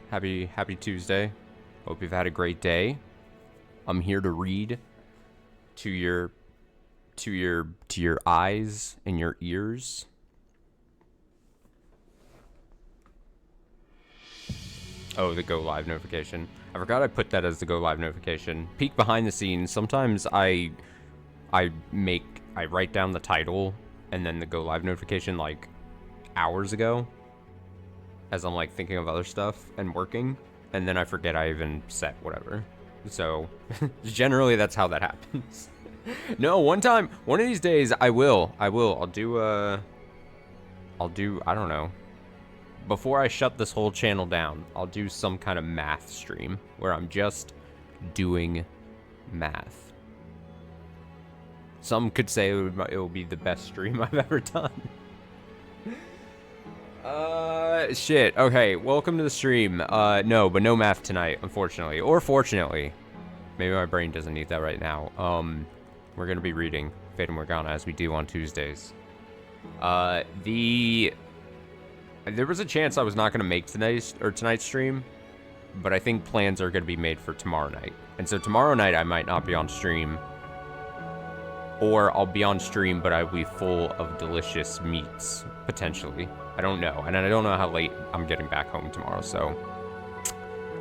Happy Tuesday. Hope you've had a great day. I'm here to read to your eyes and your ears. Oh, the go live notification. I forgot I put that as the go live notification. Peek behind the scenes. Sometimes I write down the title and then the go live notification like hours ago as I'm like thinking of other stuff and working, and then I forget I even set whatever. So generally that's how that happens. No, one of these days I will. I'll do I don't know. Before I shut this whole channel down, I'll do some kind of math stream where I'm just doing math. Some could say it will be the best stream I've ever done. Shit. Okay, welcome to the stream. No math tonight, unfortunately. Or fortunately. Maybe my brain doesn't need that right now. We're gonna be reading Fata Morgana as we do on Tuesdays. There was a chance I was not gonna make tonight's stream, but I think plans are gonna be made for tomorrow night. And so tomorrow night I might not be on stream. Or I'll be on stream, but I'll be full of delicious meats, potentially. I don't know. And I don't know how late I'm getting back home tomorrow, so...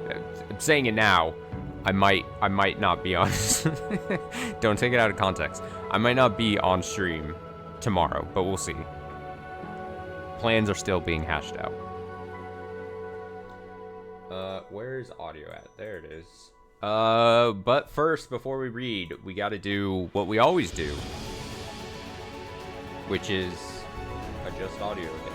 I'm saying it now. I might not be on... Don't take it out of context. I might not be on stream tomorrow, but we'll see. Plans are still being hashed out. Where's audio at? There it is. But first, before we read, we gotta do what we always do, which is adjust audio again.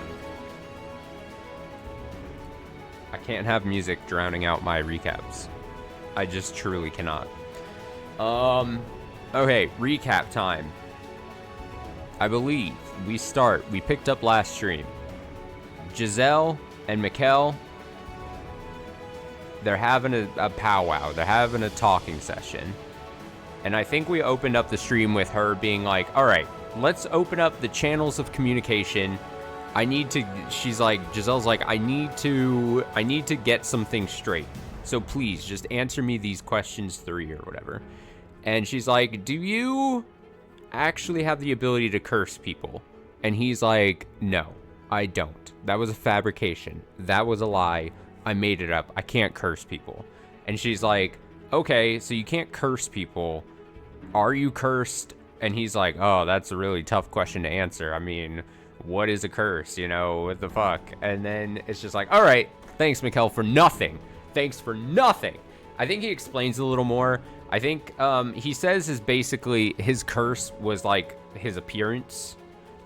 I can't have music drowning out my recaps. I just truly cannot. Okay, recap time. I believe we picked up last stream. Giselle and Mikkel, they're having a powwow. They're having a talking session. And I think we opened up the stream with her being like, all right, let's open up the channels of communication. Giselle's like, I need to get some things straight. So please just answer me these questions 3 or whatever. And she's like, do you actually have the ability to curse people? And he's like, no, I don't. That was a fabrication. That was a lie. I made it up. I can't curse people. And she's like, okay, so you can't curse people. Are you cursed? And he's like, oh, that's a really tough question to answer. I mean, what is a curse? You know, what the fuck? And then it's just like, all right, thanks, Mikkel, for nothing. Thanks for nothing. I think he explains a little more. I think he says his curse was like his appearance.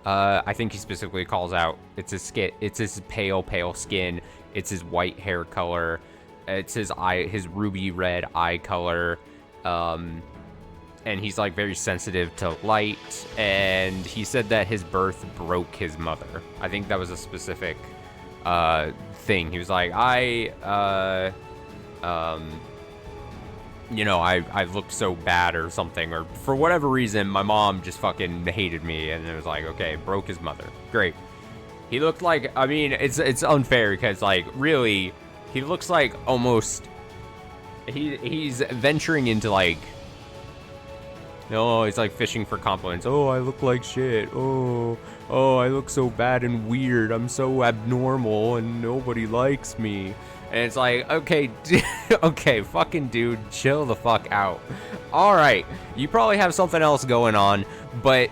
I think he specifically calls out it's his pale skin. It's his white hair color. It's his ruby red eye color. And he's like very sensitive to light. And he said that his birth broke his mother. I think that was a specific thing. He was like, I looked so bad or something, or for whatever reason, my mom just fucking hated me, and it was like, okay, broke his mother. Great. He looked like, I mean, it's unfair because, like, really, he looks like almost, he's venturing into, like, no, he's like fishing for compliments. Oh, I look like shit. Oh, I look so bad and weird. I'm so abnormal and nobody likes me. And it's like, okay, okay, fucking dude, chill the fuck out. All right, you probably have something else going on, but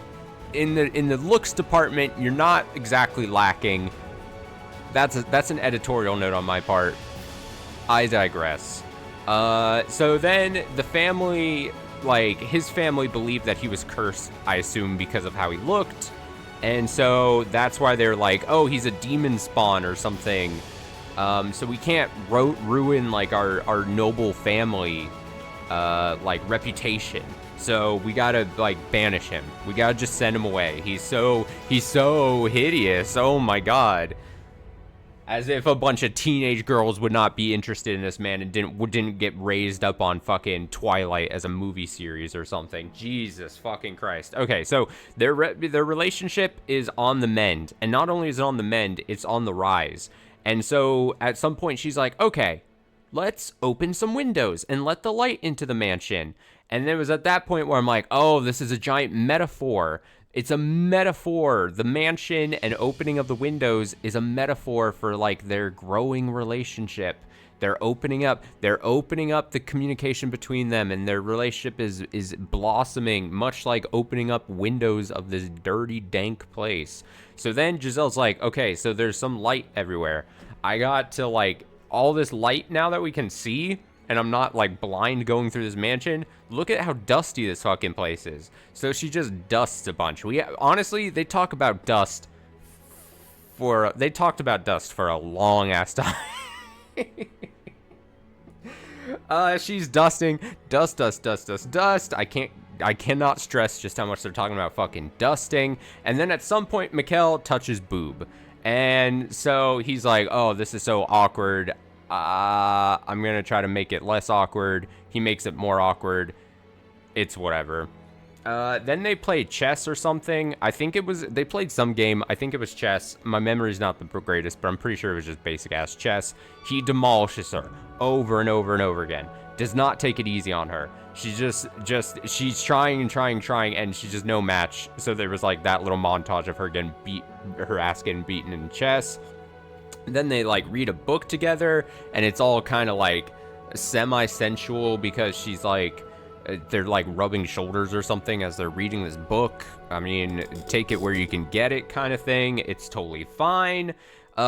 in the looks department, you're not exactly lacking. That's an editorial note on my part. I digress. So then the family, like his family, believed that he was cursed, I assume, because of how he looked, and so that's why they're like, oh, he's a demon spawn or something. So we can't ruin like our noble family like reputation. So we gotta like banish him. We gotta just send him away. He's so hideous. Oh my god. As if a bunch of teenage girls would not be interested in this man and didn't get raised up on fucking Twilight as a movie series or something. Jesus fucking Christ. Okay, so their relationship is on the mend, and not only is it on the mend, it's on the rise. And so at some point she's like, okay, let's open some windows and let the light into the mansion. And it was at that point where I'm like, oh, this is a giant metaphor. It's a metaphor. The mansion and opening of the windows is a metaphor for like their growing relationship. They're opening up the communication between them, and their relationship is blossoming, much like opening up windows of this dirty, dank place. So then Giselle's like, okay, so there's some light everywhere. I got to like all this light now that we can see, and I'm not like blind going through this mansion. Look at how dusty this fucking place is. So she just dusts a bunch. Honestly, they talked about dust for a long ass time. She's dusting. Dust. I cannot stress just how much they're talking about fucking dusting. And then at some point, Mikkel touches boob. And so he's like, oh, this is so awkward. I'm going to try to make it less awkward. He makes it more awkward. It's whatever. Then they play chess or something. They played some game. I think it was chess. My memory's not the greatest, but I'm pretty sure it was just basic ass chess. He demolishes her over and over and over again. Does not take it easy on her. She's she's trying, and she's just no match. So there was like that little montage of her ass getting beaten in chess. Then they like read a book together, and it's all kind of like semi-sensual because she's like, they're like rubbing shoulders or something as they're reading this book. I mean, take it where you can get it kind of thing. It's totally fine. He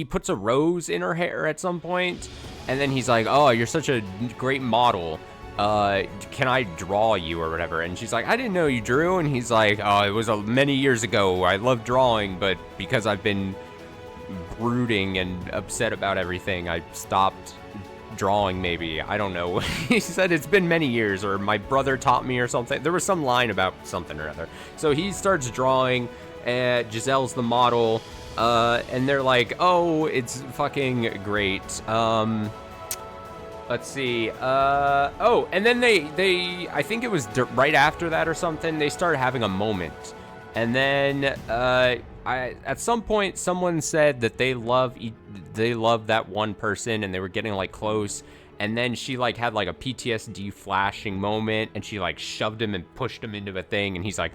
puts a rose in her hair at some point, and then he's like, oh, you're such a great model. Can I draw you or whatever? And she's like, I didn't know you drew. And he's like, oh, it was many years ago. I love drawing, but because I've been brooding and upset about everything, I stopped drawing. Maybe, I don't know. He said it's been many years, or my brother taught me or something. There was some line about something or other. So he starts drawing, and Giselle's the model, and they're like, oh, it's fucking great. Let's see. Oh, and then they I think it was right after that or something, they started having a moment. And then at some point someone said that they love that one person, and they were getting like close. And then she like had like a PTSD flashing moment, and she like shoved him and pushed him into a thing, and he's like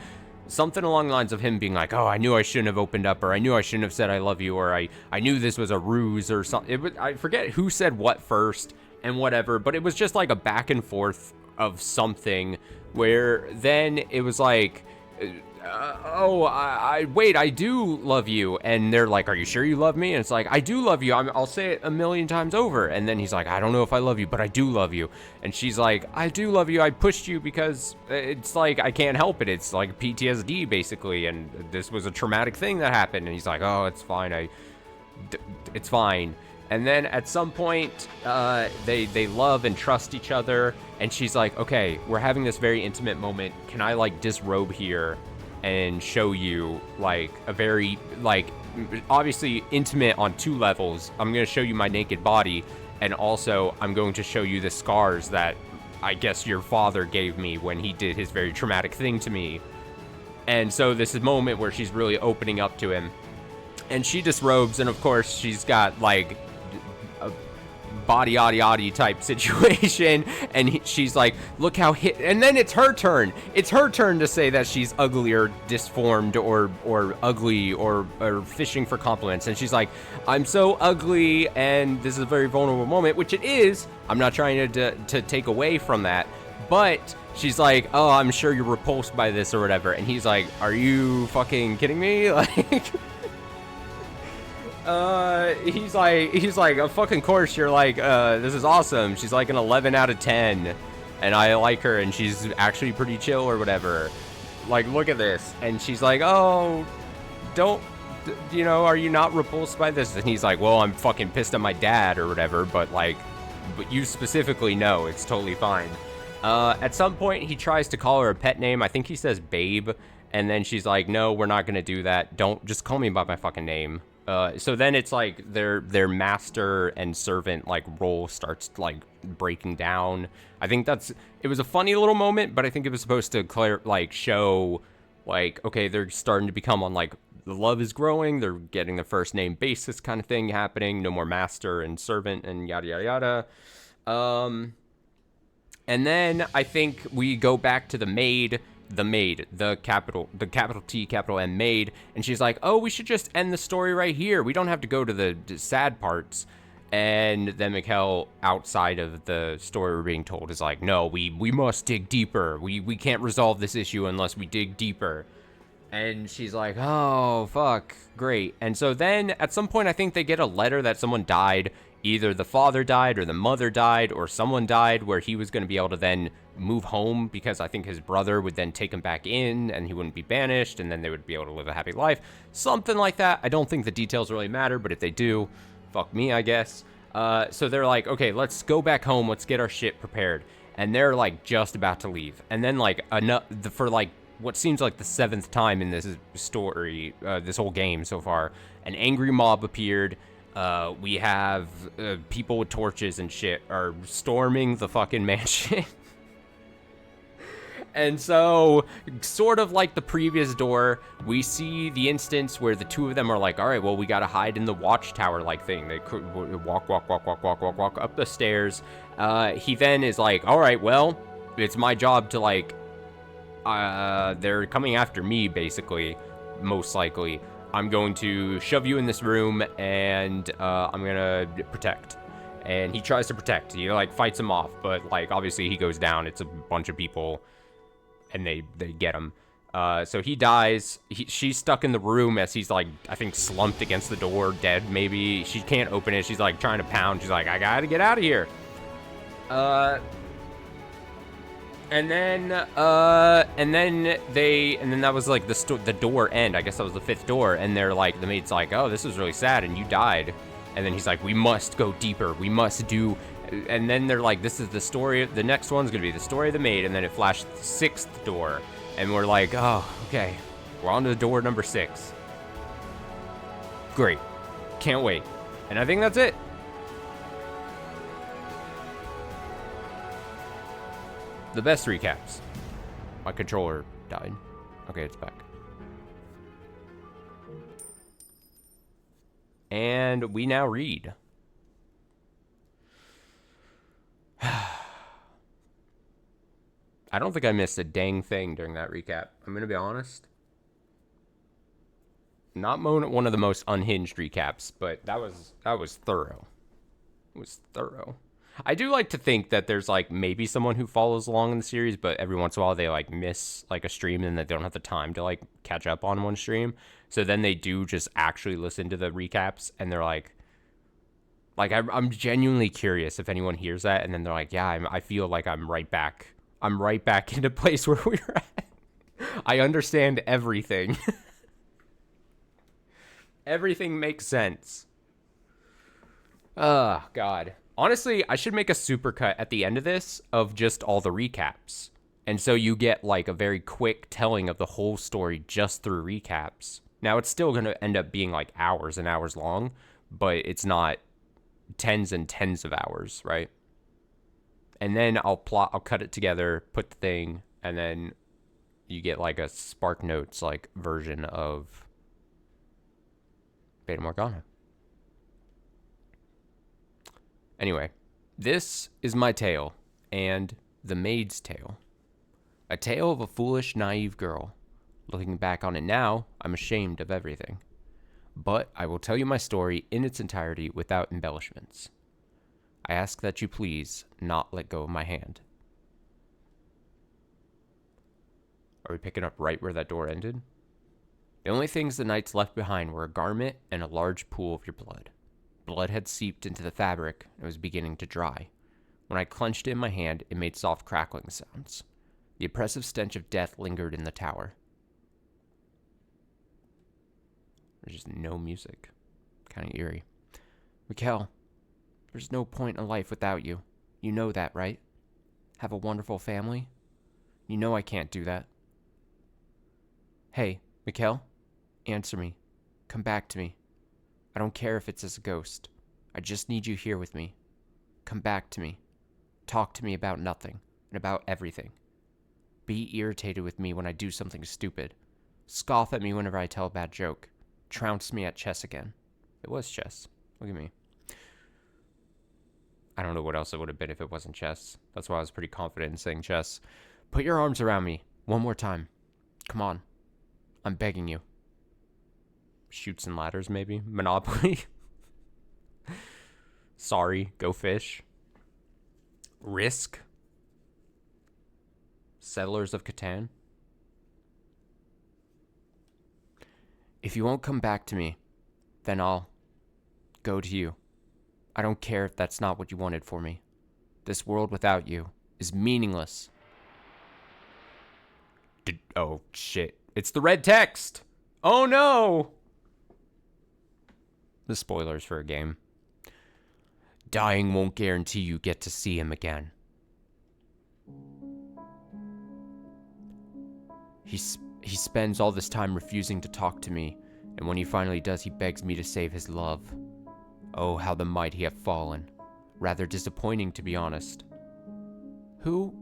something along the lines of him being like, oh, I knew I shouldn't have opened up, or I knew I shouldn't have said I love you, or I knew this was a ruse or something. I forget who said what first and whatever, but it was just like a back and forth of something where then it was like, wait, I do love you. And they're like, are you sure you love me? And it's like, I do love you. I'll say it 1,000,000 times over. And then he's like, I don't know if I love you, but I do love you. And she's like, I do love you. I pushed you because it's like, I can't help it. It's like PTSD basically. And this was a traumatic thing that happened. And he's like, oh, it's fine. It's fine. And then at some point, they love and trust each other. And she's like, okay, we're having this very intimate moment. Can I like disrobe here and show you like a very, like, obviously intimate on 2 levels. I'm going to show you my naked body. And also I'm going to show you the scars that I guess your father gave me when he did his very traumatic thing to me. And so this is a moment where she's really opening up to him. And she disrobes, and of course she's got like a body yaddy type situation, and she's like, look how and then it's her turn to say that she's ugly or disformed or ugly or fishing for compliments. And she's like, I'm so ugly, and this is a very vulnerable moment, which it is. I'm not trying to take away from that, but she's like, oh, I'm sure you're repulsed by this or whatever. And he's like, are you fucking kidding me? Like, he's like, of fucking course you're like, this is awesome. She's like an 11 out of 10, and I like her, and she's actually pretty chill or whatever. Like, look at this. And she's like, oh, are you not repulsed by this? And he's like, well, I'm fucking pissed at my dad or whatever, but you specifically know it's totally fine. At some point he tries to call her a pet name. I think he says babe, and then she's like, no, we're not gonna do that. Don't just call me by my fucking name. So then it's like their master and servant like role starts like breaking down. I think it was a funny little moment, but I think it was supposed to show like, okay, they're starting to become on like the love is growing. They're getting the first name basis kind of thing happening. No more master and servant and yada yada yada. And then I think we go back to the maid, the capital T, capital M maid, and she's like, oh, we should just end the story right here. We don't have to go to the sad parts. And then Mikkel, outside of the story we're being told, is like, no, we must dig deeper. We can't resolve this issue unless we dig deeper. And she's like, oh, fuck, great. And so then at some point, I think they get a letter that someone died. Either the father died or the mother died or someone died, where he was going to be able to then move home because I think his brother would then take him back in and he wouldn't be banished, and then they would be able to live a happy life. Something like that. I don't think the details really matter, but if they do, fuck me, I guess. So they're like, okay, let's go back home. Let's get our shit prepared. And they're like just about to leave. And then like for like what seems like the 7th time in this story, this whole game so far, an angry mob appeared. We have people with torches and shit are storming the fucking mansion. And so, sort of like the previous door, we see the instance where the two of them are like, all right, well, we gotta hide in the watchtower like thing. They could walk up the stairs. He then is like, all right, well, it's my job to like, they're coming after me, basically, most likely. I'm going to shove you in this room, and I'm gonna protect. And he tries to protect. He like fights him off, but like obviously he goes down. It's a bunch of people, and they get him. So he dies. She's stuck in the room as he's like, I think, slumped against the door, dead maybe. She can't open it. She's like trying to pound. She's like, I gotta get out of here. And then that was like the door end. I guess that was the 5th door. And they're like, the maid's like, oh, this was really sad, and you died. And then he's like, we must go deeper. We must do. And then they're like, this is the story. The next one's gonna be the story of the maid. And then it flashed the 6th door, and we're like, oh, okay, we're on to door number 6. Great, can't wait. And I think that's it. The best recaps. My controller died. Okay, it's back. And we now read. I don't think I missed a dang thing during that recap. I'm going to be honest. Not one of the most unhinged recaps, but that was thorough. It was thorough. I do like to think that there's like maybe someone who follows along in the series, but every once in a while they like miss like a stream and they don't have the time to like catch up on one stream. So then they do just actually listen to the recaps, and they're like I'm genuinely curious if anyone hears that, and then they're like, yeah, I feel like I'm right back into place where we were at. I understand everything. Everything makes sense. Oh, God. Honestly, I should make a supercut at the end of this of just all the recaps. And so you get like a very quick telling of the whole story just through recaps. Now, it's still going to end up being like hours and hours long, but it's not tens and tens of hours, right? And then I'll cut it together, put the thing, and then you get like a Spark Notes like version of Fata Morgana. Anyway, this is my tale, and the maid's tale. A tale of a foolish, naive girl. Looking back on it now, I'm ashamed of everything. But I will tell you my story in its entirety without embellishments. I ask that you please not let go of my hand. Are we picking up right where that door ended? The only things the knights left behind were a garment and a large pool of your blood. Blood had seeped into the fabric and was beginning to dry. When I clenched it in my hand, it made soft crackling sounds. The oppressive stench of death lingered in the tower. There's just no music. Kind of eerie. Mikkel, there's no point in life without you. You know that, right? Have a wonderful family? You know I can't do that. Hey, Mikkel, answer me. Come back to me. I don't care if it's as a ghost. I just need you here with me. Come back to me. Talk to me about nothing and about everything. Be irritated with me when I do something stupid. Scoff at me whenever I tell a bad joke. trounced me at chess again. It was chess. Look at me. I don't know what else it would have been if it wasn't chess. That's why I was pretty confident in saying chess. Put your arms around me one more time. Come on. I'm begging you. Chutes and ladders, maybe? Monopoly? Sorry, go fish. Risk? Settlers of Catan? If you won't come back to me, then I'll go to you. I don't care if that's not what you wanted for me. This world without you is meaningless. Oh, shit. It's the red text! Oh, no! The spoilers for a game. Dying won't guarantee you get to see him again. He spends all this time refusing to talk to me, and when he finally does, he begs me to save his love. Oh, how the mighty have fallen. Rather disappointing, to be honest. Who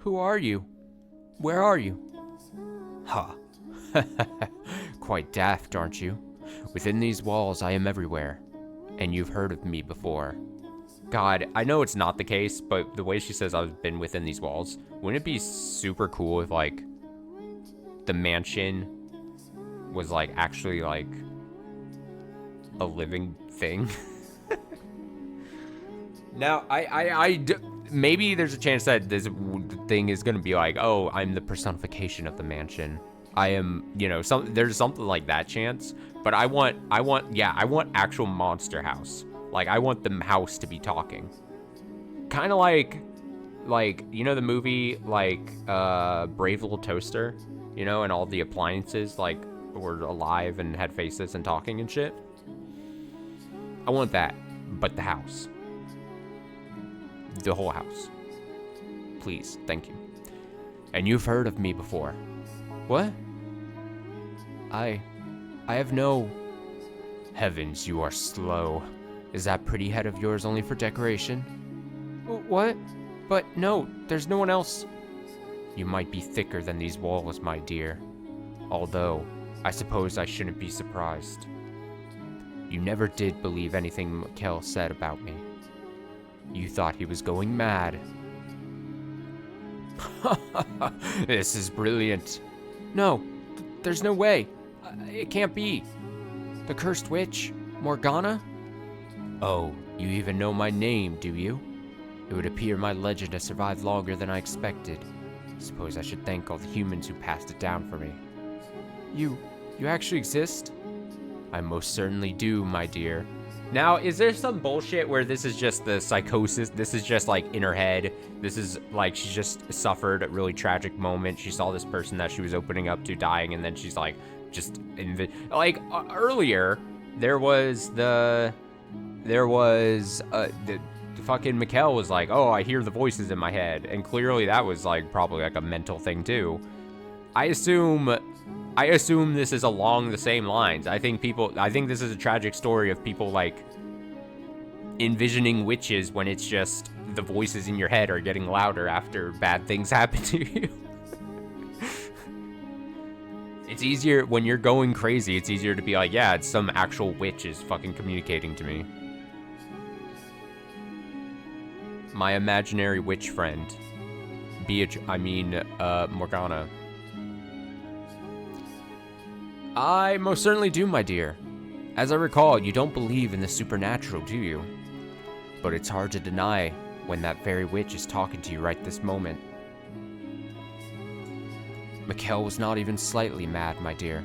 are you? Where are you? Ha. Quite daft, aren't you? Within these walls, I am everywhere. And you've heard of me before. God, I know it's not the case, but the way she says I've been within these walls, wouldn't it be super cool if, like, the mansion was, like, actually, like, a living thing? Now, maybe there's a chance that this thing is gonna be like, oh, I'm the personification of the mansion. I am, you know, there's something like that chance. But I want actual Monster House. Like, I want the house to be talking. Kind of like, you know the movie, like, Brave Little Toaster? You know, and all the appliances, like, were alive and had faces and talking and shit? I want that, but the house. The whole house. Please, thank you. And you've heard of me before. What? I have no... Heavens, you are slow. Is that pretty head of yours only for decoration? What? But no, there's no one else. You might be thicker than these walls, my dear. Although, I suppose I shouldn't be surprised. You never did believe anything Mikhail said about me. You thought he was going mad. This is brilliant. No, there's no way. It can't be. The cursed witch, Morgana? Oh, you even know my name, do you? It would appear my legend has survived longer than I expected. Suppose I should thank all the humans who passed it down for me. You actually exist? I most certainly do, my dear. Now, is there some bullshit where this is just the psychosis? This is just, like, in her head? This is, like, she just suffered a really tragic moment. She saw this person that she was opening up to dying, and then she's, like, just... earlier, there was the fucking Mikhail was like, oh, I hear the voices in my head. And clearly that was, like, probably, like, a mental thing, too. I assume this is along the same lines. I think this is a tragic story of people, like, envisioning witches when it's just the voices in your head are getting louder after bad things happen to you. It's easier, when you're going crazy, it's easier to be like, yeah, it's some actual witch is fucking communicating to me. My imaginary witch friend. Morgana. I most certainly do, my dear. As I recall, you don't believe in the supernatural, do you? But it's hard to deny when that very witch is talking to you right this moment. Mikhail was not even slightly mad, my dear.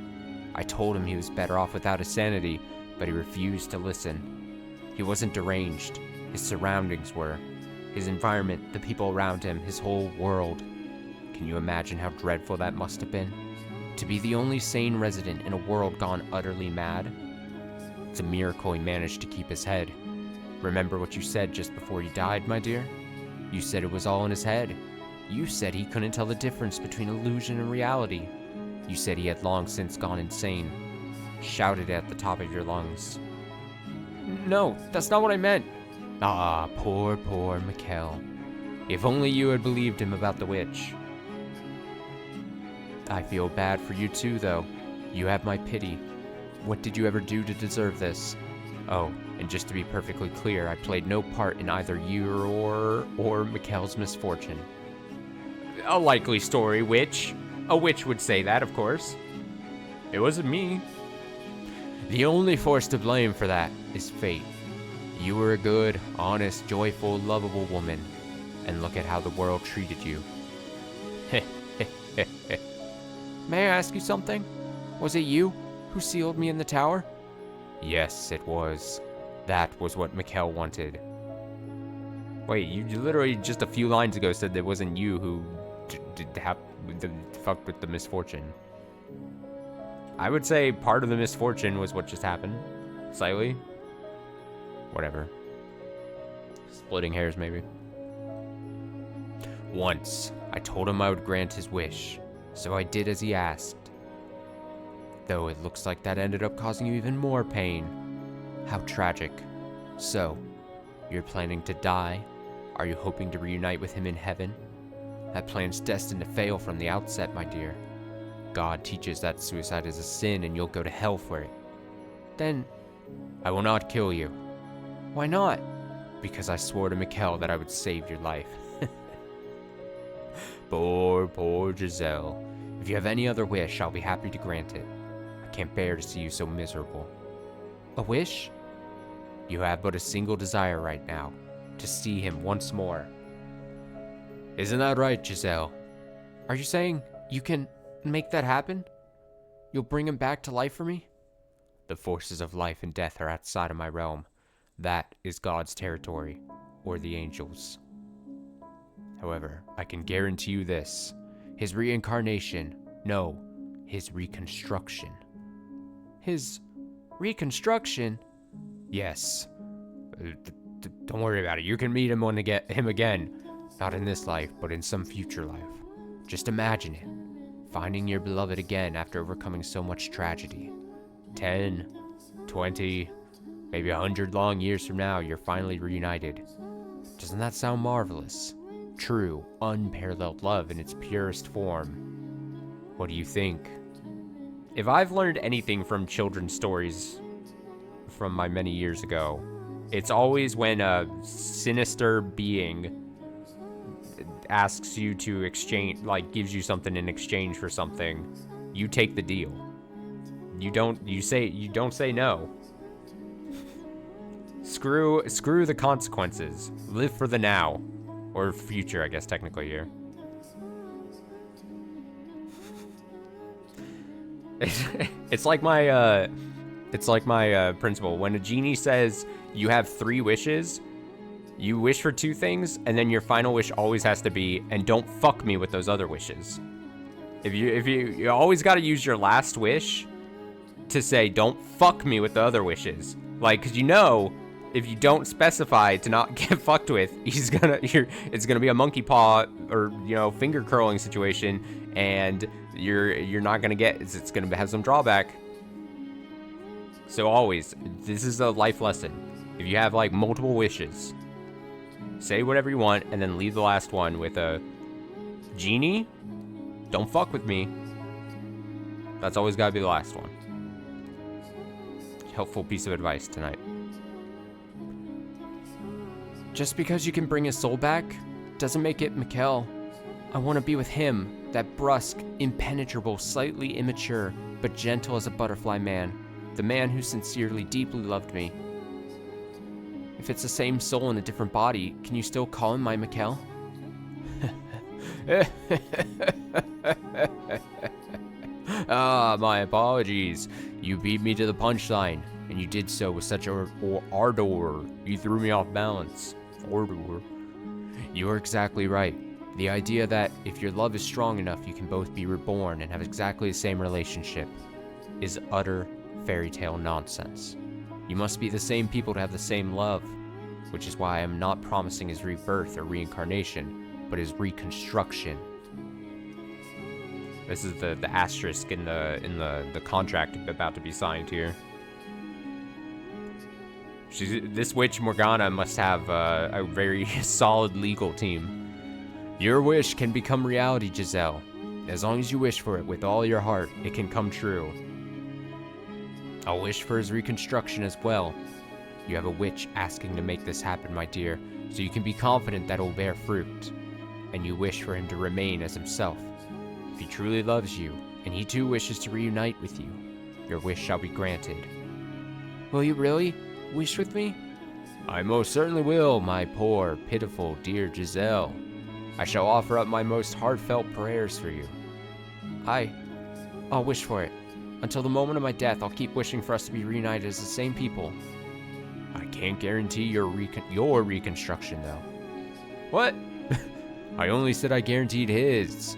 I told him he was better off without his sanity, but he refused to listen. He wasn't deranged. His surroundings were. His environment, the people around him, his whole world. Can you imagine how dreadful that must have been? To be the only sane resident in a world gone utterly mad? It's a miracle he managed to keep his head. Remember what you said just before he died, my dear? You said it was all in his head. You said he couldn't tell the difference between illusion and reality. You said he had long since gone insane. Shouted at the top of your lungs. No, that's not what I meant. Ah, poor Mikhail. If only you had believed him about the witch. I feel bad for you too, though. You have my pity. What did you ever do to deserve this? Oh, and just to be perfectly clear, I played no part in either your or Mikkel's misfortune. A likely story, witch. A witch would say that, of course. It wasn't me. The only force to blame for that is fate. You were a good, honest, joyful, lovable woman, and look at how the world treated you. May I ask you something? Was it you who sealed me in the tower? Yes, it was. That was what Mikkel wanted. Wait, you literally just a few lines ago said it wasn't you who fucked with the misfortune. I would say part of the misfortune was what just happened. Slightly. Whatever. Splitting hairs, maybe. Once, I told him I would grant his wish, so I did as he asked. Though it looks like that ended up causing you even more pain. How tragic. So, you're planning to die? Are you hoping to reunite with him in heaven? That plan's destined to fail from the outset, my dear. God teaches that suicide is a sin and you'll go to hell for it. Then, I will not kill you. Why not? Because I swore to Mikkel that I would save your life. Poor Giselle. If you have any other wish, I'll be happy to grant it. I can't bear to see you so miserable. A wish? You have but a single desire right now, to see him once more. Isn't that right, Giselle? Are you saying you can make that happen? You'll bring him back to life for me? The forces of life and death are outside of my realm. That is God's territory, or the angels. However, I can guarantee you this. His reincarnation, no, his reconstruction. His reconstruction? Yes. Don't worry about it. You can meet him when you get him again. Not in this life, but in some future life. Just imagine it. Finding your beloved again after overcoming so much tragedy. 10, 20, maybe 100 long years from now, you're finally reunited. Doesn't that sound marvelous? True, unparalleled love in its purest form. What do you think? If I've learned anything from children's stories from my many years ago, it's always when a sinister being asks you to exchange, like gives you something in exchange for something, you take the deal. You don't say no. Screw the consequences. Live for the now. Or future, I guess, technically here. It's like my principle. When a genie says you have 3 wishes, you wish for 2 things, and then your final wish always has to be, and don't fuck me with those other wishes. If you always got to use your last wish to say, don't fuck me with the other wishes. Like, cause you know, if you don't specify to not get fucked with, it's gonna be a monkey paw or, you know, finger curling situation, and you're not gonna get, it's gonna have some drawback. So always, this is a life lesson. If you have like multiple wishes, say whatever you want, and then leave the last one with a genie, don't fuck with me. That's always gotta be the last one. Helpful piece of advice tonight. Just because you can bring his soul back doesn't make it Mikkel. I want to be with him, that brusque, impenetrable, slightly immature, but gentle as a butterfly man, the man who sincerely, deeply loved me. If it's the same soul in a different body, can you still call him my Mikkel? My apologies. You beat me to the punchline, and you did so with such ardor. You threw me off balance. Ardor. You are exactly right. The idea that if your love is strong enough, you can both be reborn and have exactly the same relationship is utter fairy tale nonsense. You must be the same people to have the same love, which is why I am not promising his rebirth or reincarnation, but his reconstruction. This is the asterisk in the contract about to be signed here. This witch Morgana must have a very solid legal team. Your wish can become reality, Giselle. As long as you wish for it with all your heart, it can come true. I'll wish for his reconstruction as well. You have a witch asking to make this happen, my dear, so you can be confident that it'll bear fruit. And you wish for him to remain as himself. If he truly loves you, and he too wishes to reunite with you, your wish shall be granted. Will you really wish with me? I most certainly will, my poor, pitiful, dear Giselle. I shall offer up my most heartfelt prayers for you. I'll wish for it. Until the moment of my death, I'll keep wishing for us to be reunited as the same people. I can't guarantee your reconstruction, though. What? I only said I guaranteed his.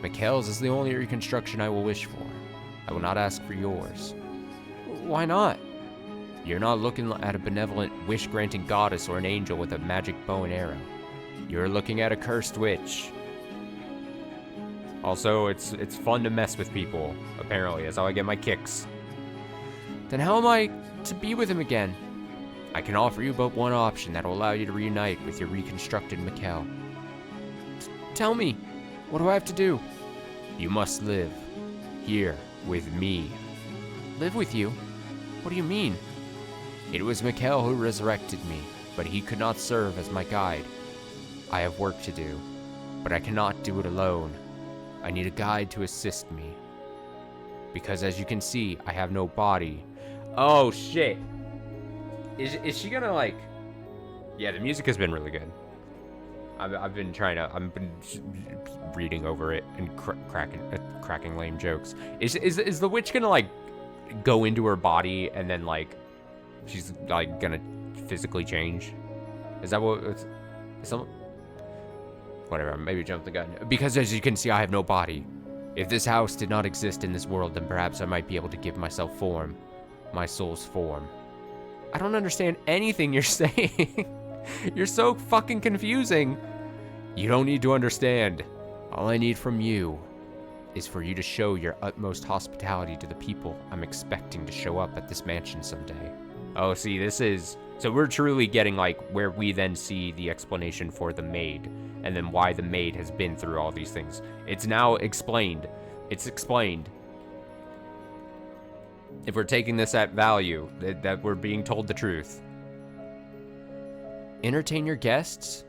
Mikhail's is the only reconstruction I will wish for. I will not ask for yours. Why not? You're not looking at a benevolent, wish-granting goddess or an angel with a magic bow and arrow. You're looking at a cursed witch. Also, it's fun to mess with people, apparently. That's how I get my kicks. Then how am I to be with him again? I can offer you but one option that will allow you to reunite with your reconstructed Mikhail. Tell me, what do I have to do? You must live here with me. Live with you? What do you mean? It was Mikhail who resurrected me, but he could not serve as my guide. I have work to do, but I cannot do it alone. I need a guide to assist me. Because as you can see, I have no body. Oh shit. Is she gonna like... Yeah, the music has been really good. I've been reading over it and cracking lame jokes. Is the witch gonna like go into her body and then like she's like gonna physically change? Is that what it's some whatever, maybe jump the gun. Because as you can see, I have no body. If this house did not exist in this world, then perhaps I might be able to give myself form. My soul's form. I don't understand anything you're saying. You're so fucking confusing. You don't need to understand. All I need from you is for you to show your utmost hospitality to the people I'm expecting to show up at this mansion someday. Oh, see, this is... So we're truly getting, like, where we then see the explanation for the maid, and then why the maid has been through all these things. It's now explained. It's explained. If we're taking this at value, that we're being told the truth. Entertain your guests?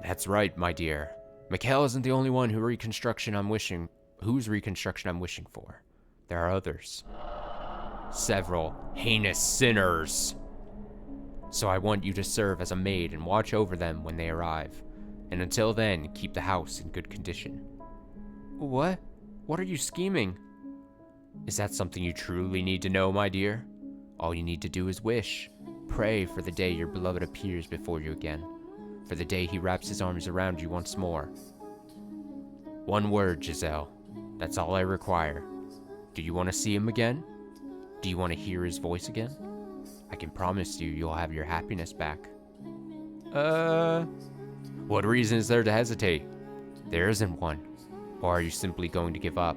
That's right, my dear. Mikhail isn't the only one whose reconstruction I'm wishing for. There are others. Several heinous sinners. So I want you to serve as a maid and watch over them when they arrive. And until then, keep the house in good condition. What? What are you scheming? Is that something you truly need to know, my dear? All you need to do is wish. Pray for the day your beloved appears before you again. For the day he wraps his arms around you once more. One word, Giselle. That's all I require. Do you want to see him again? Do you want to hear his voice again? I can promise you, you'll have your happiness back. What reason is there to hesitate? There isn't one. Or are you simply going to give up?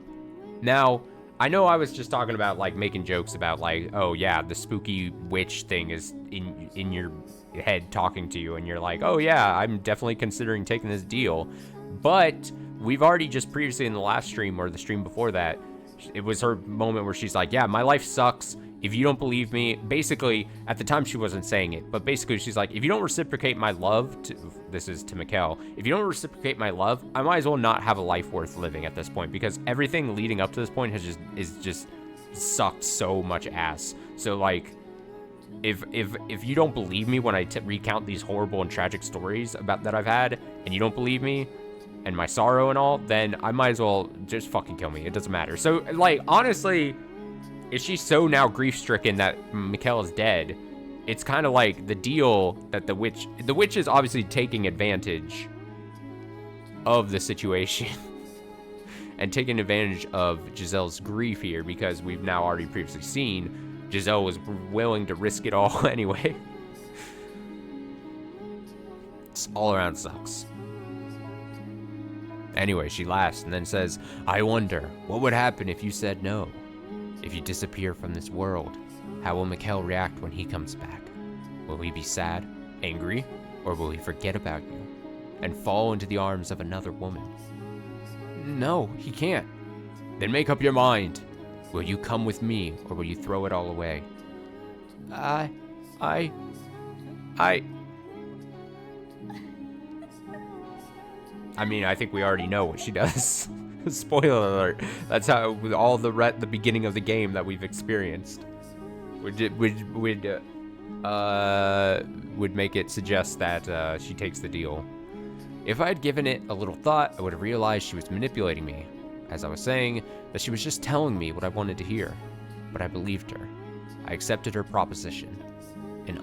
Now, I know I was just talking about, like, making jokes about, like, oh, yeah, the spooky witch thing is in your head talking to you, and you're like, oh, yeah, I'm definitely considering taking this deal. But we've already just previously in the last stream, or the stream before that, it was her moment where she's like, yeah, my life sucks. If you don't believe me, basically, at the time she wasn't saying it, but basically she's like, if you don't reciprocate my love, this is to Mikhail, if you don't reciprocate my love, I might as well not have a life worth living at this point, because everything leading up to this point is just sucked so much ass. So like, if you don't believe me when I recount these horrible and tragic stories that I've had, and you don't believe me, and my sorrow and all, then I might as well just fucking kill me. It doesn't matter. So like, honestly, if she's so now grief-stricken that Mikhail is dead, it's kind of like the deal that the witch is obviously taking advantage of the situation and taking advantage of Giselle's grief here, because we've now already previously seen Giselle was willing to risk it all anyway. It's all around sucks. Anyway, she laughs and then says, I wonder, what would happen if you said no? If you disappear from this world, how will Mikhail react when he comes back? Will he be sad, angry, or will he forget about you and fall into the arms of another woman? No, he can't. Then make up your mind. Will you come with me, or will you throw it all away? I... I mean, I think we already know what she does. Spoiler alert. That's how, with all the beginning of the game that we've experienced. Would make it suggest that she takes the deal. If I had given it a little thought, I would have realized she was manipulating me. As I was saying, that she was just telling me what I wanted to hear. But I believed her. I accepted her proposition. And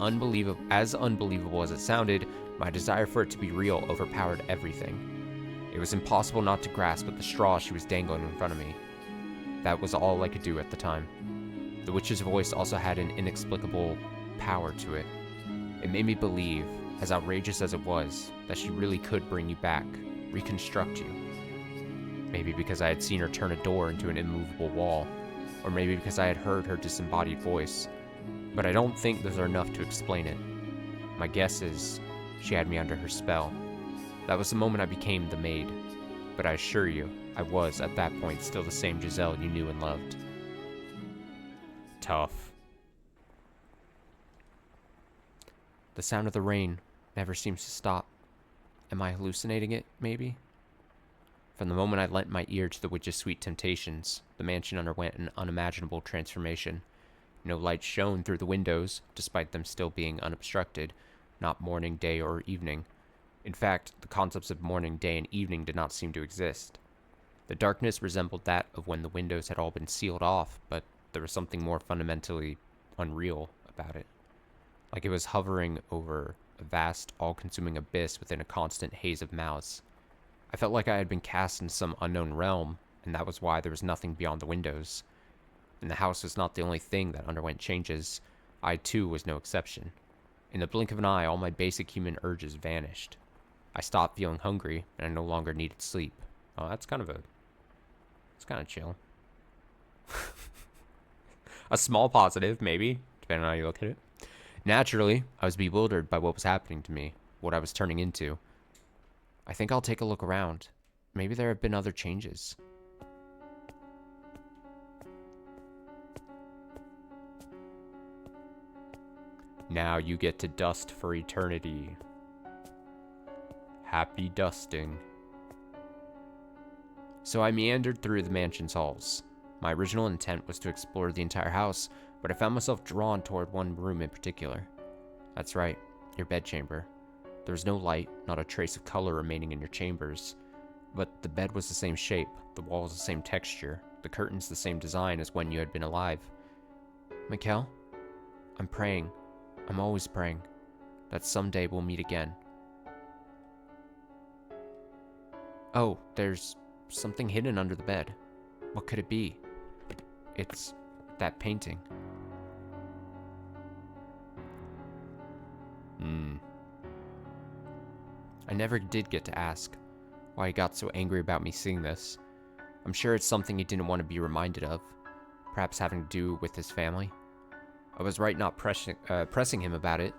as unbelievable as it sounded, my desire for it to be real overpowered everything. It was impossible not to grasp at the straw she was dangling in front of me. That was all I could do at the time. The witch's voice also had an inexplicable power to it. It made me believe, as outrageous as it was, that she really could bring you back, reconstruct you. Maybe because I had seen her turn a door into an immovable wall, or maybe because I had heard her disembodied voice. But I don't think those are enough to explain it. My guess is, she had me under her spell. That was the moment I became the maid. But I assure you, I was, at that point, still the same Giselle you knew and loved. Tough. The sound of the rain never seems to stop. Am I hallucinating it, maybe? From the moment I lent my ear to the witch's sweet temptations, the mansion underwent an unimaginable transformation. No light shone through the windows, despite them still being unobstructed, not morning, day, or evening. In fact, the concepts of morning, day, and evening did not seem to exist. The darkness resembled that of when the windows had all been sealed off, but there was something more fundamentally unreal about it. Like it was hovering over a vast, all-consuming abyss within a constant haze of mouths. I felt like I had been cast into some unknown realm, and that was why there was nothing beyond the windows. And the house was not the only thing that underwent changes. I, too, was no exception. In the blink of an eye, all my basic human urges vanished. I stopped feeling hungry, and I no longer needed sleep. Oh, it's kind of chill. A small positive, maybe, depending on how you look at it. Naturally, I was bewildered by what was happening to me, what I was turning into. I think I'll take a look around. Maybe there have been other changes. Now you get to dust for eternity. Happy dusting. So I meandered through the mansion's halls. My original intent was to explore the entire house, but I found myself drawn toward one room in particular. That's right, your bedchamber. There was no light, not a trace of color remaining in your chambers. But the bed was the same shape, the walls the same texture, the curtains the same design as when you had been alive. Mikkel, I'm praying. I'm always praying that someday we'll meet again. Oh, there's something hidden under the bed. What could it be? It's that painting. I never did get to ask why he got so angry about me seeing this. I'm sure it's something he didn't want to be reminded of. Perhaps having to do with his family. I was right not pressing him about it.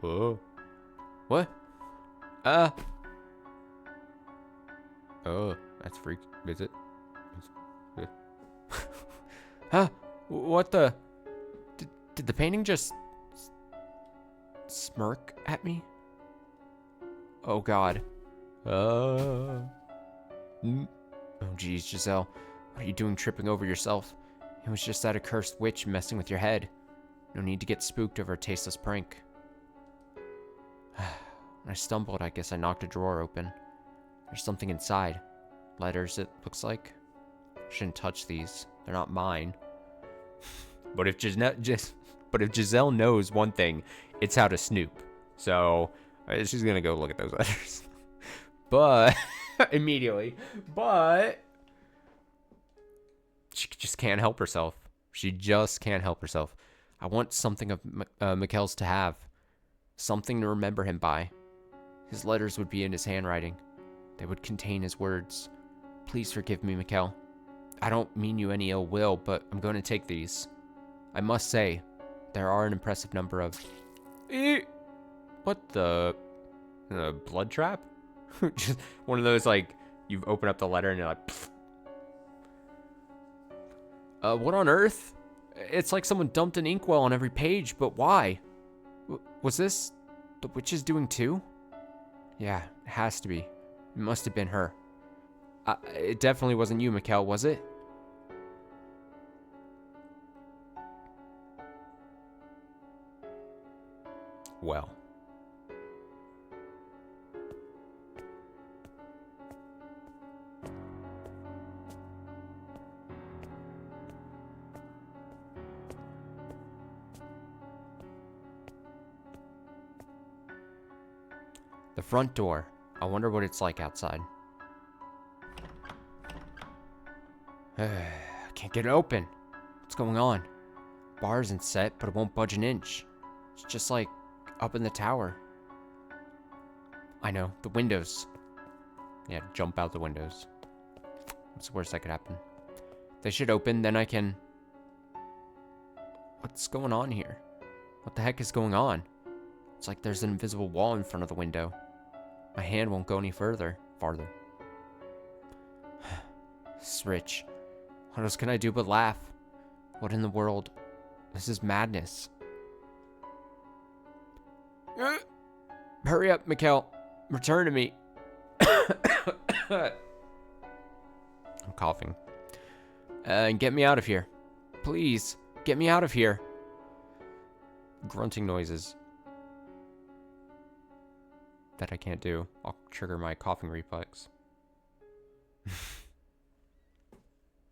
Whoa. What? Oh, that's freak. Is it? Huh? What the? Did the painting just smirk at me? Oh God. Oh geez, Giselle. What are you doing tripping over yourself? It was just that accursed witch messing with your head. No need to get spooked over a tasteless prank. When I stumbled, I guess I knocked a drawer open. There's something inside. Letters, it looks like. Shouldn't touch these. They're not mine. But if Giselle knows one thing, it's how to snoop. So she's gonna go look at those letters. But immediately. But she just can't help herself. She just can't help herself. I want something of Mikkel's to have. Something to remember him by. His letters would be in his handwriting. They would contain his words. Please forgive me, Mikkel. I don't mean you any ill will, but I'm going to take these. I must say, there are an impressive number of... What the blood trap? Just one of those, like, you open up the letter and you're like... Pfft. What on earth? It's like someone dumped an inkwell on every page, but why? Was this the witch's doing too? Yeah, it has to be. It must have been her. It definitely wasn't you, Mikkel, was it? Well. The front door. I wonder what it's like outside. I can't get it open. What's going on? Bar isn't set, but it won't budge an inch. It's just like up in the tower. I know, the windows. Yeah, jump out the windows. What's the worst that could happen? They should open, then I can... What's going on here? What the heck is going on? It's like there's an invisible wall in front of the window. My hand won't go any farther. This is Rich. What else can I do but laugh? What in the world? This is madness. Hurry up, Mikkel. Return to me. I'm coughing. And get me out of here. Please, get me out of here. Grunting noises. That I can't do. I'll trigger my coughing reflex.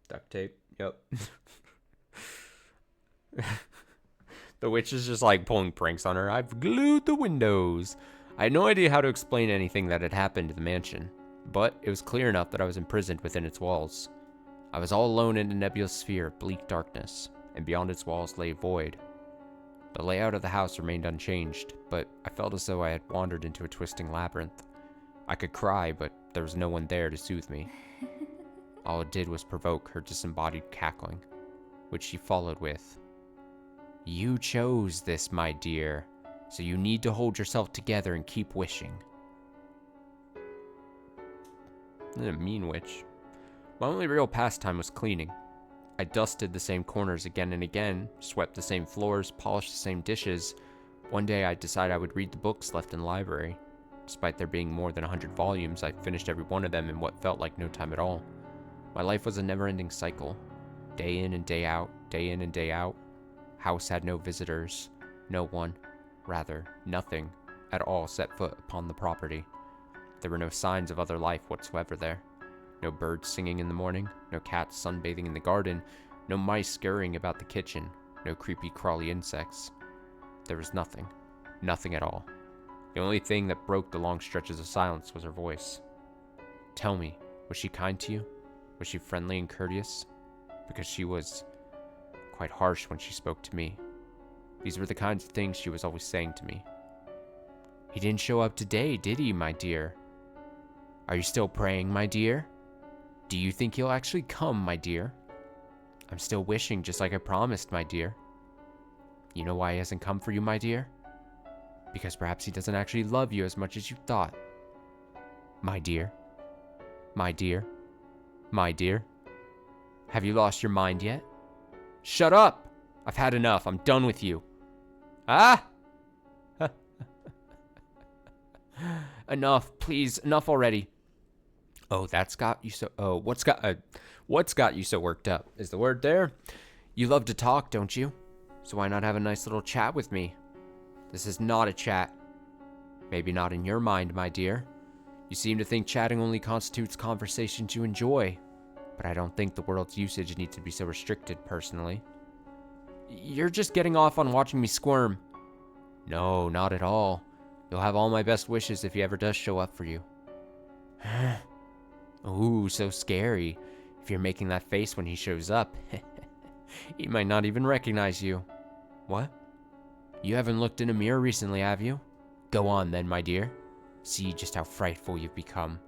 Duct tape. Yep. The witch is just like pulling pranks on her. I've glued the windows. I had no idea how to explain anything that had happened to the mansion, but it was clear enough that I was imprisoned within its walls. I was all alone in a nebulous sphere of bleak darkness, and beyond its walls lay void. The layout of the house remained unchanged, but I felt as though I had wandered into a twisting labyrinth. I could cry, but there was no one there to soothe me. All it did was provoke her disembodied cackling, which she followed with, "You chose this, my dear, so you need to hold yourself together and keep wishing." A mean witch. My only real pastime was cleaning. I dusted the same corners again and again, swept the same floors, polished the same dishes. One day I decided I would read the books left in the library. Despite there being more than 100 volumes, I finished every one of them in what felt like no time at all. My life was a never-ending cycle. Day in and day out, day in and day out. House had no visitors. No one, rather, nothing, at all set foot upon the property. There were no signs of other life whatsoever there. No birds singing in the morning, no cats sunbathing in the garden, no mice scurrying about the kitchen, no creepy crawly insects. There was nothing. Nothing at all. The only thing that broke the long stretches of silence was her voice. Tell me, was she kind to you? Was she friendly and courteous? Because she was quite harsh when she spoke to me. These were the kinds of things she was always saying to me. He didn't show up today, did he, my dear? Are you still praying, my dear? Do you think he'll actually come, my dear? I'm still wishing just like I promised, my dear. You know why he hasn't come for you, my dear? Because perhaps he doesn't actually love you as much as you thought. My dear. My dear. My dear. Have you lost your mind yet? Shut up! I've had enough. I'm done with you. Ah! Enough, please. Enough already. Oh, that's got you so... Oh, what's got you so worked up? Is the word there? You love to talk, don't you? So why not have a nice little chat with me? This is not a chat. Maybe not in your mind, my dear. You seem to think chatting only constitutes conversations you enjoy. But I don't think the world's usage needs to be so restricted, personally. You're just getting off on watching me squirm. No, not at all. You'll have all my best wishes if he ever does show up for you. Ooh, so scary. If you're making that face when he shows up, he might not even recognize you. What? You haven't looked in a mirror recently, have you? Go on then, my dear. See just how frightful you've become.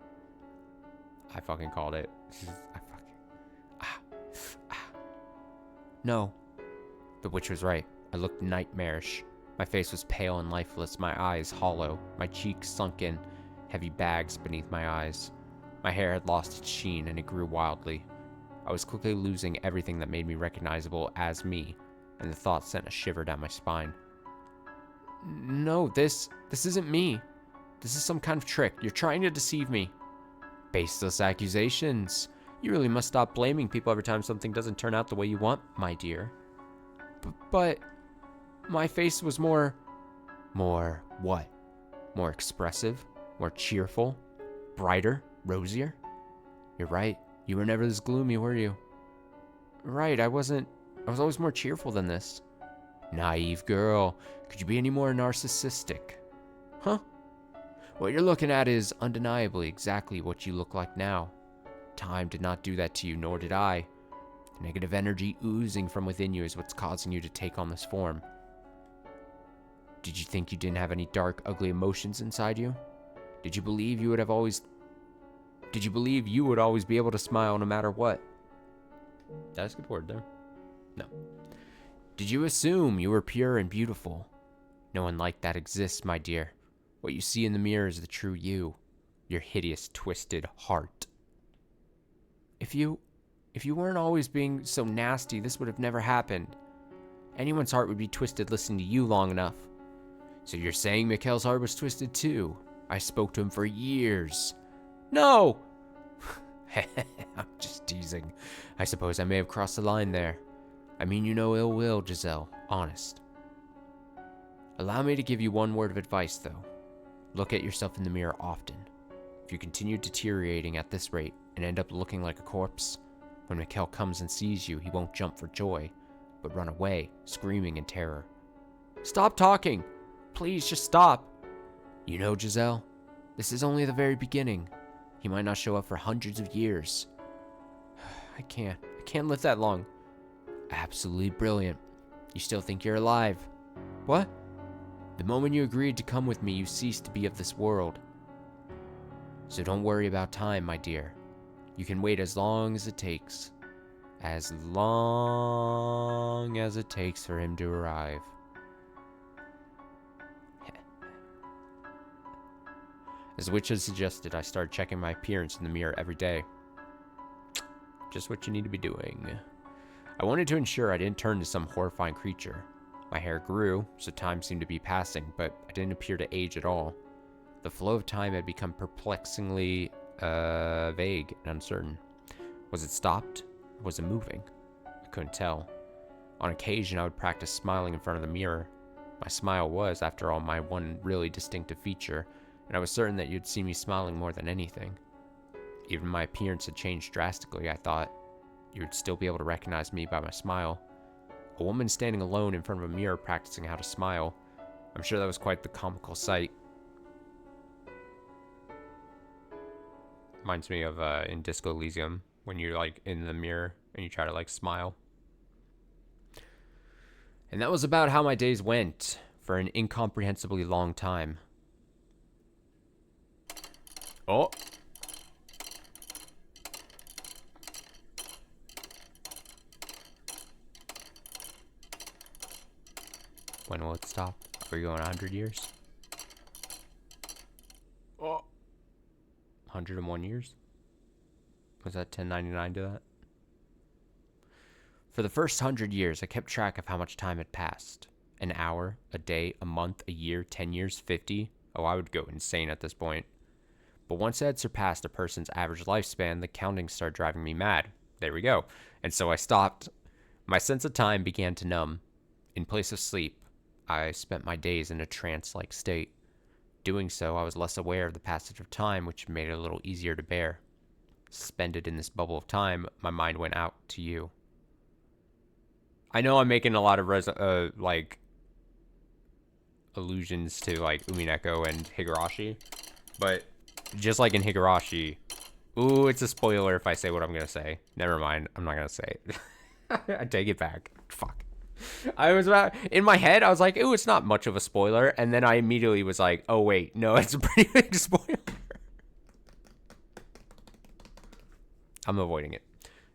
I fucking called it. No. The witch was right. I looked nightmarish. My face was pale and lifeless, my eyes hollow, my cheeks sunken, heavy bags beneath my eyes. My hair had lost its sheen and it grew wildly. I was quickly losing everything that made me recognizable as me, and the thought sent a shiver down my spine. No, this isn't me. This is some kind of trick. You're trying to deceive me. Baseless accusations. You really must stop blaming people every time something doesn't turn out the way you want, my dear. But my face was more what? More expressive? More cheerful? Brighter? Rosier? You're right. You were never this gloomy, were you? Right, I was always more cheerful than this. Naive girl. Could you be any more narcissistic? Huh? What you're looking at is undeniably exactly what you look like now. Time did not do that to you, nor did I. The negative energy oozing from within you is what's causing you to take on this form. Did you think you didn't have any dark, ugly emotions inside you? Did you believe you would always be able to smile no matter what? Did I skip a word there? No. Did you assume you were pure and beautiful? No one like that exists, my dear. What you see in the mirror is the true you. Your hideous, twisted heart. If you weren't always being so nasty, this would have never happened. Anyone's heart would be twisted listening to you long enough. So you're saying Mikhail's heart was twisted too? I spoke to him for years. No! I'm just teasing. I suppose I may have crossed the line there. I mean you no ill will, Giselle. Honest. Allow me to give you one word of advice, though. Look at yourself in the mirror often. If you continue deteriorating at this rate and end up looking like a corpse, when Mikhail comes and sees you, he won't jump for joy, but run away, screaming in terror. Stop talking! Please, just stop! You know, Giselle, this is only the very beginning. He might not show up for hundreds of years. I can't live that long. Absolutely brilliant. You still think you're alive. What? The moment you agreed to come with me, you ceased to be of this world. So don't worry about time, my dear. You can wait as long as it takes. As long as it takes for him to arrive. As the witch had suggested, I started checking my appearance in the mirror every day. Just what you need to be doing. I wanted to ensure I didn't turn into some horrifying creature. My hair grew, so time seemed to be passing, but I didn't appear to age at all. The flow of time had become perplexingly vague and uncertain. Was it stopped? Or was it moving? I couldn't tell. On occasion, I would practice smiling in front of the mirror. My smile was, after all, my one really distinctive feature, and I was certain that you'd see me smiling more than anything. Even my appearance had changed drastically. I thought you would still be able to recognize me by my smile. A woman standing alone in front of a mirror practicing how to smile. I'm sure that was quite the comical sight. Reminds me of in Disco Elysium, when you're like in the mirror and you try to like smile. And that was about how my days went for an incomprehensibly long time. Oh. When will it stop? Are we going 100 years? Oh. 101 years? Was that 1099 to that? For the first 100 years, I kept track of how much time had passed. An hour, a day, a month, a year, 10 years, 50. Oh, I would go insane at this point. But once I had surpassed a person's average lifespan, the counting started driving me mad. There we go. And so I stopped. My sense of time began to numb. In place of sleep, I spent my days in a trance-like state. Doing so, I was less aware of the passage of time, which made it a little easier to bear. Suspended in this bubble of time, my mind went out to you. I know I'm making a lot of allusions to like Umineko and Higurashi, but just like in Higurashi, ooh, it's a spoiler if I say what I'm gonna say. Never mind, I'm not gonna say it. I take it back. Fuck. In my head, I was like, ooh, it's not much of a spoiler, and then I immediately was like, oh wait, no, it's a pretty big spoiler. I'm avoiding it.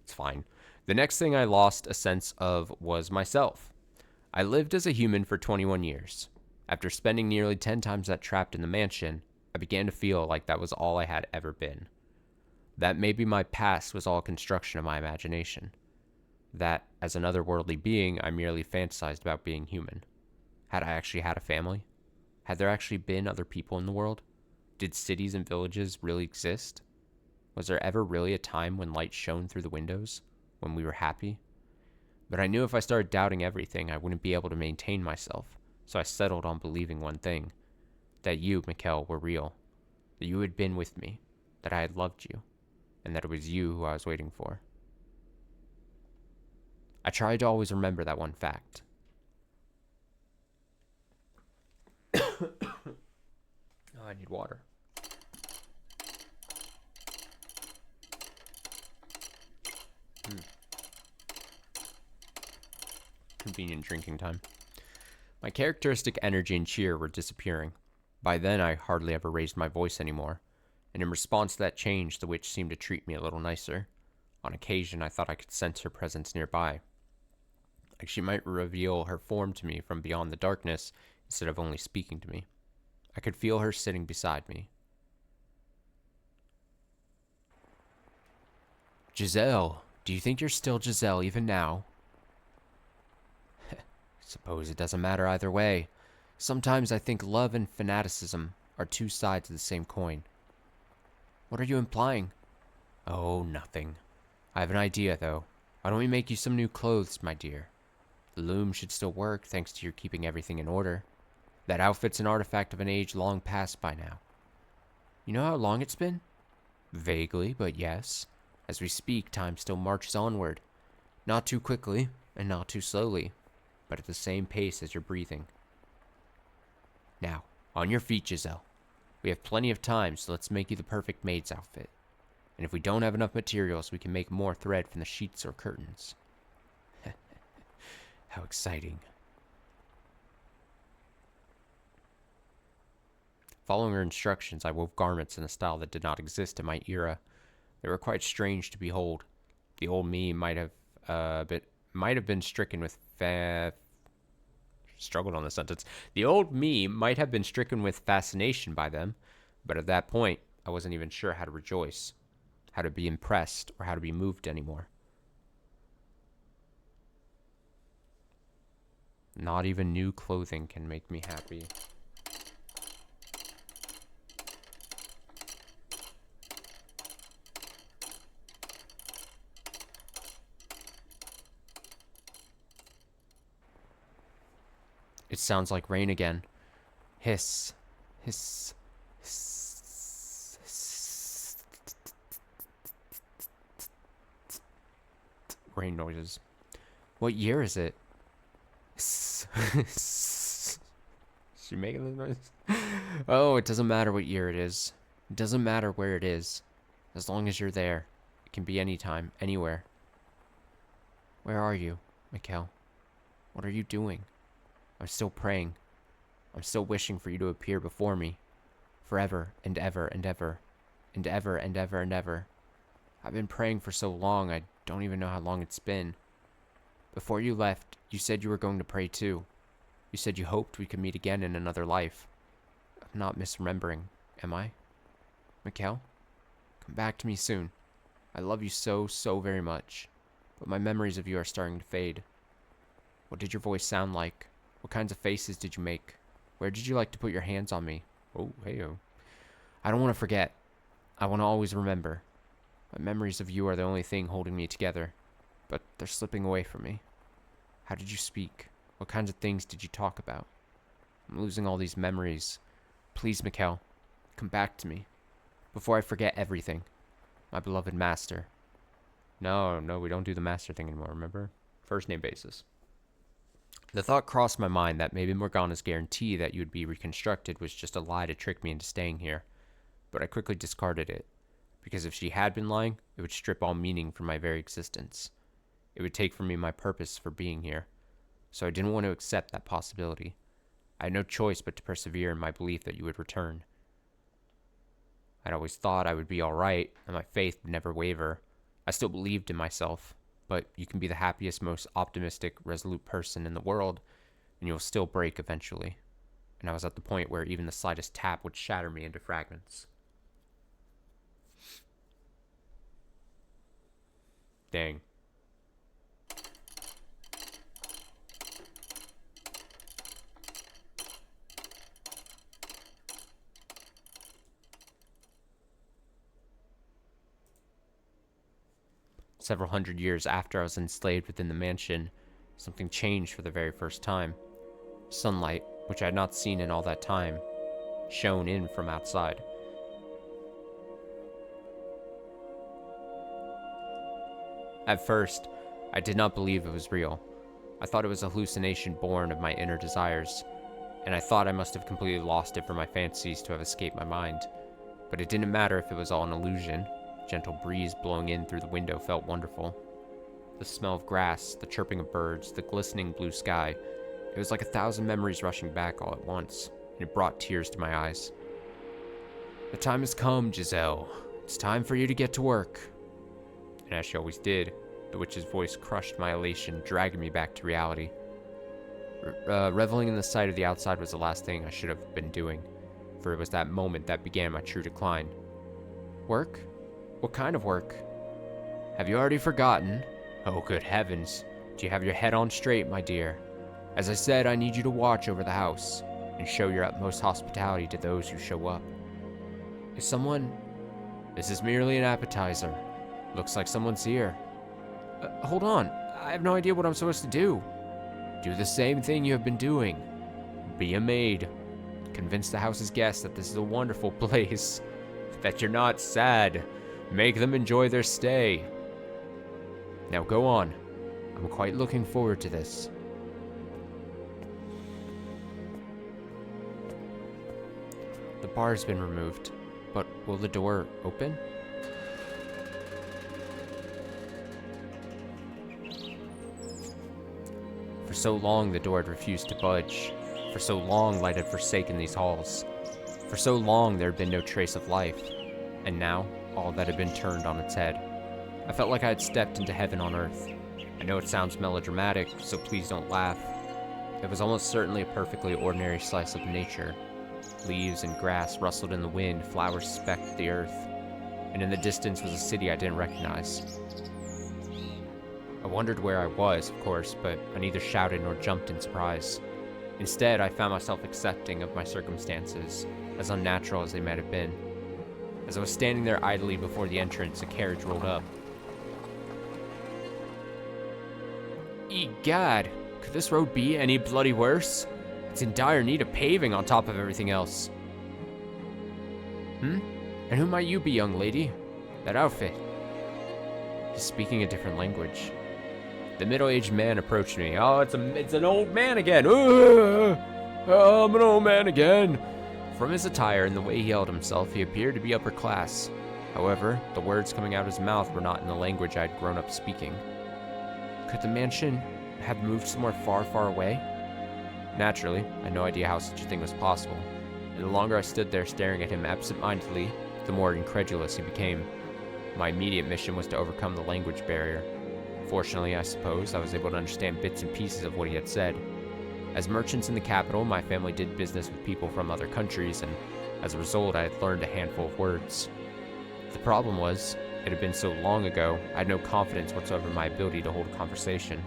It's fine. The next thing I lost a sense of was myself. I lived as a human for 21 years. After spending nearly 10 times that trapped in the mansion, I began to feel like that was all I had ever been. That maybe my past was all a construction of my imagination. That, as an otherworldly being, I merely fantasized about being human. Had I actually had a family? Had there actually been other people in the world? Did cities and villages really exist? Was there ever really a time when light shone through the windows? When we were happy? But I knew if I started doubting everything, I wouldn't be able to maintain myself, so I settled on believing one thing: that you, Mikkel, were real. That you had been with me. That I had loved you. And that it was you who I was waiting for. I tried to always remember that one fact. Oh, I need water. Convenient drinking time. My characteristic energy and cheer were disappearing. By then, I hardly ever raised my voice anymore, and in response to that change, the witch seemed to treat me a little nicer. On occasion, I thought I could sense her presence nearby, like she might reveal her form to me from beyond the darkness instead of only speaking to me. I could feel her sitting beside me. Giselle, do you think you're still Giselle even now? Suppose it doesn't matter either way. Sometimes I think love and fanaticism are two sides of the same coin. What are you implying? Oh, nothing. I have an idea, though. Why don't we make you some new clothes, my dear? The loom should still work, thanks to your keeping everything in order. That outfit's an artifact of an age long past by now. You know how long it's been? Vaguely, but yes. As we speak, time still marches onward. Not too quickly, and not too slowly, but at the same pace as you're breathing. Now, on your feet, Giselle. We have plenty of time, so let's make you the perfect maid's outfit. And if we don't have enough materials, we can make more thread from the sheets or curtains. How exciting. Following her instructions, I wove garments in a style that did not exist in my era. They were quite strange to behold. The old me might have been stricken with struggled on the sentence. The old me might have been stricken with fascination by them, but at that point, I wasn't even sure how to rejoice, how to be impressed, or how to be moved anymore. Not even new clothing can make me happy. It sounds like rain again. Hiss. Hiss. Hiss. Hiss. Rain noises. What year is it? Hiss. Hiss. Is she making this noise? Oh, it doesn't matter what year it is. It doesn't matter where it is. As long as you're there. It can be anytime, anywhere. Where are you, Mikkel? What are you doing? I'm still praying. I'm still wishing for you to appear before me. Forever and ever and ever. And ever and ever and ever. I've been praying for so long, I don't even know how long it's been. Before you left, you said you were going to pray too. You said you hoped we could meet again in another life. I'm not misremembering, am I? Mikkel? Come back to me soon. I love you so, so very much. But my memories of you are starting to fade. What did your voice sound like? What kinds of faces did you make? Where did you like to put your hands on me? Oh, hey-oh. I don't want to forget. I want to always remember. My memories of you are the only thing holding me together, but they're slipping away from me. How did you speak? What kinds of things did you talk about? I'm losing all these memories. Please, Mikkel, come back to me. Before I forget everything. My beloved master. No, we don't do the master thing anymore, remember? First name basis. The thought crossed my mind that maybe Morgana's guarantee that you would be reconstructed was just a lie to trick me into staying here, but I quickly discarded it, because if she had been lying, it would strip all meaning from my very existence. It would take from me my purpose for being here, so I didn't want to accept that possibility. I had no choice but to persevere in my belief that you would return. I'd always thought I would be alright, and my faith would never waver. I still believed in myself. But you can be the happiest, most optimistic, resolute person in the world, and you'll still break eventually. And I was at the point where even the slightest tap would shatter me into fragments. Dang. Several hundred years after I was enslaved within the mansion, something changed for the very first time. Sunlight, which I had not seen in all that time, shone in from outside. At first, I did not believe it was real. I thought it was a hallucination born of my inner desires, and I thought I must have completely lost it for my fancies to have escaped my mind. But it didn't matter if it was all an illusion. Gentle breeze blowing in through the window felt wonderful. The smell of grass, the chirping of birds, the glistening blue sky. It was like 1,000 memories rushing back all at once, and it brought tears to my eyes. The time has come, Giselle. It's time for you to get to work. And as she always did, the witch's voice crushed my elation, dragging me back to reality. Reveling in the sight of the outside was the last thing I should have been doing, for it was that moment that began my true decline. Work? What kind of work? Have you already forgotten? Oh, good heavens. Do you have your head on straight, my dear? As I said, I need you to watch over the house and show your utmost hospitality to those who show up. Is someone... This is merely an appetizer. Looks like someone's here. Hold on. I have no idea what I'm supposed to do. Do the same thing you have been doing. Be a maid. Convince the house's guests that this is a wonderful place. That you're not sad. Make them enjoy their stay. Now go on. I'm quite looking forward to this. The bar has been removed, but will the door open? For so long the door had refused to budge. For so long light had forsaken these halls. For so long there had been no trace of life. And now, all that had been turned on its head. I felt like I had stepped into heaven on earth. I know it sounds melodramatic, so please don't laugh. It was almost certainly a perfectly ordinary slice of nature. Leaves and grass rustled in the wind, flowers specked the earth, and in the distance was a city I didn't recognize. I wondered where I was, of course, but I neither shouted nor jumped in surprise. Instead, I found myself accepting of my circumstances, as unnatural as they might have been. As I was standing there idly before the entrance, a carriage rolled up. Egad, could this road be any bloody worse? It's in dire need of paving on top of everything else. And who might you be, young lady? That outfit. He's speaking a different language. The middle-aged man approached me. Oh, it's an old man again. I'm an old man again. From his attire and the way he held himself, he appeared to be upper class. However, the words coming out of his mouth were not in the language I had grown up speaking. Could the mansion have moved somewhere far, far away? Naturally, I had no idea how such a thing was possible, and the longer I stood there staring at him absent-mindedly, the more incredulous he became. My immediate mission was to overcome the language barrier. Fortunately, I suppose, I was able to understand bits and pieces of what he had said. As merchants in the capital, my family did business with people from other countries, and as a result, I had learned a handful of words. The problem was, it had been so long ago, I had no confidence whatsoever in my ability to hold a conversation.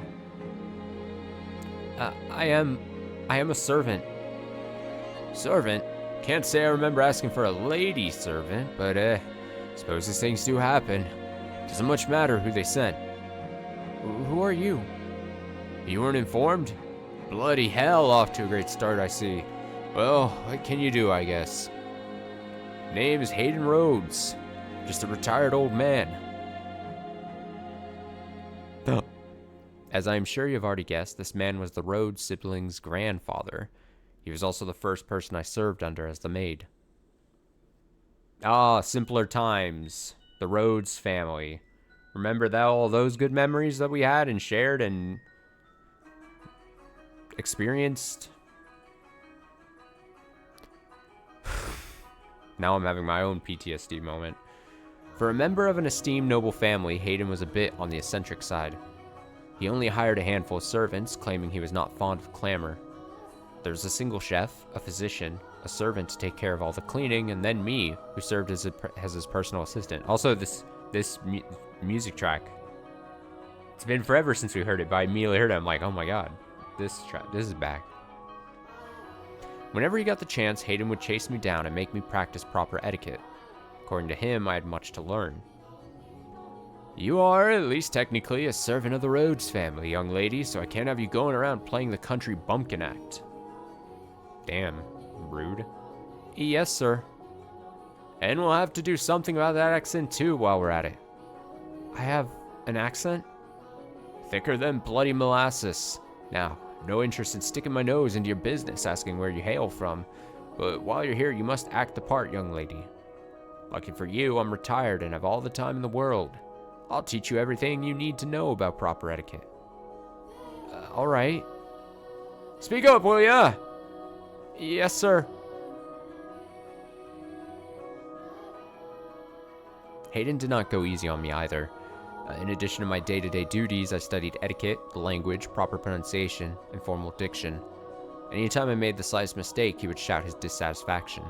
I am a servant. Servant? Can't say I remember asking for a lady servant, but suppose these things do happen. Doesn't much matter who they sent. Who are you? You weren't informed? Bloody hell, off to a great start, I see. Well, what can you do, I guess? Name is Hayden Rhodes. Just a retired old man. As I am sure you have already guessed, this man was the Rhodes siblings' grandfather. He was also the first person I served under as the maid. Ah, simpler times. The Rhodes family. Remember that all those good memories that we had and shared and experienced? Now I'm having my own PTSD moment. For a member of an esteemed noble family, Hayden was a bit on the eccentric side. He only hired a handful of servants, claiming he was not fond of clamor. There was a single chef, a physician, a servant to take care of all the cleaning, and then me, who served as his personal assistant. Also, this music track. It's been forever since we heard it, but I immediately heard it. I'm like, oh my god, this is back. Whenever he got the chance, Hayden would chase me down and make me practice proper etiquette. According to him, I had much to learn. You are, at least technically, a servant of the Rhodes family, young lady, so I can't have you going around playing the country bumpkin act. Damn, rude. Yes, sir. And we'll have to do something about that accent too while we're at it. I have an accent? Thicker than bloody molasses. Now, no interest in sticking my nose into your business asking where you hail from, but while you're here, you must act the part, young lady. Lucky for you, I'm retired and have all the time in the world. I'll teach you everything you need to know about proper etiquette. All right. Speak up, will ya? Yes, sir. Hayden did not go easy on me either. In addition to my day-to-day duties, I studied etiquette, language, proper pronunciation, and formal diction. Anytime I made the slightest mistake, he would shout his dissatisfaction.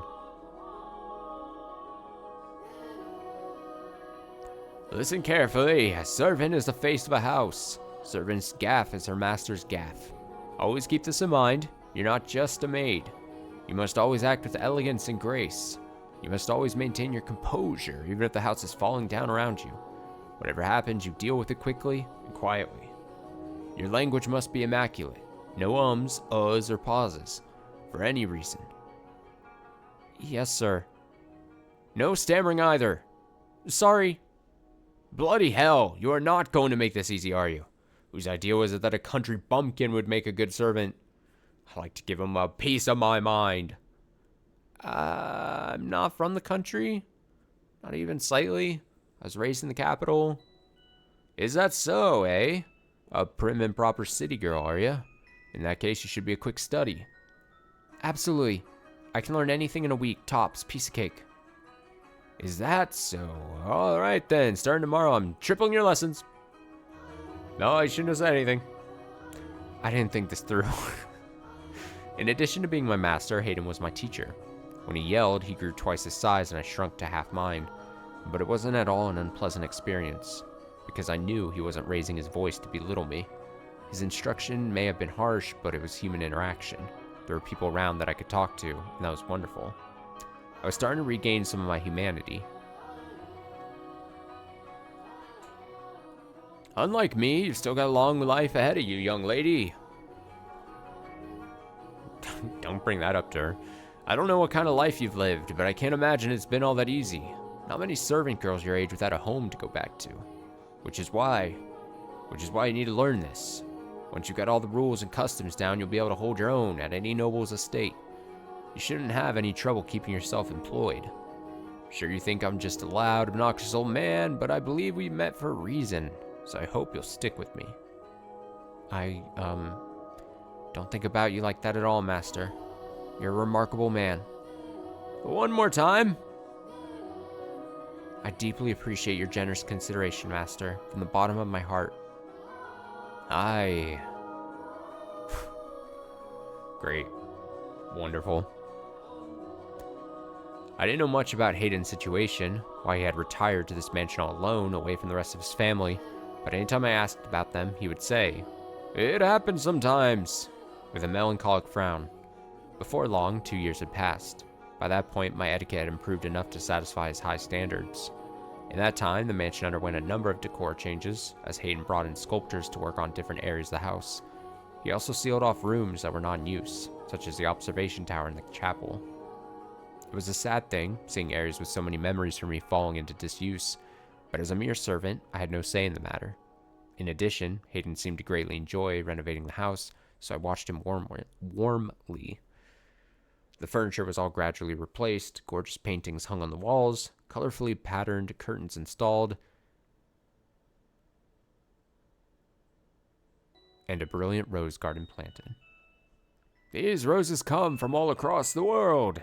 Listen carefully. A servant is the face of a house. Servant's gaff is her master's gaff. Always keep this in mind. You're not just a maid. You must always act with elegance and grace. You must always maintain your composure, even if the house is falling down around you. Whatever happens, you deal with it quickly and quietly. Your language must be immaculate. No ums, uhs, or pauses, for any reason. Yes, sir. No stammering either. Sorry. Bloody hell, you are not going to make this easy, are you? Whose idea was it that a country bumpkin would make a good servant? I like to give him a piece of my mind. I'm not from the country. Not even slightly. I was raised in the capital. Is that so, eh? A prim and proper city girl, are you? In that case, you should be a quick study. Absolutely. I can learn anything in a week, tops, piece of cake. Is that so? All right then, starting tomorrow, I'm tripling your lessons. No, I shouldn't have said anything. I didn't think this through. In addition to being my master, Hayden was my teacher. When he yelled, he grew twice his size and I shrunk to half mine. But it wasn't at all an unpleasant experience, because I knew he wasn't raising his voice to belittle me. His instruction may have been harsh, but it was human interaction. There were people around that I could talk to, and that was wonderful. I was starting to regain some of my humanity. Unlike me, you've still got a long life ahead of you, young lady. Don't bring that up to her. I don't know what kind of life you've lived, but I can't imagine it's been all that easy. Not many servant girls your age without a home to go back to. Which is why you need to learn this. Once you've got all the rules and customs down, you'll be able to hold your own at any noble's estate. You shouldn't have any trouble keeping yourself employed. Sure you think I'm just a loud, obnoxious old man, but I believe we met for a reason, so I hope you'll stick with me. I, don't think about you like that at all, Master. You're a remarkable man. One more time. I deeply appreciate your generous consideration, Master, from the bottom of my heart. Aye. Great. Wonderful. I didn't know much about Hayden's situation, why he had retired to this mansion all alone, away from the rest of his family, but anytime I asked about them, he would say, "It happens sometimes," with a melancholic frown. Before long, 2 years had passed. By that point, my etiquette had improved enough to satisfy his high standards. In that time, the mansion underwent a number of decor changes, as Hayden brought in sculptors to work on different areas of the house. He also sealed off rooms that were not in use, such as the observation tower and the chapel. It was a sad thing, seeing areas with so many memories for me falling into disuse, but as a mere servant, I had no say in the matter. In addition, Hayden seemed to greatly enjoy renovating the house, so I watched him warmly. The furniture was all gradually replaced, gorgeous paintings hung on the walls, colorfully patterned curtains installed, and a brilliant rose garden planted. These roses come from all across the world.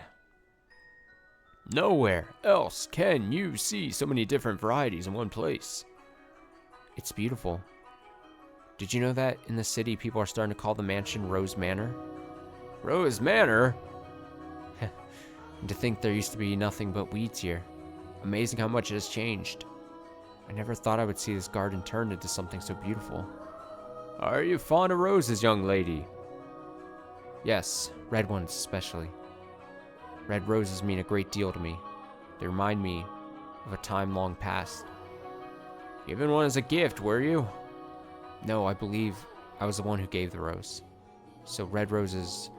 Nowhere else can you see so many different varieties in one place. It's beautiful. Did you know that in the city people are starting to call the mansion Rose Manor? Rose Manor? And to think there used to be nothing but weeds here. Amazing how much it has changed. I never thought I would see this garden turned into something so beautiful. Are you fond of roses, young lady? Yes, red ones especially. Red roses mean a great deal to me. They remind me of a time long past. Given one as a gift, were you? No, I believe I was the one who gave the rose. So red roses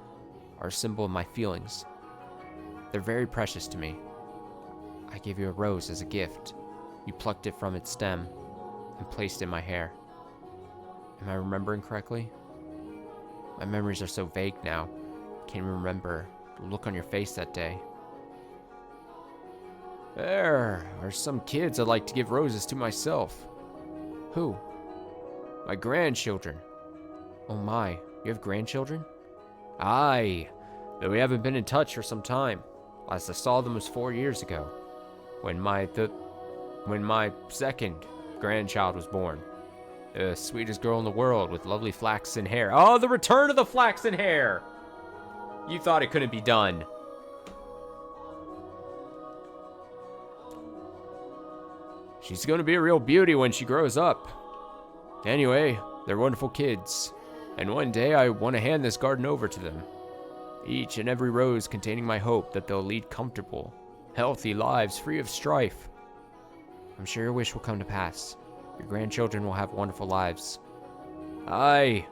are a symbol of my feelings. They're very precious to me. I gave you a rose as a gift. You plucked it from its stem and placed it in my hair. Am I remembering correctly? My memories are so vague now. I can't even remember the look on your face that day. There are some kids I'd like to give roses to myself. Who? My grandchildren. Oh my, you have grandchildren? Aye, though we haven't been in touch for some time. Last I saw them was 4 years ago, when my second grandchild was born. The sweetest girl in the world with lovely flaxen hair. Oh, the return of the flaxen hair! You thought it couldn't be done. She's gonna be a real beauty when she grows up. Anyway, they're wonderful kids, and one day I want to hand this garden over to them. Each and every rose containing my hope that they'll lead comfortable, healthy lives free of strife. I'm sure your wish will come to pass. Your grandchildren will have wonderful lives. Aye.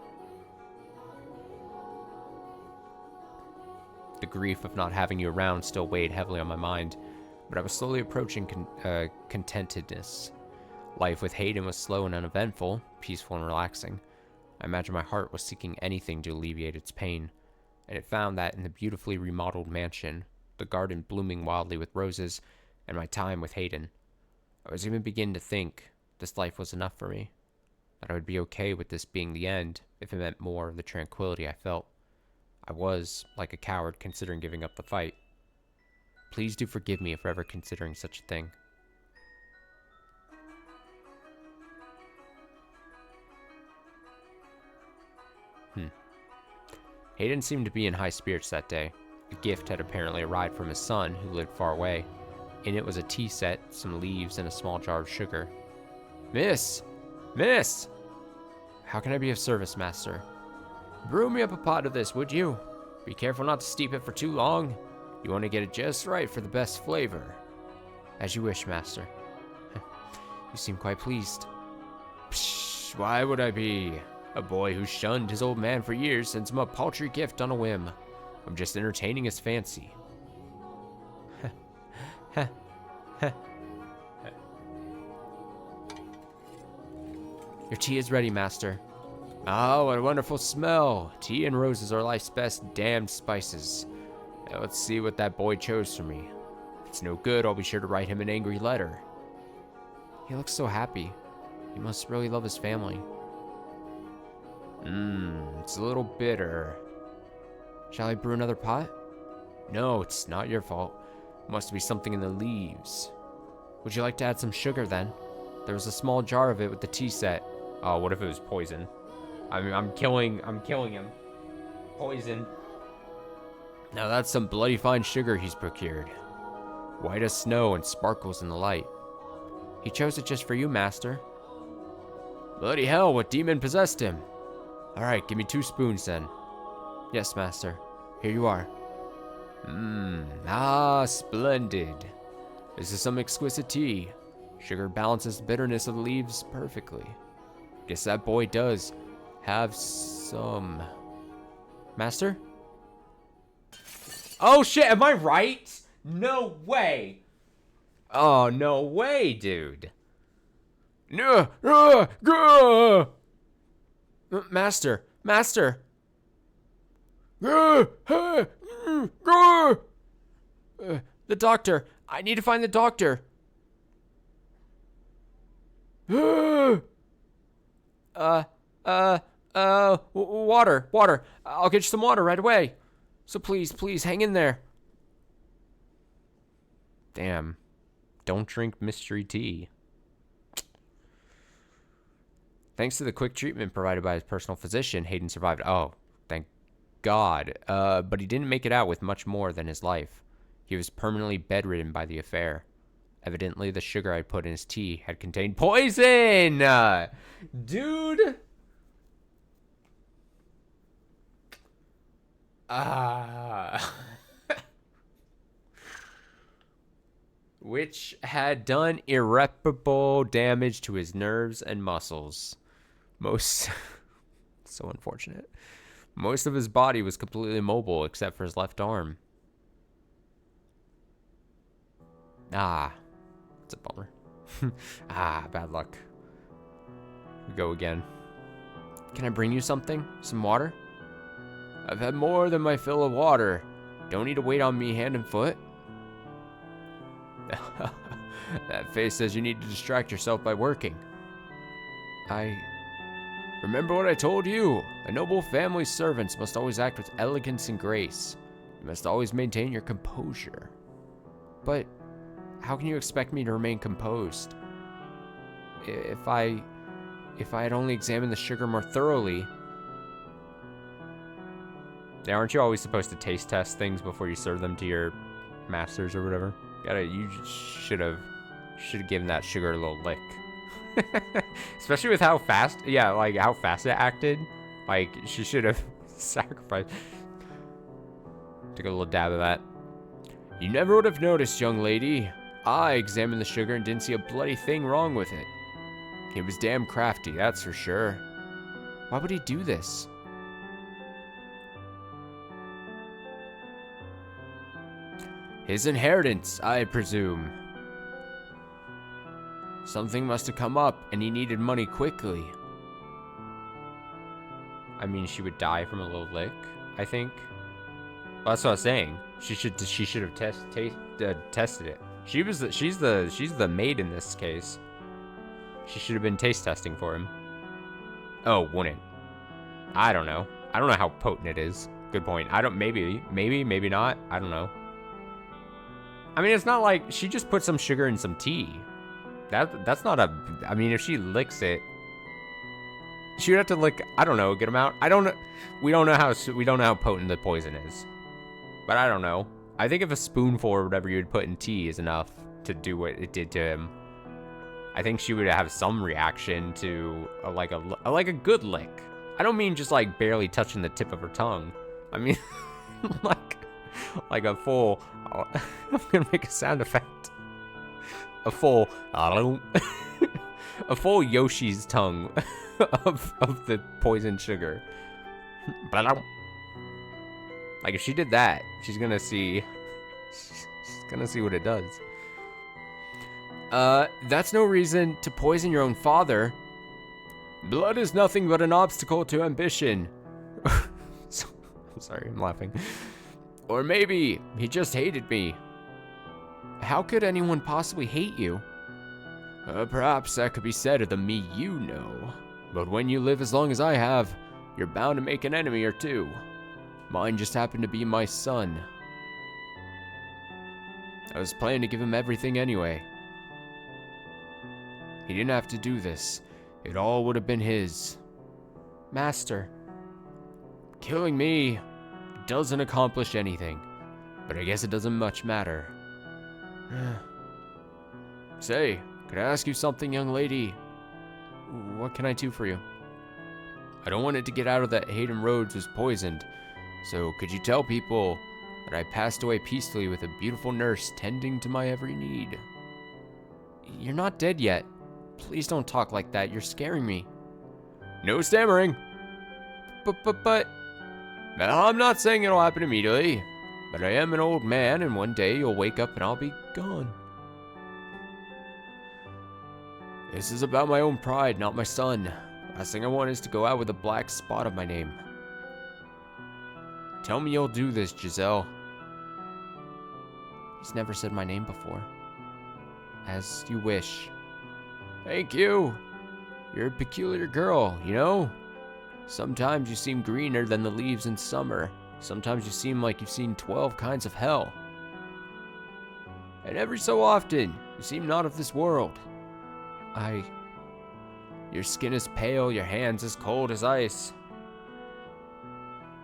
The grief of not having you around still weighed heavily on my mind, but I was slowly approaching contentedness. Life with Hayden was slow and uneventful, peaceful and relaxing. I imagine my heart was seeking anything to alleviate its pain, and it found that in the beautifully remodeled mansion, the garden blooming wildly with roses, and my time with Hayden. I was even beginning to think this life was enough for me, that I would be okay with this being the end if it meant more of the tranquility I felt. I was, like a coward, considering giving up the fight. Please do forgive me for ever considering such a thing. Hayden seemed to be in high spirits that day. A gift had apparently arrived from his son, who lived far away. In it was a tea set, some leaves, and a small jar of sugar. Miss! Miss! How can I be of service, master? Brew me up a pot of this, would you? Be careful not to steep it for too long. You want to get it just right for the best flavor. As you wish, master. You seem quite pleased. Psh, why would I be? A boy who shunned his old man for years sends him a paltry gift on a whim. I'm just entertaining his fancy. Your tea is ready, master. Ah, what a wonderful smell. Tea and roses are life's best damned spices. Now let's see what that boy chose for me. If it's no good, I'll be sure to write him an angry letter. He looks so happy. He must really love his family. It's a little bitter. Shall I brew another pot? No, it's not your fault. Must be something in the leaves. Would you like to add some sugar then? There was a small jar of it with the tea set. Oh, what if it was poison? I mean, I'm killing him. Poison. Now that's some bloody fine sugar he's procured. White as snow and sparkles in the light. He chose it just for you, master. Bloody hell, what demon possessed him? Alright, give me 2 spoons then. Yes, master. Here you are. Splendid. This is some exquisite tea. Sugar balances the bitterness of the leaves perfectly. Guess that boy does have some. Master? Oh shit, am I right? No way. Oh, no way, dude. Master, master. The doctor. I need to find the doctor. Water. I'll get you some water right away. So please, hang in there. Damn. Don't drink mystery tea. Thanks to the quick treatment provided by his personal physician, Hayden survived. Oh, thank God. But he didn't make it out with much more than his life. He was permanently bedridden by the affair. Evidently, the sugar I put in his tea had contained poison! Dude! Which had done irreparable damage to his nerves and muscles. So unfortunate. Most of his body was completely immobile except for his left arm. It's a bummer. Bad luck. We go again. Can I bring you something? Some water? I've had more than my fill of water. Don't need to wait on me hand and foot. That face says you need to distract yourself by working. Remember what I told you. A noble family's servants must always act with elegance and grace. You must always maintain your composure. But how can you expect me to remain composed? If I had only examined the sugar more thoroughly. Yeah, aren't you always supposed to taste test things before you serve them to your masters or whatever? You should have given that sugar a little lick. Especially with how fast, how fast it acted. Like, she should have sacrificed. Took a little dab of that. You never would have noticed, young lady. I examined the sugar and didn't see a bloody thing wrong with it. He was damn crafty, that's for sure. Why would he do this? His inheritance, I presume. Something must have come up, and he needed money quickly. I mean, she would die from a little lick, I think. Well, that's what I was saying. She should have tested it. She's the maid in this case. She should have been taste testing for him. Oh, wouldn't. I don't know. I don't know how potent it is. Good point. Maybe not. I don't know. I mean, it's not like she just put some sugar in some tea. That's not a. I mean, if she licks it, she would have to lick. I don't know, a good amount. I don't know. We don't know how potent the poison is. But I don't know. I think if a spoonful or whatever you would put in tea is enough to do what it did to him, I think she would have some reaction to like a good lick. I don't mean just like barely touching the tip of her tongue. I mean like a full. I'm gonna make a sound effect. A full Yoshi's tongue of the poison sugar. Like if she did that, she's gonna see what it does. That's no reason to poison your own father. Blood is nothing but an obstacle to ambition. I'm sorry, I'm laughing. Or maybe he just hated me. How could anyone possibly hate you? Perhaps that could be said of the me you know. But when you live as long as I have, you're bound to make an enemy or two. Mine just happened to be my son. I was planning to give him everything anyway. He didn't have to do this. It all would have been his. Master. Killing me doesn't accomplish anything, but I guess it doesn't much matter. Say, could I ask you something, young lady? What can I do for you? I don't want it to get out of that Hayden Rhodes was poisoned, so could you tell people that I passed away peacefully with a beautiful nurse tending to my every need? You're not dead yet. Please don't talk like that. You're scaring me. No stammering. But... Well, I'm not saying it'll happen immediately, but I am an old man, and one day you'll wake up and I'll be gone. This is about my own pride, not my son. Last thing I want is to go out with a black spot on my name. Tell me you'll do this, Giselle. He's never said my name before. As you wish. Thank you. You're a peculiar girl, you know? Sometimes you seem greener than the leaves in summer. Sometimes you seem like you've seen 12 kinds of hell. And every so often, you seem not of this world. Your skin is pale, your hands as cold as ice.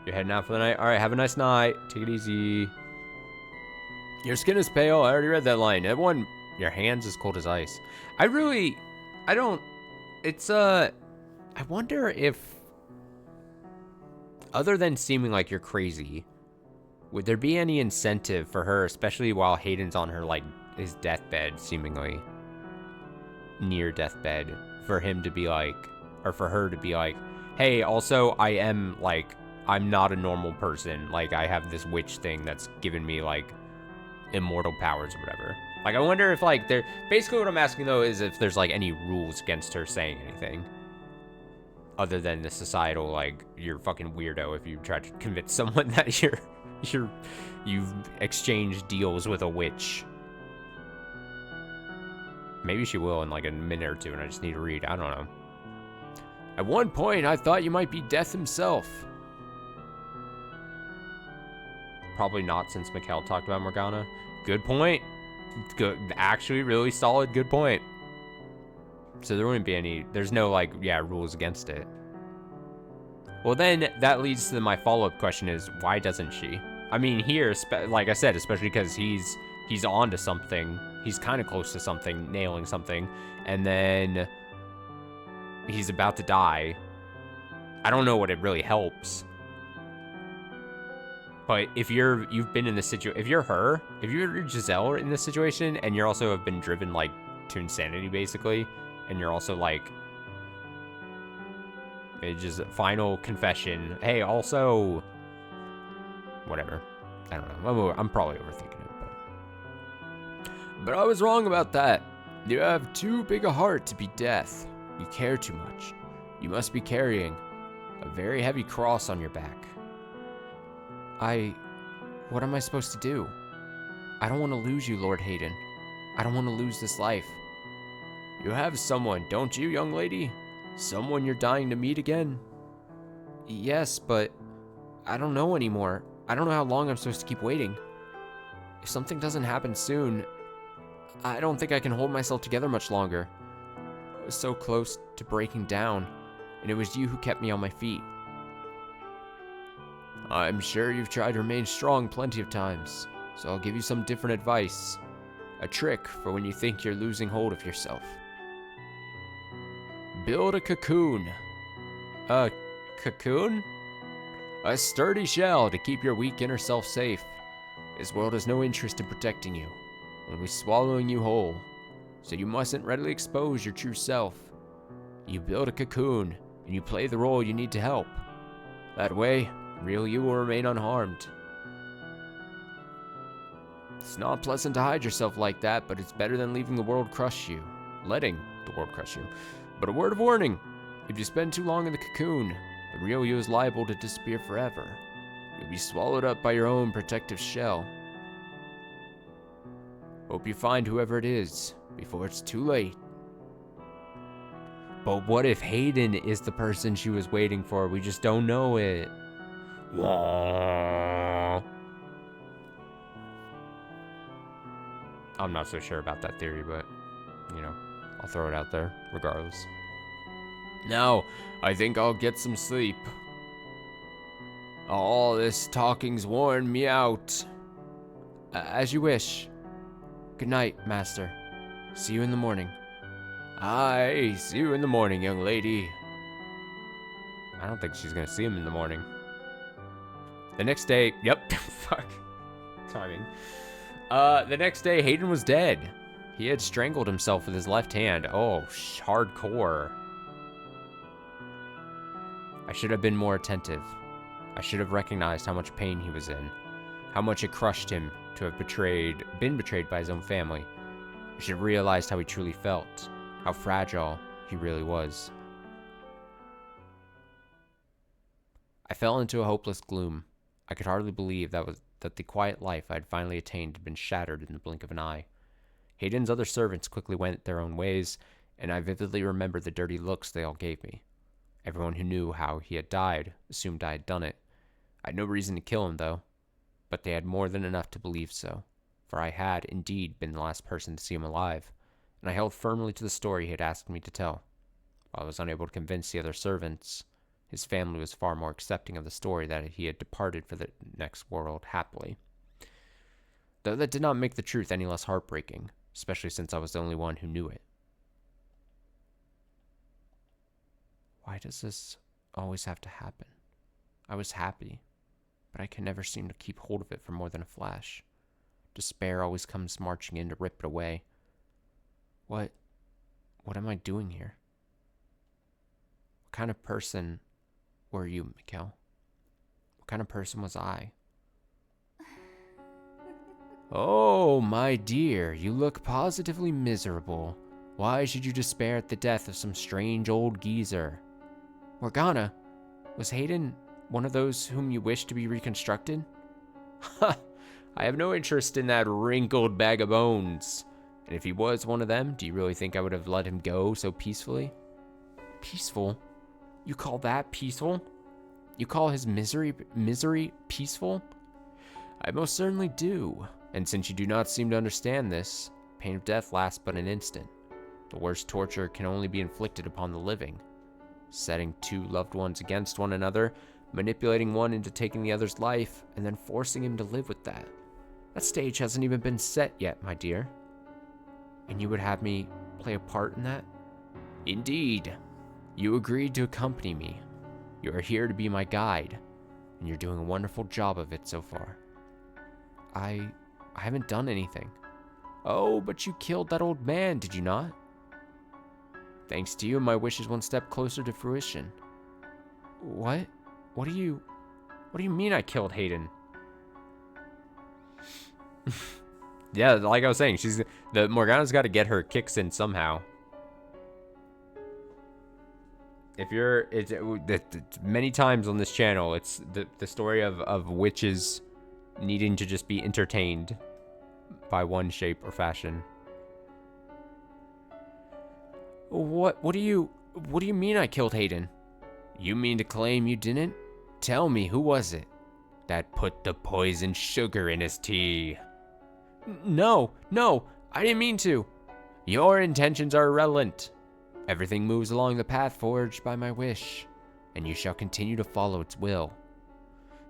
You're heading out for the night? Alright, have a nice night. Take it easy. Your skin is pale, I already read that line. Everyone Your hands as cold as ice. I don't, it's, I wonder if, other than seeming like you're crazy, would there be any incentive for her, especially while Hayden's on her, like, his deathbed, seemingly near deathbed, for him to be like, or for her to be like, hey, also, I am, like, I'm not a normal person. Like, I have this witch thing that's given me, like, immortal powers or whatever. Like, I wonder if, like, there, basically what I'm asking, though, is if there's, like, any rules against her saying anything. Other than the societal, like, you're a fucking weirdo if you try to convince someone that you've exchanged deals with a witch. Maybe she will in like a minute or two and I just need to read. I don't know. At one point, I thought you might be Death himself. Probably not, since Mikkel talked about Morgana. Good point. Good, actually really solid good point. So there wouldn't be any, there's no like, yeah, rules against it. Well then, that leads to my follow-up question is, why doesn't she? I mean, here, like I said, especially because he's on to something. He's kind of close to something, nailing something. And then he's about to die. I don't know what it really helps. But if you've been in this situation, if you're her, if you're Giselle in this situation, and you're also have been driven, like, to insanity, basically, and you're also, like, it's just final confession. Hey, also, whatever. I don't know. I'm probably overthinking it, but I was wrong about that. You have too big a heart to be Death. You care too much. You must be carrying a very heavy cross on your back. What am I supposed to do? I don't want to lose you, Lord Hayden. I don't want to lose this life. You have someone, don't you, young lady? Someone you're dying to meet again? Yes, but I don't know anymore. I don't know how long I'm supposed to keep waiting. If something doesn't happen soon, I don't think I can hold myself together much longer. I was so close to breaking down, and it was you who kept me on my feet. I'm sure you've tried to remain strong plenty of times, so I'll give you some different advice. A trick for when you think you're losing hold of yourself. Build a cocoon. A cocoon? A sturdy shell to keep your weak inner self safe. This world has no interest in protecting you, only swallowing you whole, so you mustn't readily expose your true self. You build a cocoon, and you play the role you need to help. That way, real you will remain unharmed. It's not pleasant to hide yourself like that, but it's better than leaving the world crush you. Letting the world crush you. But a word of warning, if you spend too long in the cocoon, the real you is liable to disappear forever. You'll be swallowed up by your own protective shell. Hope you find whoever it is before it's too late. But what if Hayden is the person she was waiting for? We just don't know it. I'm not so sure about that theory, but, you know, I'll throw it out there regardless. Now, I think I'll get some sleep. All this talking's worn me out. As you wish. Good night, Master. See you in the morning. Aye, see you in the morning, young lady. I don't think she's gonna see him in the morning. The next day, yep, fuck. Timing. The next day, Hayden was dead. He had strangled himself with his left hand. Oh, hardcore. I should have been more attentive. I should have recognized how much pain he was in. How much it crushed him to have been betrayed by his own family. I should have realized how he truly felt. How fragile he really was. I fell into a hopeless gloom. I could hardly believe that the quiet life I had finally attained had been shattered in the blink of an eye. Hayden's other servants quickly went their own ways, and I vividly remembered the dirty looks they all gave me. Everyone who knew how he had died assumed I had done it. I had no reason to kill him, though, but they had more than enough to believe so, for I had indeed been the last person to see him alive, and I held firmly to the story he had asked me to tell. While I was unable to convince the other servants, his family was far more accepting of the story that he had departed for the next world happily. Though that did not make the truth any less heartbreaking, especially since I was the only one who knew it. Why does this always have to happen? I was happy, but I can never seem to keep hold of it for more than a flash. Despair always comes marching in to rip it away. What am I doing here? What kind of person were you, Mikkel? What kind of person was I? Oh, my dear, you look positively miserable. Why should you despair at the death of some strange old geezer? Morgana, was Hayden one of those whom you wish to be reconstructed? Ha! I have no interest in that wrinkled bag of bones. And if he was one of them, do you really think I would have let him go so peacefully? Peaceful? You call that peaceful? You call his misery peaceful? I most certainly do. And since you do not seem to understand this, pain of death lasts but an instant. The worst torture can only be inflicted upon the living. Setting two loved ones against one another, manipulating one into taking the other's life, and then forcing him to live with that. That stage hasn't even been set yet, my dear. And you would have me play a part in that? Indeed. You agreed to accompany me. You are here to be my guide, and you're doing a wonderful job of it so far. I haven't done anything. Oh, but you killed that old man, did you not? Thanks to you, my wish is one step closer to fruition. What? What do you mean I killed Hayden? Yeah, like I was saying, Morgana's got to get her kicks in somehow. Many times on this channel, it's the story of witches needing to just be entertained by one shape or fashion. What do you mean I killed Hayden? You mean to claim you didn't? Tell me, who was it that put the poisoned sugar in his tea? No, I didn't mean to. Your intentions are irrelevant. Everything moves along the path forged by my wish, and you shall continue to follow its will.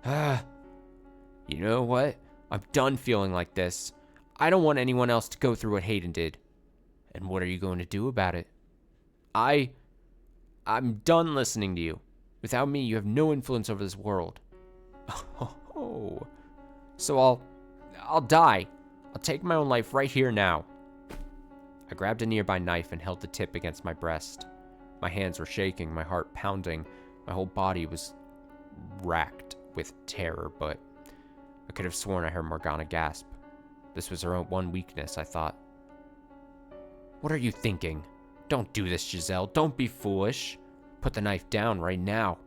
You know what? I'm done feeling like this. I don't want anyone else to go through what Hayden did. And what are you going to do about it? I'm done listening to you. Without me, you have no influence over this world. Oh. So I'll die. I'll take my own life right here now. I grabbed a nearby knife and held the tip against my breast. My hands were shaking, my heart pounding. My whole body was racked with terror, but I could have sworn I heard Morgana gasp. This was her own one weakness, I thought. What are you thinking? Don't do this, Giselle. Don't be foolish. Put the knife down right now.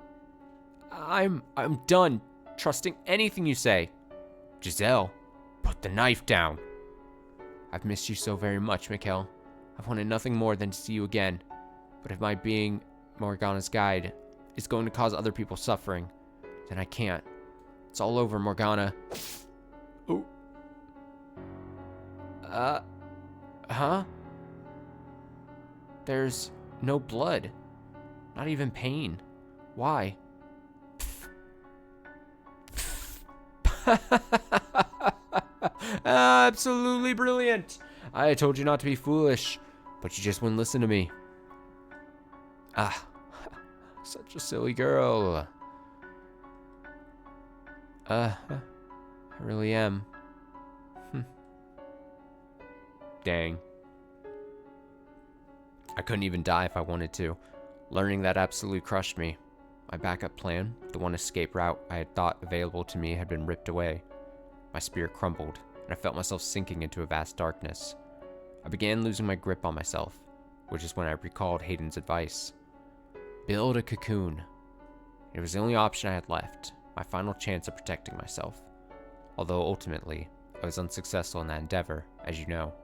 I'm done trusting anything you say. Giselle, put the knife down. I've missed you so very much, Mikkel. I've wanted nothing more than to see you again. But if my being Morgana's guide is going to cause other people suffering, then I can't. It's all over, Morgana. Ooh. Huh? There's no blood. Not even pain. Why? Absolutely brilliant. I told you not to be foolish, but you just wouldn't listen to me. Such a silly girl. I really am. Dang. I couldn't even die if I wanted to. Learning that absolutely crushed me. My backup plan, the one escape route I had thought available to me, had been ripped away. My spirit crumbled, and I felt myself sinking into a vast darkness. I began losing my grip on myself, which is when I recalled Hayden's advice. Build a cocoon. It was the only option I had left, my final chance of protecting myself. Although ultimately, I was unsuccessful in that endeavor, as you know.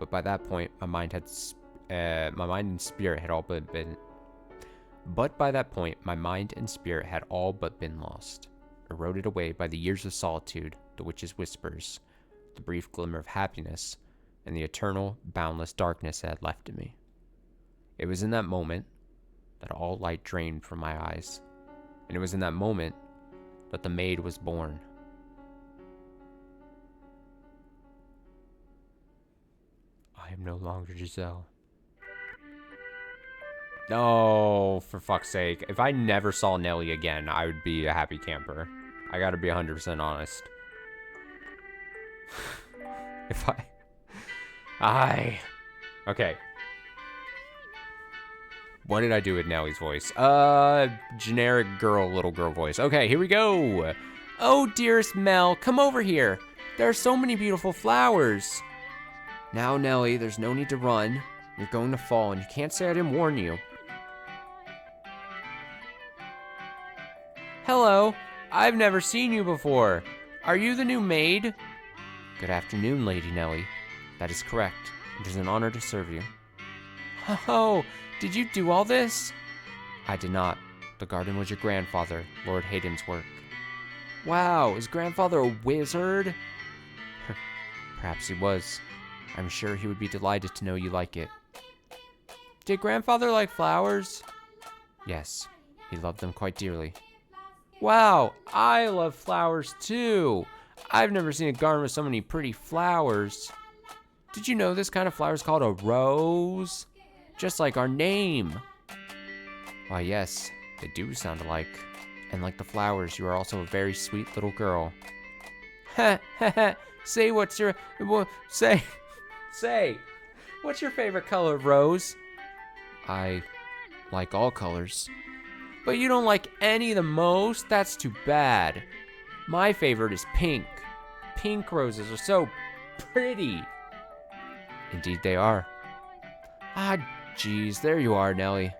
But by that point, my mind and spirit had all but been lost, eroded away by the years of solitude, the witch's whispers, the brief glimmer of happiness, and the eternal, boundless darkness it had left in me. It was in that moment that all light drained from my eyes, and it was in that moment that the maid was born. I am no longer Giselle. No, for fuck's sake. If I never saw Nelly again, I would be a happy camper. I gotta be 100% honest. If Okay. What did I do with Nelly's voice? Generic little girl voice. Okay, here we go. Oh, dearest Mel, come over here. There are so many beautiful flowers. Now, Nelly, there's no need to run. You're going to fall, and you can't say I didn't warn you. Hello, I've never seen you before. Are you the new maid? Good afternoon, Lady Nelly. That is correct. It is an honor to serve you. Oh, did you do all this? I did not. The garden was your grandfather, Lord Hayden's work. Wow, is grandfather a wizard? Perhaps he was. I'm sure he would be delighted to know you like it. Did grandfather like flowers? Yes, he loved them quite dearly. Wow, I love flowers too. I've never seen a garden with so many pretty flowers. Did you know this kind of flower is called a rose? Just like our name. Why, yes, they do sound alike. And like the flowers, you are also a very sweet little girl. Ha ha ha. Say what's your favorite color, Rose? I like all colors. But you don't like any the most? That's too bad. My favorite is pink. Pink roses are so pretty. Indeed they are. Ah, geez, there you are, Nelly.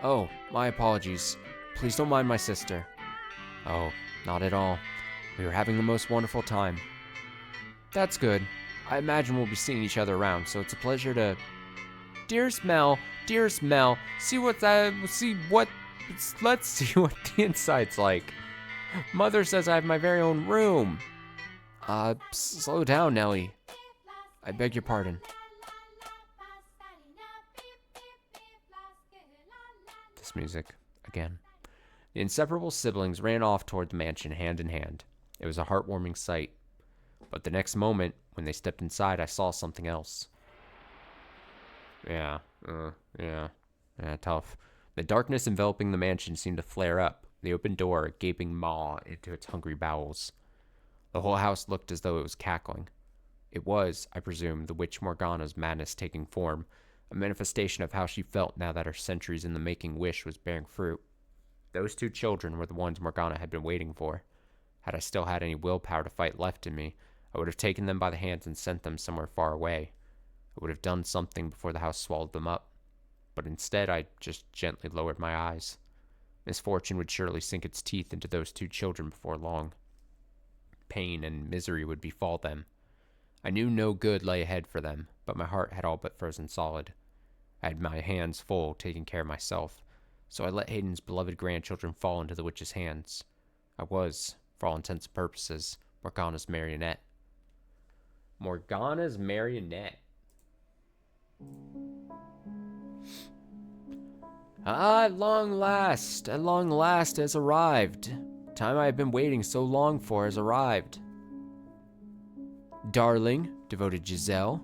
Oh, my apologies. Please don't mind my sister. Oh, not at all. We were having the most wonderful time. That's good. I imagine we'll be seeing each other around, so it's a pleasure to... Dearest Mel, let's see what the inside's like. Mother says I have my very own room. Slow down, Nelly. I beg your pardon. This music, again. The inseparable siblings ran off toward the mansion hand in hand. It was a heartwarming sight. But the next moment, when they stepped inside, I saw something else. Yeah, tough. The darkness enveloping the mansion seemed to flare up, the open door a gaping maw into its hungry bowels. The whole house looked as though it was cackling. It was, I presume, the witch Morgana's madness taking form, a manifestation of how she felt now that her centuries in the making wish was bearing fruit. Those two children were the ones Morgana had been waiting for. Had I still had any willpower to fight left in me, I would have taken them by the hands and sent them somewhere far away. I would have done something before the house swallowed them up. But instead, I just gently lowered my eyes. Misfortune would surely sink its teeth into those two children before long. Pain and misery would befall them. I knew no good lay ahead for them, but my heart had all but frozen solid. I had my hands full taking care of myself, so I let Hayden's beloved grandchildren fall into the witch's hands. I was, for all intents and purposes, Morgana's marionette. Morgana's marionette. At long last has arrived. Time I have been waiting so long for has arrived. Darling, devoted Giselle,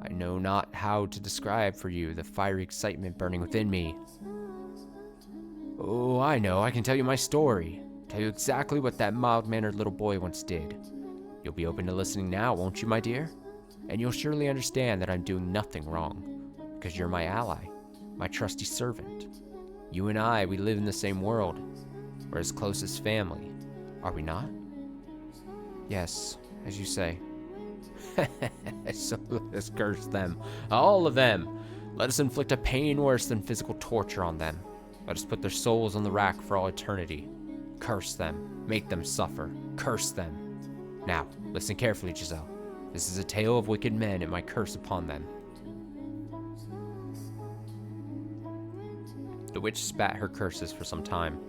I know not how to describe for you the fiery excitement burning within me. Oh, I know, I can tell you my story. Tell you exactly what that mild-mannered little boy once did. You'll be open to listening now, won't you, my dear? And you'll surely understand that I'm doing nothing wrong, because you're my ally, my trusty servant. You and I, we live in the same world. We're as close as family, are we not? Yes, as you say. So let us curse them, all of them. Let us inflict a pain worse than physical torture on them. Let us put their souls on the rack for all eternity. Curse them, make them suffer, curse them. Now, listen carefully, Giselle. This is a tale of wicked men and my curse upon them. The witch spat her curses for some time,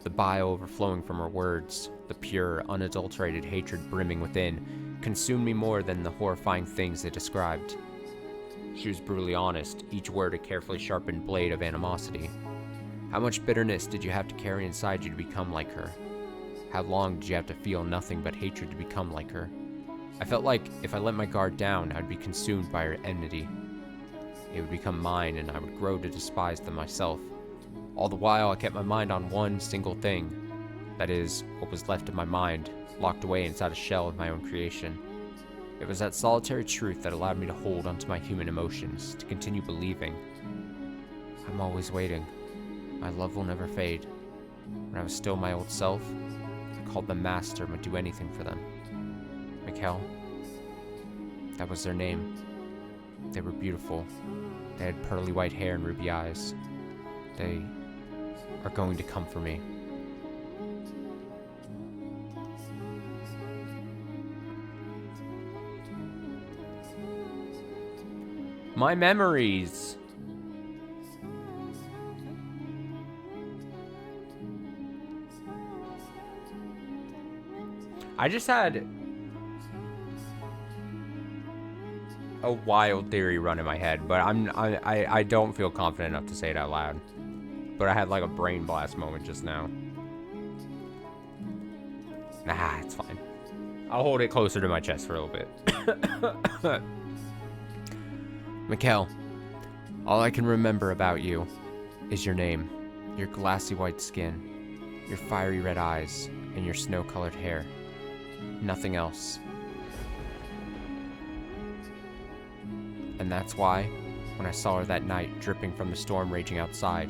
the bile overflowing from her words, the pure, unadulterated hatred brimming within, consumed me more than the horrifying things they described. She was brutally honest, each word a carefully sharpened blade of animosity. How much bitterness did you have to carry inside you to become like her? How long did you have to feel nothing but hatred to become like her? I felt like if I let my guard down, I'd be consumed by her enmity. It would become mine, and I would grow to despise them myself. All the while, I kept my mind on one single thing. That is, what was left of my mind, locked away inside a shell of my own creation. It was that solitary truth that allowed me to hold onto my human emotions, to continue believing. I'm always waiting. My love will never fade. When I was still my old self, I called them master and would do anything for them. Mikkel. That was their name. They were beautiful. They had pearly white hair and ruby eyes. They are going to come for me. My memories. I just had a wild theory run in my head, but I don't feel confident enough to say it out loud. But I had like a brain blast moment just now. Nah, it's fine. I'll hold it closer to my chest for a little bit. Mikkel, all I can remember about you is your name, your glassy white skin, your fiery red eyes, and your snow-colored hair. Nothing else. And that's why, when I saw her that night dripping from the storm raging outside,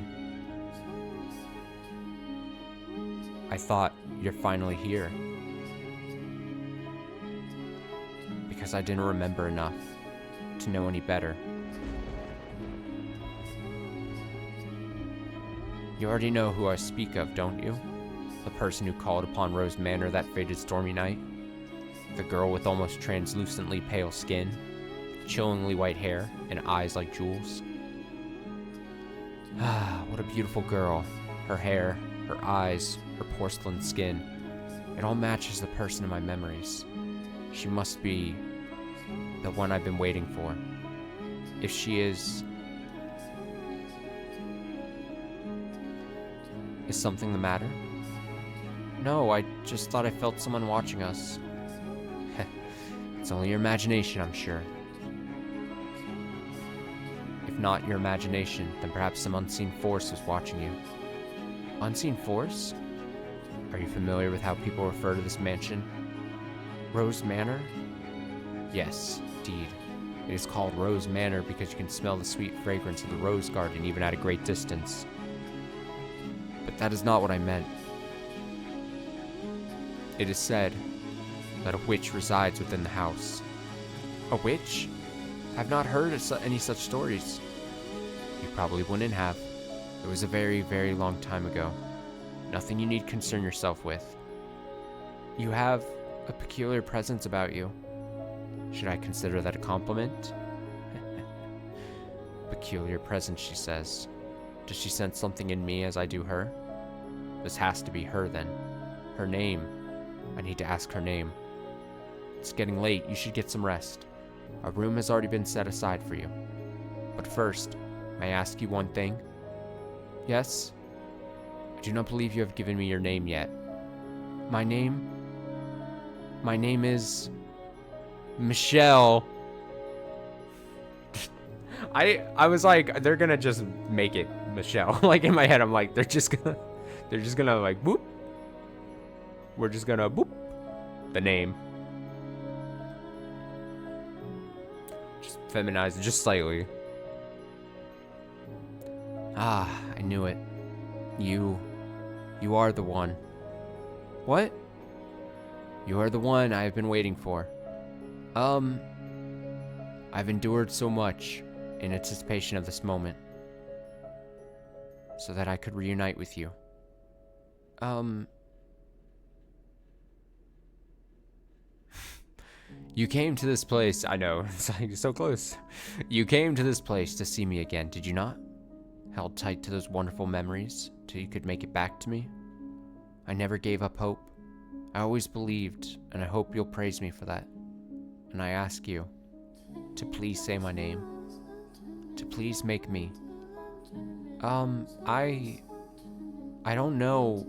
I thought, you're finally here. Because I didn't remember enough to know any better. You already know who I speak of, don't you? The person who called upon Rose Manor that fated stormy night? The girl with almost translucently pale skin, chillingly white hair, and eyes like jewels? Ah, what a beautiful girl. Her hair, her eyes, her porcelain skin. It all matches the person in my memories. She must be the one I've been waiting for. If she is... Is something the matter? No, I just thought I felt someone watching us. It's only your imagination, I'm sure. If not your imagination, then perhaps some unseen force was watching you. Unseen force? Are you familiar with how people refer to this mansion? Rose Manor? Yes, indeed. It is called Rose Manor because you can smell the sweet fragrance of the rose garden even at a great distance. But that is not what I meant. It is said that a witch resides within the house. A witch? I've not heard of any such stories. You probably wouldn't have. It was a very, very long time ago. Nothing you need concern yourself with. You have a peculiar presence about you. Should I consider that a compliment? Peculiar presence, she says. Does she sense something in me as I do her? This has to be her then. Her name. I need to ask her name. It's getting late. You should get some rest. A room has already been set aside for you. But first, may I ask you one thing? Yes? I do not believe you have given me your name yet. My name? My name is... Michelle. I was like, they're gonna just make it Michelle. Like in my head, I'm like, they're just gonna like, boop. We're just gonna boop the name. Just feminize it just slightly. Ah, I knew it. You are the one. What? You are the one I have been waiting for. I've endured so much in anticipation of this moment, so that I could reunite with you. You came to this place, I know, it's like so close. You came to this place to see me again, did you not? Held tight to those wonderful memories till you could make it back to me. I never gave up hope. I always believed, and I hope you'll praise me for that. And I ask you to please say my name. To please make me. I don't know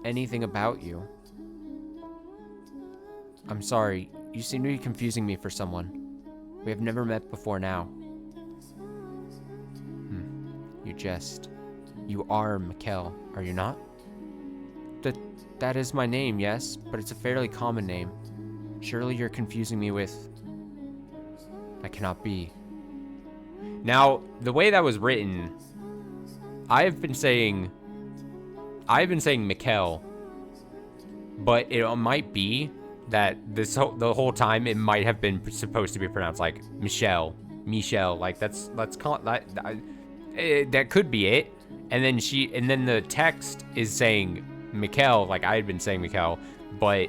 anything about you. I'm sorry. You seem to be confusing me for someone. We have never met before now. You jest. You are Mikkel, are you not? That is my name, yes, but it's a fairly common name. Surely you're confusing me with... That cannot be. Now, the way that was written, I've been saying Mikkel, but it might be that the whole time it might have been supposed to be pronounced like Michelle, like let's call it that. That could be it. And then the text is saying Mikkel, like I had been saying Mikkel, but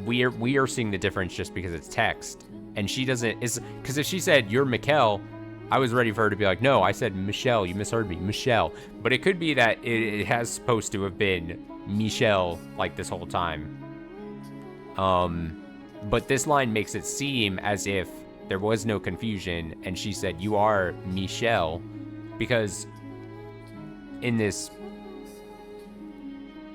we are seeing the difference just because it's text. And she doesn't, because if she said you're Mikkel, I was ready for her to be like, no, I said Michelle, you misheard me, Michelle. But it could be that it has supposed to have been Michelle like this whole time. But this line makes it seem as if there was no confusion and she said you are Michelle, because in this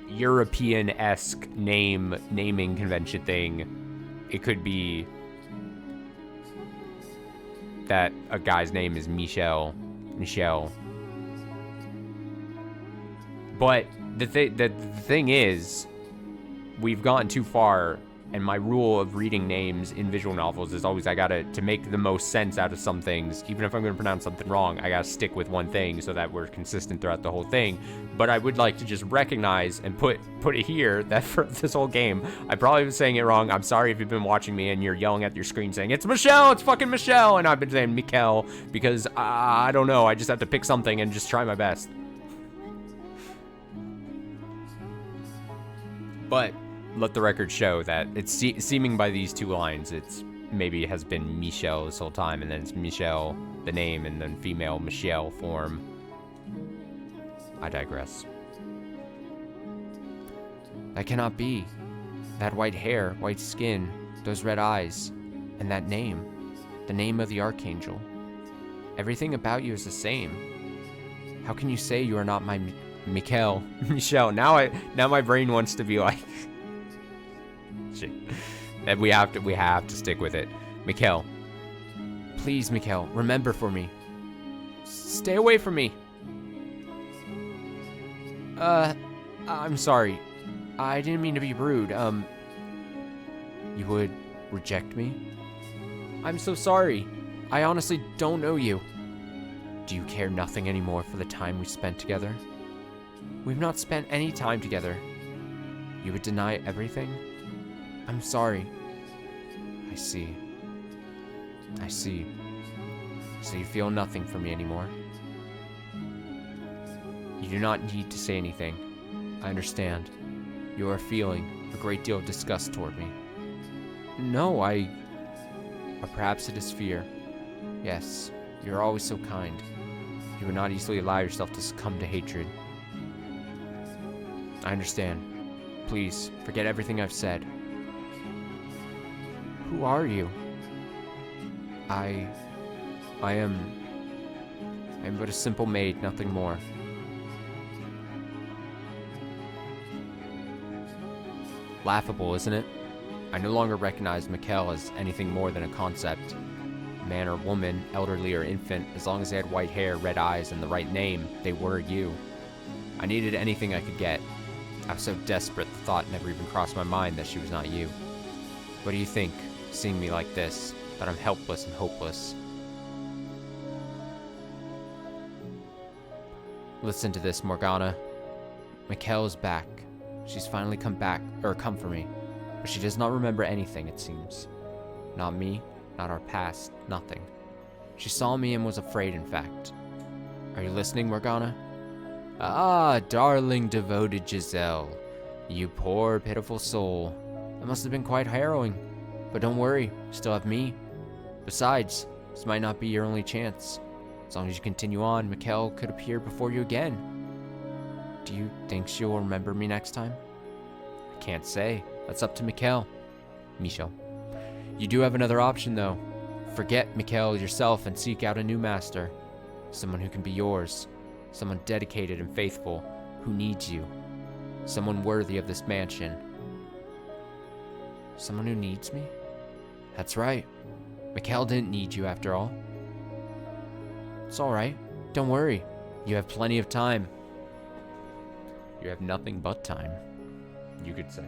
European-esque naming convention thing, it could be that a guy's name is Michelle. But the thing is, we've gone too far, and my rule of reading names in visual novels is always to make the most sense out of some things. Even if I'm going to pronounce something wrong, I gotta stick with one thing so that we're consistent throughout the whole thing. But I would like to just recognize and put it here that for this whole game, I probably was saying it wrong. I'm sorry if you've been watching me and you're yelling at your screen saying, it's Michelle, it's fucking Michelle, and I've been saying Mikkel because I don't know, I just have to pick something and just try my best. But let the record show that it's seeming by these two lines, it's maybe has been Michelle this whole time, and then it's Michelle, the name, and then female Michelle form. I digress. That cannot be. That white hair, white skin, those red eyes, and that name. The name of the Archangel. Everything about you is the same. How can you say you are not my Michelle? Now my brain wants to be like... Shit. And we have to stick with it. Mikkel. Please, Mikkel, remember for me. Stay away from me. I'm sorry. I didn't mean to be rude. You would reject me? I'm so sorry. I honestly don't know you. Do you care nothing anymore for the time we spent together? We've not spent any time together. You would deny everything? I'm sorry. I see. So you feel nothing for me anymore? You do not need to say anything. I understand. You are feeling a great deal of disgust toward me. No, or perhaps it is fear. Yes, you are always so kind. You would not easily allow yourself to succumb to hatred. I understand. Please, forget everything I've said. Who are you? I am but a simple maid, nothing more. Laughable, isn't it? I no longer recognize Mikkel as anything more than a concept. Man or woman, elderly or infant, as long as they had white hair, red eyes, and the right name, they were you. I needed anything I could get. I was so desperate the thought never even crossed my mind that she was not you. What do you think, seeing me like this, that I'm helpless and hopeless? Listen to this, Morgana. Mikkel is back. She's finally come for me. But she does not remember anything, it seems. Not me, not our past, nothing. She saw me and was afraid, in fact. Are you listening, Morgana? Ah, darling, devoted Giselle. You poor, pitiful soul. It must have been quite harrowing. But don't worry, you still have me. Besides, this might not be your only chance. As long as you continue on, Mikkel could appear before you again. Do you think she will remember me next time? I can't say. That's up to Mikkel. Michel. You do have another option, though. Forget Mikkel yourself and seek out a new master. Someone who can be yours. Someone dedicated and faithful, who needs you. Someone worthy of this mansion. Someone who needs me? That's right. Mikhail didn't need you after all. It's alright. Don't worry. You have plenty of time. You have nothing but time, you could say.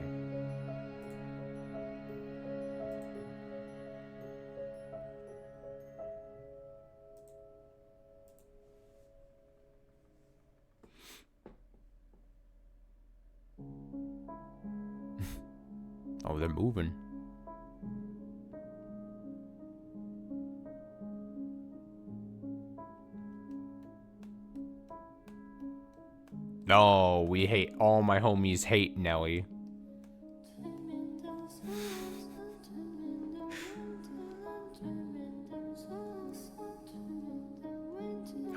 Oh, they're moving. No, we hate, all my homies hate Nelly.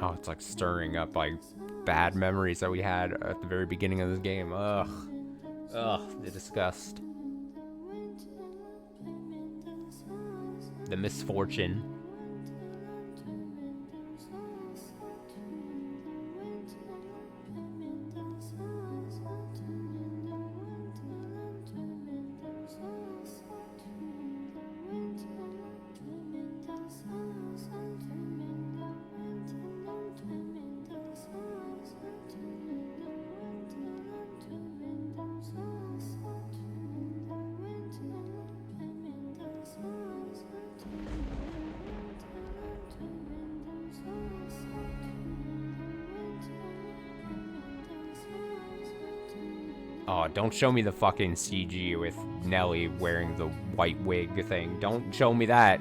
Oh, it's like stirring up like bad memories that we had at the very beginning of this game. Ugh. Ugh, the disgust. The misfortune. Oh, don't show me the fucking CG with Nelly wearing the white wig thing. Don't show me that.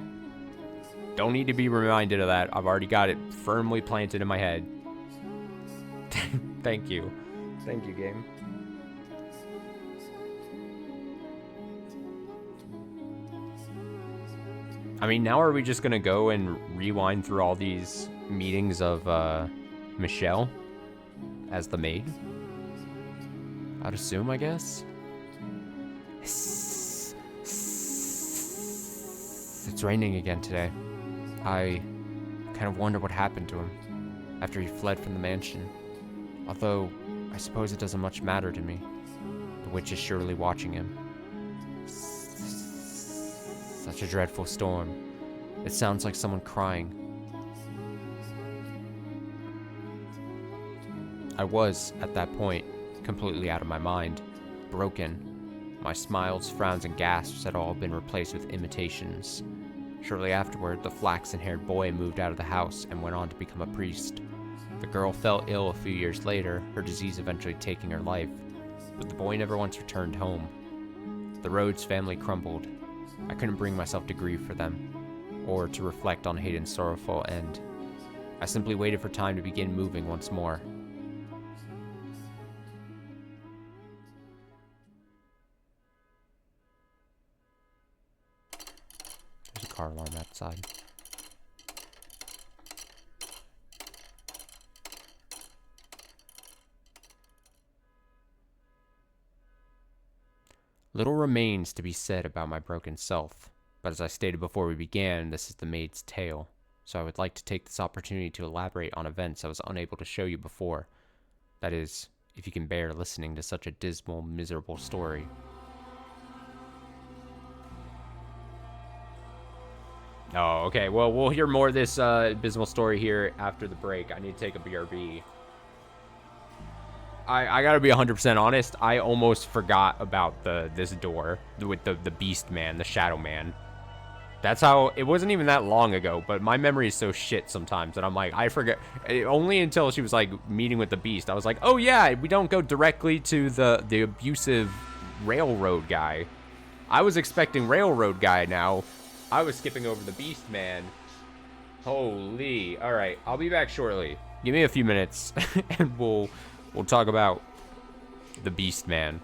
Don't need to be reminded of that. I've already got it firmly planted in my head. Thank you. Thank you, game. I mean, now are we just gonna go and rewind through all these meetings of Michelle as the maid? I'd assume, I guess. It's raining again today. I kind of wonder what happened to him after he fled from the mansion. Although, I suppose it doesn't much matter to me. The witch is surely watching him. Such a dreadful storm. It sounds like someone crying. I was, at that point, completely out of my mind, broken. My smiles, frowns, and gasps had all been replaced with imitations. Shortly afterward, the flaxen-haired boy moved out of the house and went on to become a priest. The girl fell ill a few years later, her disease eventually taking her life, but the boy never once returned home. The Rhodes family crumbled. I couldn't bring myself to grieve for them, or to reflect on Hayden's sorrowful end. I simply waited for time to begin moving once more. There's a car alarm outside. Little remains to be said about my broken self, but as I stated before we began, this is the maid's tale, so I would like to take this opportunity to elaborate on events I was unable to show you before. That is, if you can bear listening to such a dismal, miserable story. Oh, okay. Well, we'll hear more of this abysmal story here after the break. I need to take a BRB. I gotta be 100% honest. I almost forgot about this door with the beast man, the shadow man. That's how, it wasn't even that long ago, but my memory is so shit sometimes that I'm like, I forget. Only until she was like meeting with the beast, I was like, oh yeah, we don't go directly to the abusive railroad guy. I was expecting railroad guy now. I was skipping over the beast man. Holy. All right, I'll be back shortly. Give me a few minutes and we'll talk about the beast man.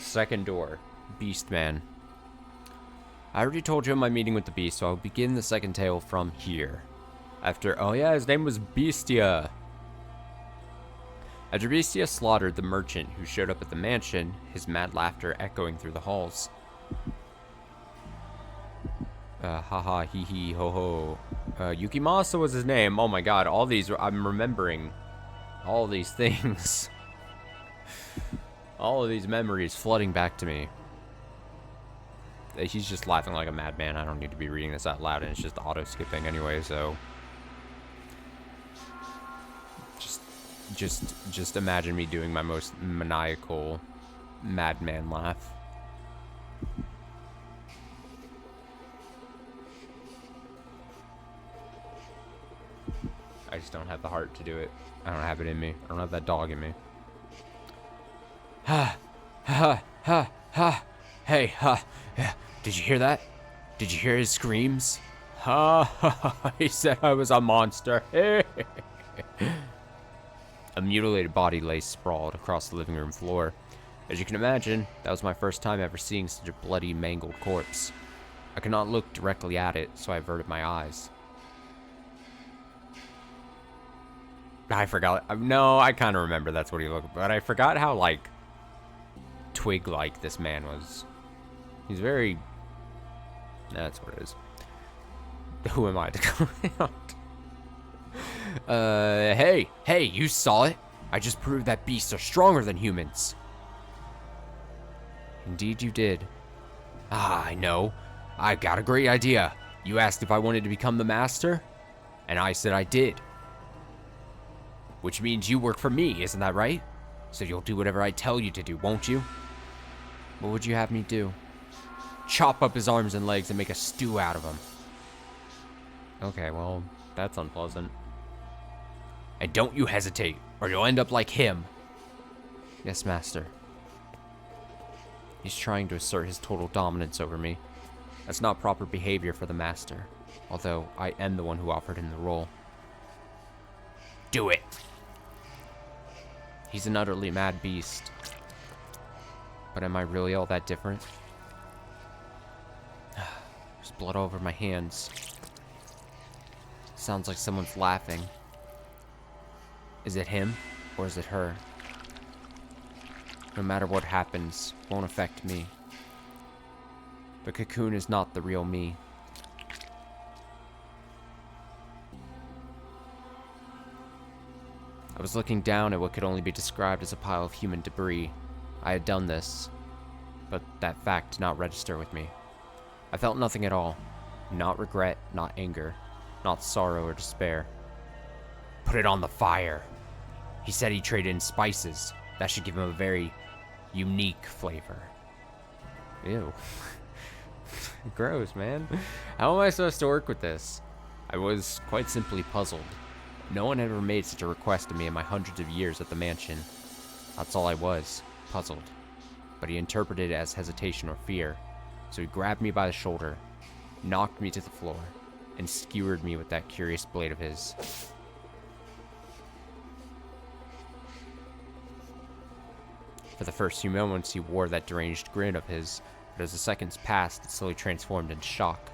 Second door. Beast Man. I already told you in my meeting with the beast, so I'll begin the second tale from here. Oh yeah, his name was Bestia. After Bestia slaughtered the merchant who showed up at the mansion, his mad laughter echoing through the halls. Haha, hee hee, ho ho. Yukimasa was his name. Oh my god, all these, I'm remembering all these things. All of these memories flooding back to me. He's just laughing like a madman. I don't need to be reading this out loud, and it's just auto-skipping anyway, so... Just imagine me doing my most maniacal madman laugh. I just don't have the heart to do it. I don't have it in me. I don't have that dog in me. Ha, ha, ha, ha. Hey, ha. Did you hear that? Did you hear his screams? Ha, ha, ha. He said I was a monster. A mutilated body lay sprawled across the living room floor. As you can imagine, that was my first time ever seeing such a bloody, mangled corpse. I could not look directly at it, so I averted my eyes. I forgot. No, I kind of remember that's what he looked, but I forgot how, like, twig-like this man was. He's very... That's what it is. Who am I to comment on? Hey, you saw it? I just proved that beasts are stronger than humans. Indeed you did. Ah, I know. I got a great idea. You asked if I wanted to become the master, and I said I did. Which means you work for me, isn't that right? So you'll do whatever I tell you to do, won't you? What would you have me do? Chop up his arms and legs and make a stew out of him. Okay, well, that's unpleasant. And don't you hesitate, or you'll end up like him. Yes, master. He's trying to assert his total dominance over me. That's not proper behavior for the master, although I am the one who offered him the role. Do it! He's an utterly mad beast. But am I really all that different? There's blood all over my hands. Sounds like someone's laughing. Is it him, or is it her? No matter what happens, it won't affect me. The cocoon is not the real me. I was looking down at what could only be described as a pile of human debris. I had done this, but that fact did not register with me. I felt nothing at all. Not regret, not anger, not sorrow or despair. Put it on the fire. He said he traded in spices. That should give him a very unique flavor. Ew. Gross, man. How am I supposed to work with this? I was quite simply puzzled. No one had ever made such a request to me in my hundreds of years at the mansion. That's all I was, puzzled. But he interpreted it as hesitation or fear. So he grabbed me by the shoulder, knocked me to the floor, and skewered me with that curious blade of his. For the first few moments, he wore that deranged grin of his, but as the seconds passed, it slowly transformed into shock.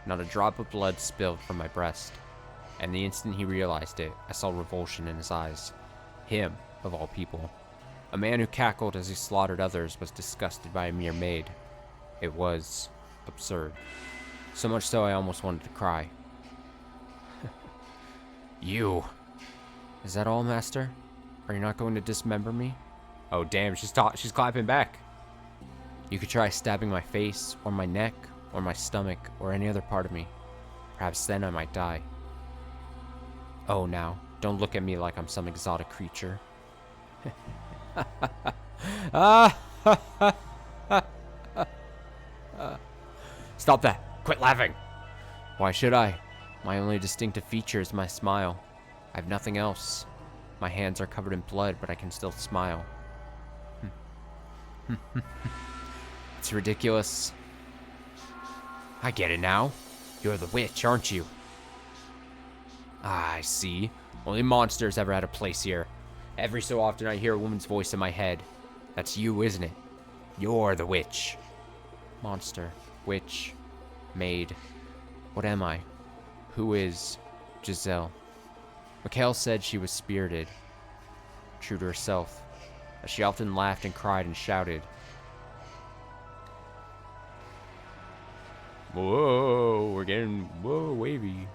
Not a drop of blood spilled from my breast. And the instant he realized it, I saw revulsion in his eyes. Him, of all people. A man who cackled as he slaughtered others was disgusted by a mere maid. It was absurd. So much so I almost wanted to cry. You. Is that all, master? Are you not going to dismember me? Oh, damn, she's clapping back. You could try stabbing my face, or my neck, or my stomach, or any other part of me. Perhaps then I might die. Oh, now, don't look at me like I'm some exotic creature. Stop that. Quit laughing. Why should I? My only distinctive feature is my smile. I have nothing else. My hands are covered in blood, but I can still smile. It's ridiculous. I get it now. You're the witch, aren't you? Ah, I see. Only monsters ever had a place here. Every so often I hear a woman's voice in my head. That's you, isn't it? You're the witch. Monster, witch, maid. What am I? Who is Giselle? Mikhail said she was spirited, true to herself, as she often laughed and cried and shouted. Whoa, we're getting, wavy.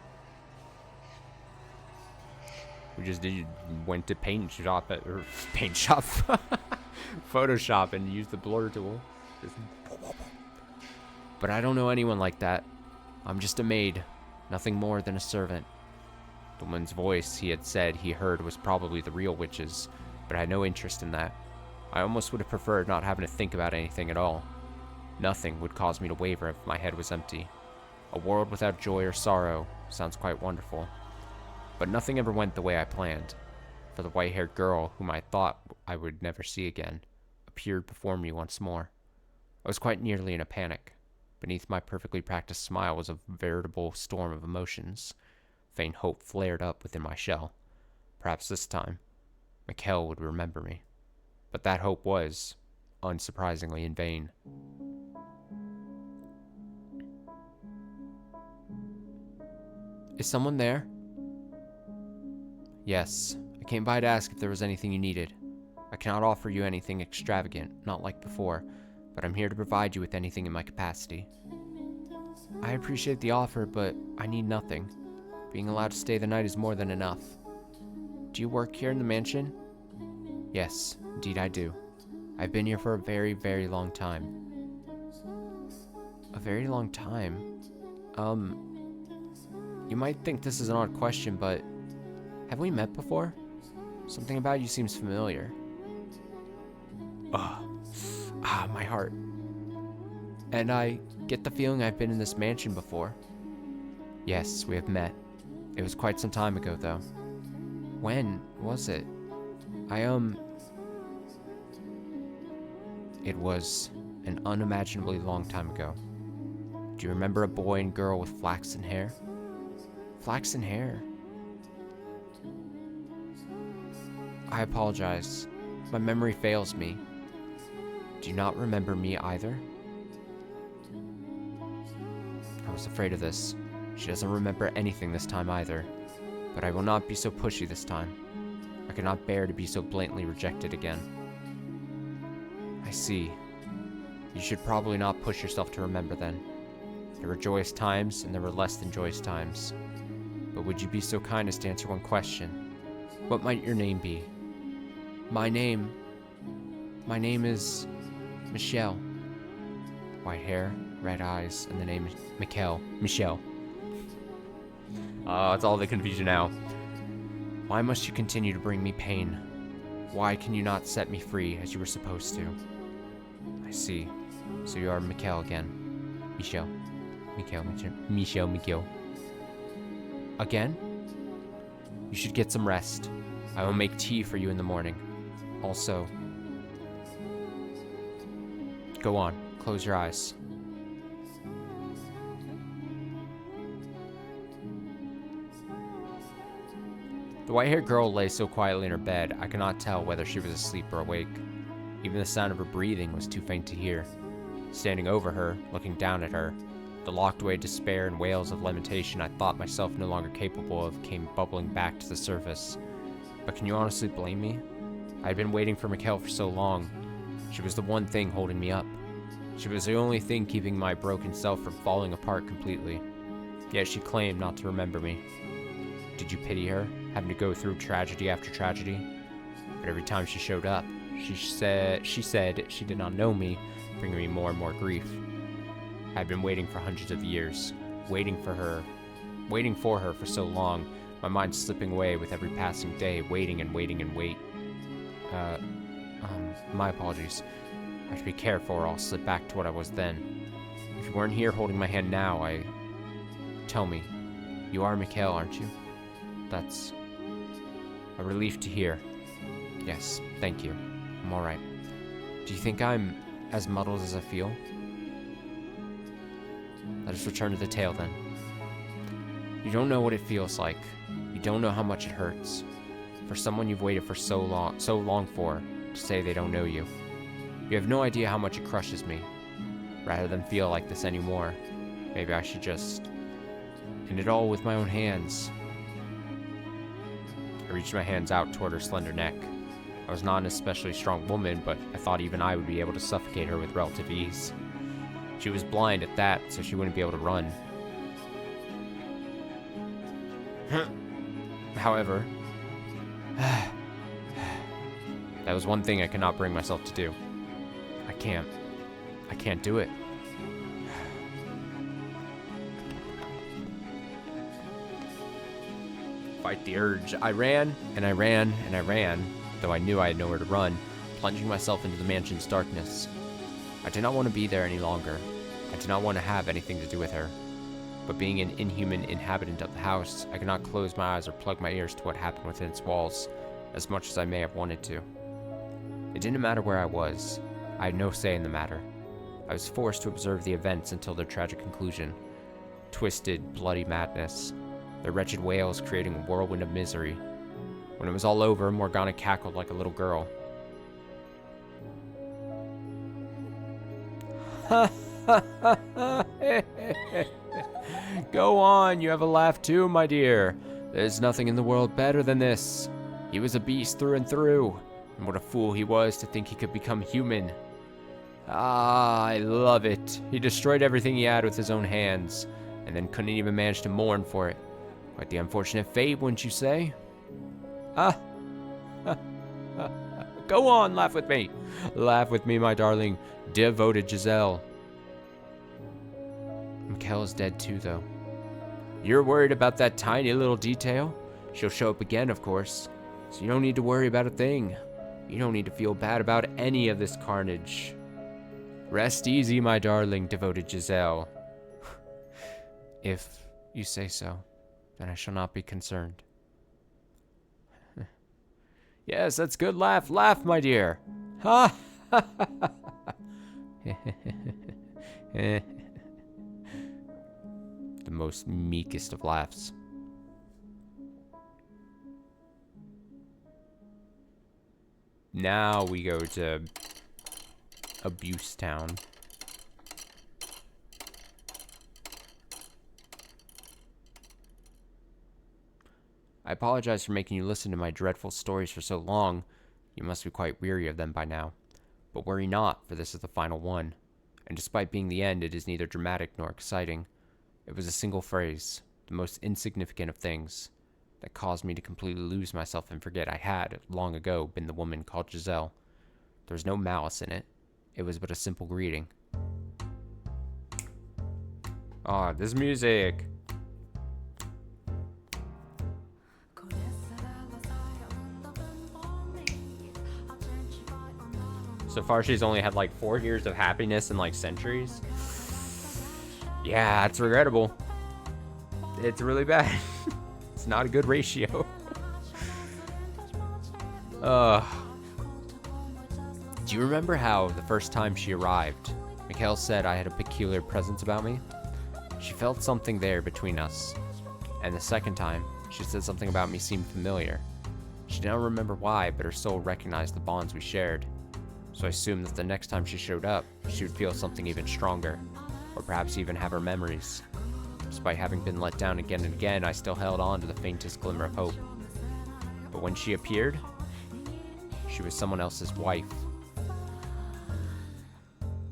We just went to Photoshop and used the blur tool. But I don't know anyone like that. I'm just a maid, nothing more than a servant. The woman's voice he had said he heard was probably the real witch's, but I had no interest in that. I almost would have preferred not having to think about anything at all. Nothing would cause me to waver if my head was empty. A world without joy or sorrow sounds quite wonderful. But nothing ever went the way I planned, for the white-haired girl whom I thought I would never see again appeared before me once more. I was quite nearly in a panic. Beneath my perfectly practiced smile was a veritable storm of emotions. Faint hope flared up within my shell. Perhaps this time, Mikhail would remember me. But that hope was, unsurprisingly, in vain. Is someone there? Yes, I came by to ask if there was anything you needed. I cannot offer you anything extravagant, not like before, but I'm here to provide you with anything in my capacity. I appreciate the offer, but I need nothing. Being allowed to stay the night is more than enough. Do you work here in the mansion? Yes, indeed I do. I've been here for a very, very long time. A very long time? You might think this is an odd question, but have we met before? Something about you seems familiar. My heart. And I get the feeling I've been in this mansion before. Yes, we have met. It was quite some time ago, though. When was it? It was an unimaginably long time ago. Do you remember a boy and girl with flaxen hair? Flaxen hair? I apologize. My memory fails me. Do you not remember me either? I was afraid of this. She doesn't remember anything this time either. But I will not be so pushy this time. I cannot bear to be so blatantly rejected again. I see. You should probably not push yourself to remember then. There were joyous times, and there were less than joyous times. But would you be so kind as to answer one question? What might your name be? My name is Michelle. White hair, red eyes, and the name is Mikhail. Michelle. It's all the confusion now. Why must you continue to bring me pain? Why can you not set me free as you were supposed to? I see. So you are Mikhail again. Michelle. Michelle. Again? You should get some rest. I will make tea for you in the morning. Also, go on, close your eyes. The white-haired girl lay so quietly in her bed, I could not tell whether she was asleep or awake. Even the sound of her breathing was too faint to hear. Standing over her, looking down at her, the locked-away despair and wails of lamentation I thought myself no longer capable of came bubbling back to the surface. But can you honestly blame me? I had been waiting for Mikhail for so long. She was the one thing holding me up. She was the only thing keeping my broken self from falling apart completely. Yet she claimed not to remember me. Did you pity her, having to go through tragedy after tragedy? But every time she showed up, she said she did not know me, bringing me more and more grief. I had been waiting for hundreds of years, waiting for her for so long, my mind slipping away with every passing day, waiting and waiting and wait. My apologies. I have to be careful or I'll slip back to what I was then. If you weren't here holding my hand now, Tell me, you are Mikhail, aren't you? That's a relief to hear. Yes, thank you. I'm alright. Do you think I'm as muddled as I feel? Let us return to the tale then. You don't know what it feels like. You don't know how much it hurts. For someone you've waited for so long for, to say they don't know you. You have no idea how much it crushes me. Rather than feel like this anymore, maybe I should just end it all with my own hands. I reached my hands out toward her slender neck. I was not an especially strong woman, but I thought even I would be able to suffocate her with relative ease. She was blind at that, so she wouldn't be able to run. However, that was one thing I could not bring myself to do. I can't do it. Fight the urge. I ran, and I ran, and I ran, though I knew I had nowhere to run, plunging myself into the mansion's darkness. I did not want to be there any longer. I did not want to have anything to do with her. But being an inhuman inhabitant of the house, I could not close my eyes or plug my ears to what happened within its walls, as much as I may have wanted to. It didn't matter where I was. I had no say in the matter. I was forced to observe the events until their tragic conclusion. Twisted, bloody madness. Their wretched wails creating a whirlwind of misery. When it was all over, Morgana cackled like a little girl. Go on, you have a laugh too, my dear. There's nothing in the world better than this. He was a beast through and through, and what a fool he was to think he could become human. Ah, I love it. He destroyed everything he had with his own hands, and then couldn't even manage to mourn for it. Quite the unfortunate fate, wouldn't you say? Ah. Go on, laugh with me. Laugh with me, my darling, devoted Giselle. Mikhail is dead too, though. You're worried about that tiny little detail? She'll show up again, of course. So you don't need to worry about a thing. You don't need to feel bad about any of this carnage. Rest easy, my darling, devoted Giselle. If you say so, then I shall not be concerned. Yes, that's good. Laugh, laugh, my dear. Ha! The most meekest of laughs. Now we go to Abuse Town. I apologize for making you listen to my dreadful stories for so long. You must be quite weary of them by now. But worry not, for this is the final one. And despite being the end, it is neither dramatic nor exciting. It was a single phrase, the most insignificant of things, that caused me to completely lose myself and forget I had, long ago, been the woman called Giselle. There was no malice in it. It was but a simple greeting. Ah, this music. So far, she's only had like 4 years of happiness in like centuries. Yeah, it's regrettable. It's really bad. It's not a good ratio. Do you remember how the first time she arrived, Mikhail said I had a peculiar presence about me? She felt something there between us. And the second time, she said something about me seemed familiar. She did not remember why, but her soul recognized the bonds we shared. So I assumed that the next time she showed up, she would feel something even stronger, or perhaps even have her memories. Despite having been let down again and again, I still held on to the faintest glimmer of hope. But when she appeared, she was someone else's wife.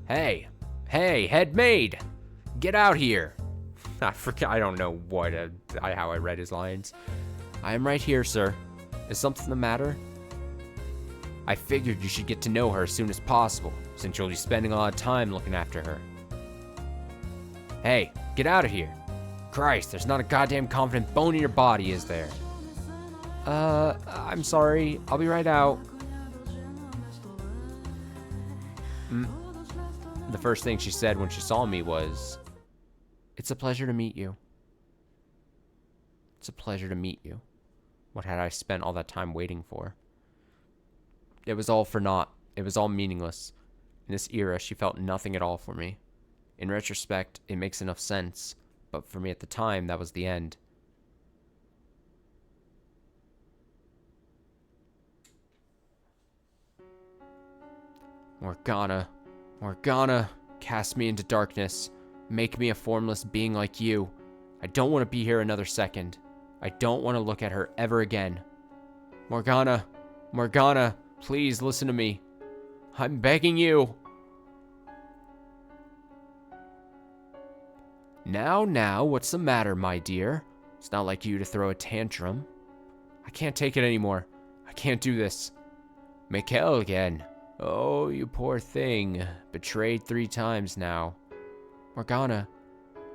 Hey, head maid, get out here. I forgot, I don't know how I read his lines. I am right here, sir. Is something the matter? I figured you should get to know her as soon as possible, since you'll be spending a lot of time looking after her. Hey, get out of here. Christ, there's not a goddamn confident bone in your body, is there? I'm sorry. I'll be right out. The first thing she said when she saw me was, "It's a pleasure to meet you." It's a pleasure to meet you. What had I spent all that time waiting for? It was all for naught. It was all meaningless. In this era, she felt nothing at all for me. In retrospect, it makes enough sense, but for me at the time, that was the end. Morgana, Morgana, cast me into darkness. Make me a formless being like you. I don't want to be here another second. I don't want to look at her ever again. Morgana, Morgana, please listen to me. I'm begging you. Now, what's the matter, my dear? It's not like you to throw a tantrum. I can't take it anymore. I can't do this. Mikkel again. Oh, you poor thing. Betrayed 3 times now. Morgana,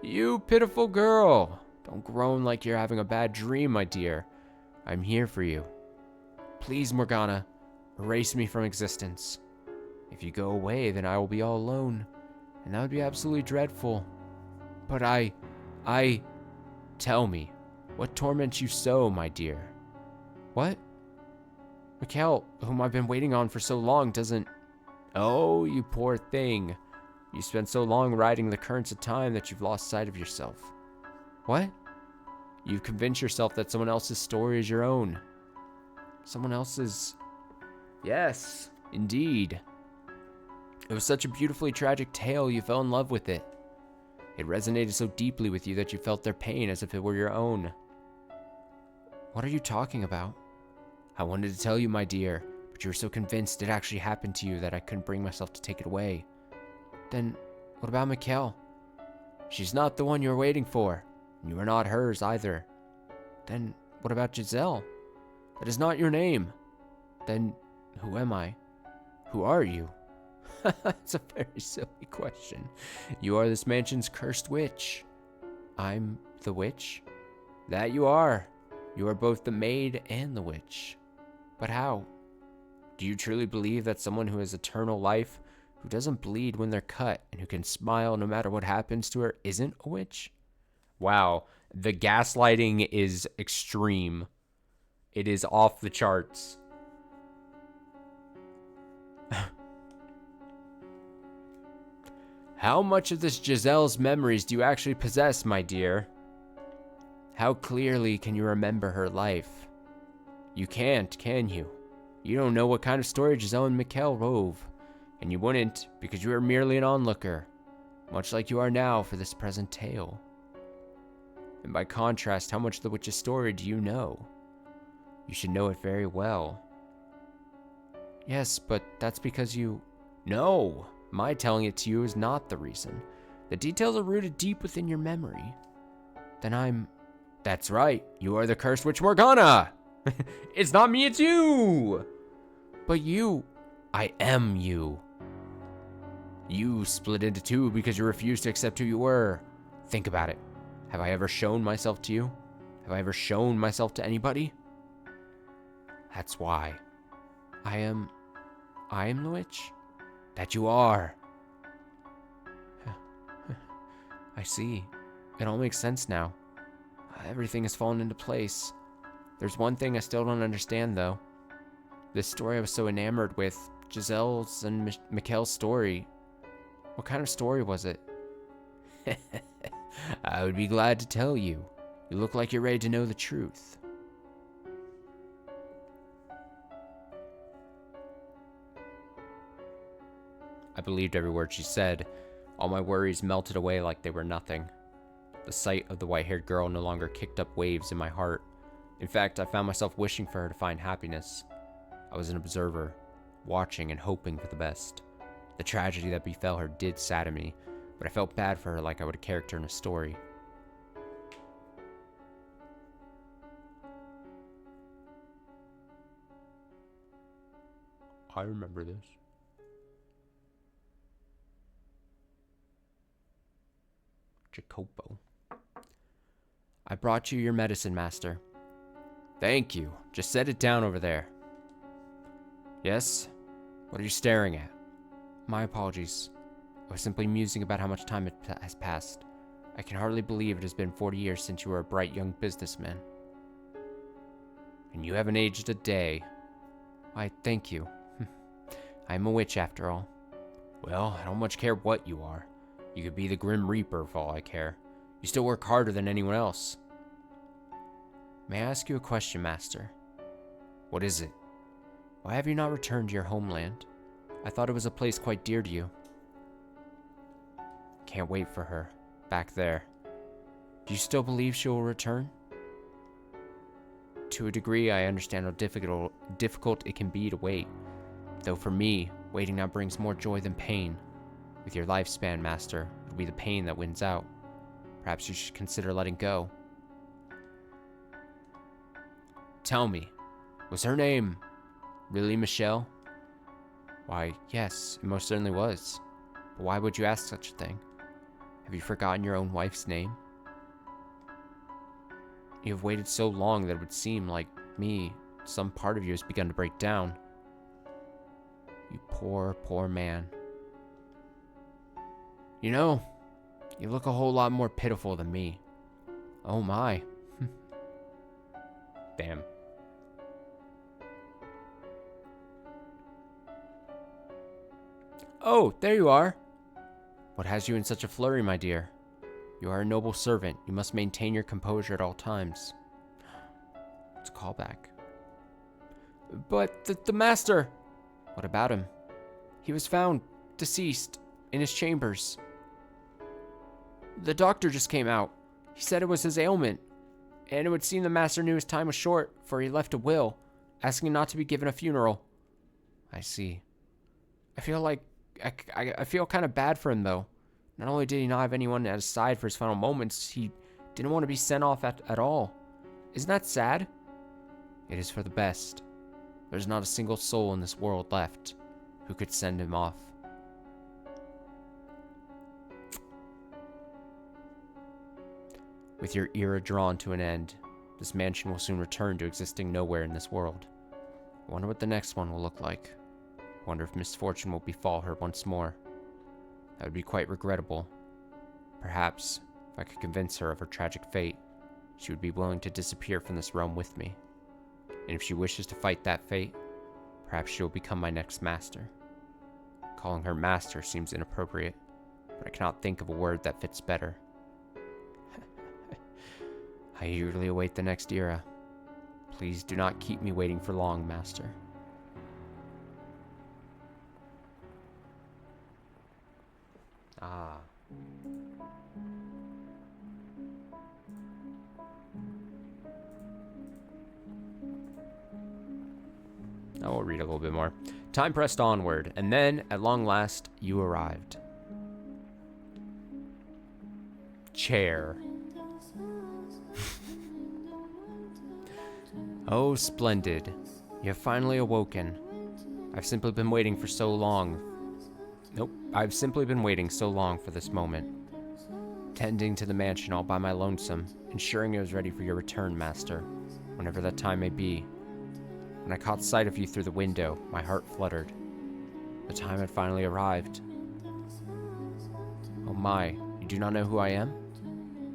you pitiful girl. Don't groan like you're having a bad dream, my dear. I'm here for you. Please, Morgana, erase me from existence. If you go away, then I will be all alone, and that would be absolutely dreadful. But tell me, what torments you so, my dear? What? Mikkel, whom I've been waiting on for so long, doesn't... Oh, you poor thing. You spent so long riding the currents of time that you've lost sight of yourself. What? You've convinced yourself that someone else's story is your own. Someone else's... Yes, indeed. It was such a beautifully tragic tale, you fell in love with it. It resonated so deeply with you that you felt their pain as if it were your own. What are you talking about? I wanted to tell you, my dear, but you were so convinced it actually happened to you that I couldn't bring myself to take it away. Then, what about Mikkel? She's not the one you were waiting for, and you are not hers either. Then, what about Giselle? That is not your name. Then, who am I? Who are you? It's a very silly question. You are this mansion's cursed witch. I'm the witch? That you are. You are both the maid and the witch. But how? Do you truly believe that someone who has eternal life, who doesn't bleed when they're cut, and who can smile no matter what happens to her, isn't a witch? Wow, the gaslighting is extreme. It is off the charts. How much of this Giselle's memories do you actually possess, my dear? How clearly can you remember her life? You can't, can you? You don't know what kind of story Giselle and Mikkel wove, and you wouldn't because you are merely an onlooker, much like you are now for this present tale. And by contrast, how much of the witch's story do you know? You should know it very well. Yes, but that's because you... No! My telling it to you is not the reason. The details are rooted deep within your memory. Then I'm... That's right, you are the cursed witch Morgana! It's not me, it's you! But you... I am you. You split into two because you refused to accept who you were. Think about it. Have I ever shown myself to you? Have I ever shown myself to anybody? That's why. I am the witch? That you are. I see. It all makes sense now. Everything has fallen into place. There's one thing I still don't understand, though. This story I was so enamored with, Giselle's and Mikkel's story. What kind of story was it? I would be glad to tell you. You look like you're ready to know the truth. I believed every word she said. All my worries melted away like they were nothing. The sight of the white-haired girl no longer kicked up waves in my heart. In fact, I found myself wishing for her to find happiness. I was an observer, watching and hoping for the best. The tragedy that befell her did sadden me, but I felt bad for her like I would a character in a story. I remember this. Jacopo. I brought you your medicine, Master. Thank you. Just set it down over there. Yes? What are you staring at? My apologies. I was simply musing about how much time has passed. I can hardly believe it has been 40 years since you were a bright young businessman. And you haven't aged a day. Why, thank you. I am a witch after all. Well, I don't much care what you are. You could be the Grim Reaper for all I care. You still work harder than anyone else. May I ask you a question, Master? What is it? Why have you not returned to your homeland? I thought it was a place quite dear to you. Can't wait for her. Back there. Do you still believe she will return? To a degree, I understand how difficult it can be to wait. Though for me, waiting now brings more joy than pain. With your lifespan, Master, it'll be the pain that wins out. Perhaps you should consider letting go. Tell me, was her name really Michelle? Why, yes, it most certainly was. But why would you ask such a thing? Have you forgotten your own wife's name? You have waited so long that it would seem like me, some part of you has begun to break down. You poor, poor man. You know, you look a whole lot more pitiful than me. Oh my. Damn. Oh, there you are. What has you in such a flurry, my dear? You are a noble servant. You must maintain your composure at all times. It's a callback. But the master... What about him? He was found deceased in his chambers. The doctor just came out. He said it was his ailment. And it would seem the master knew his time was short, for he left a will, asking not to be given a funeral. I see. I feel like... I feel kind of bad for him, though. Not only did he not have anyone at his side for his final moments, he didn't want to be sent off at all. Isn't that sad? It is for the best. There's not a single soul in this world left who could send him off. With your era drawn to an end, this mansion will soon return to existing nowhere in this world. I wonder what the next one will look like. I wonder if misfortune will befall her once more. That would be quite regrettable. Perhaps, if I could convince her of her tragic fate, she would be willing to disappear from this realm with me. And if she wishes to fight that fate, perhaps she will become my next master. Calling her master seems inappropriate, but I cannot think of a word that fits better. I eagerly await the next era. Please do not keep me waiting for long, master. Ah. Now we'll read a little bit more. Time pressed onward, and then, at long last, you arrived. Chair. Oh, splendid. You have finally awoken. I've simply been waiting for so long. I've simply been waiting so long for this moment. Tending to the mansion all by my lonesome, ensuring it was ready for your return, master, whenever that time may be. When I caught sight of you through the window, my heart fluttered. The time had finally arrived. Oh my, you do not know who I am?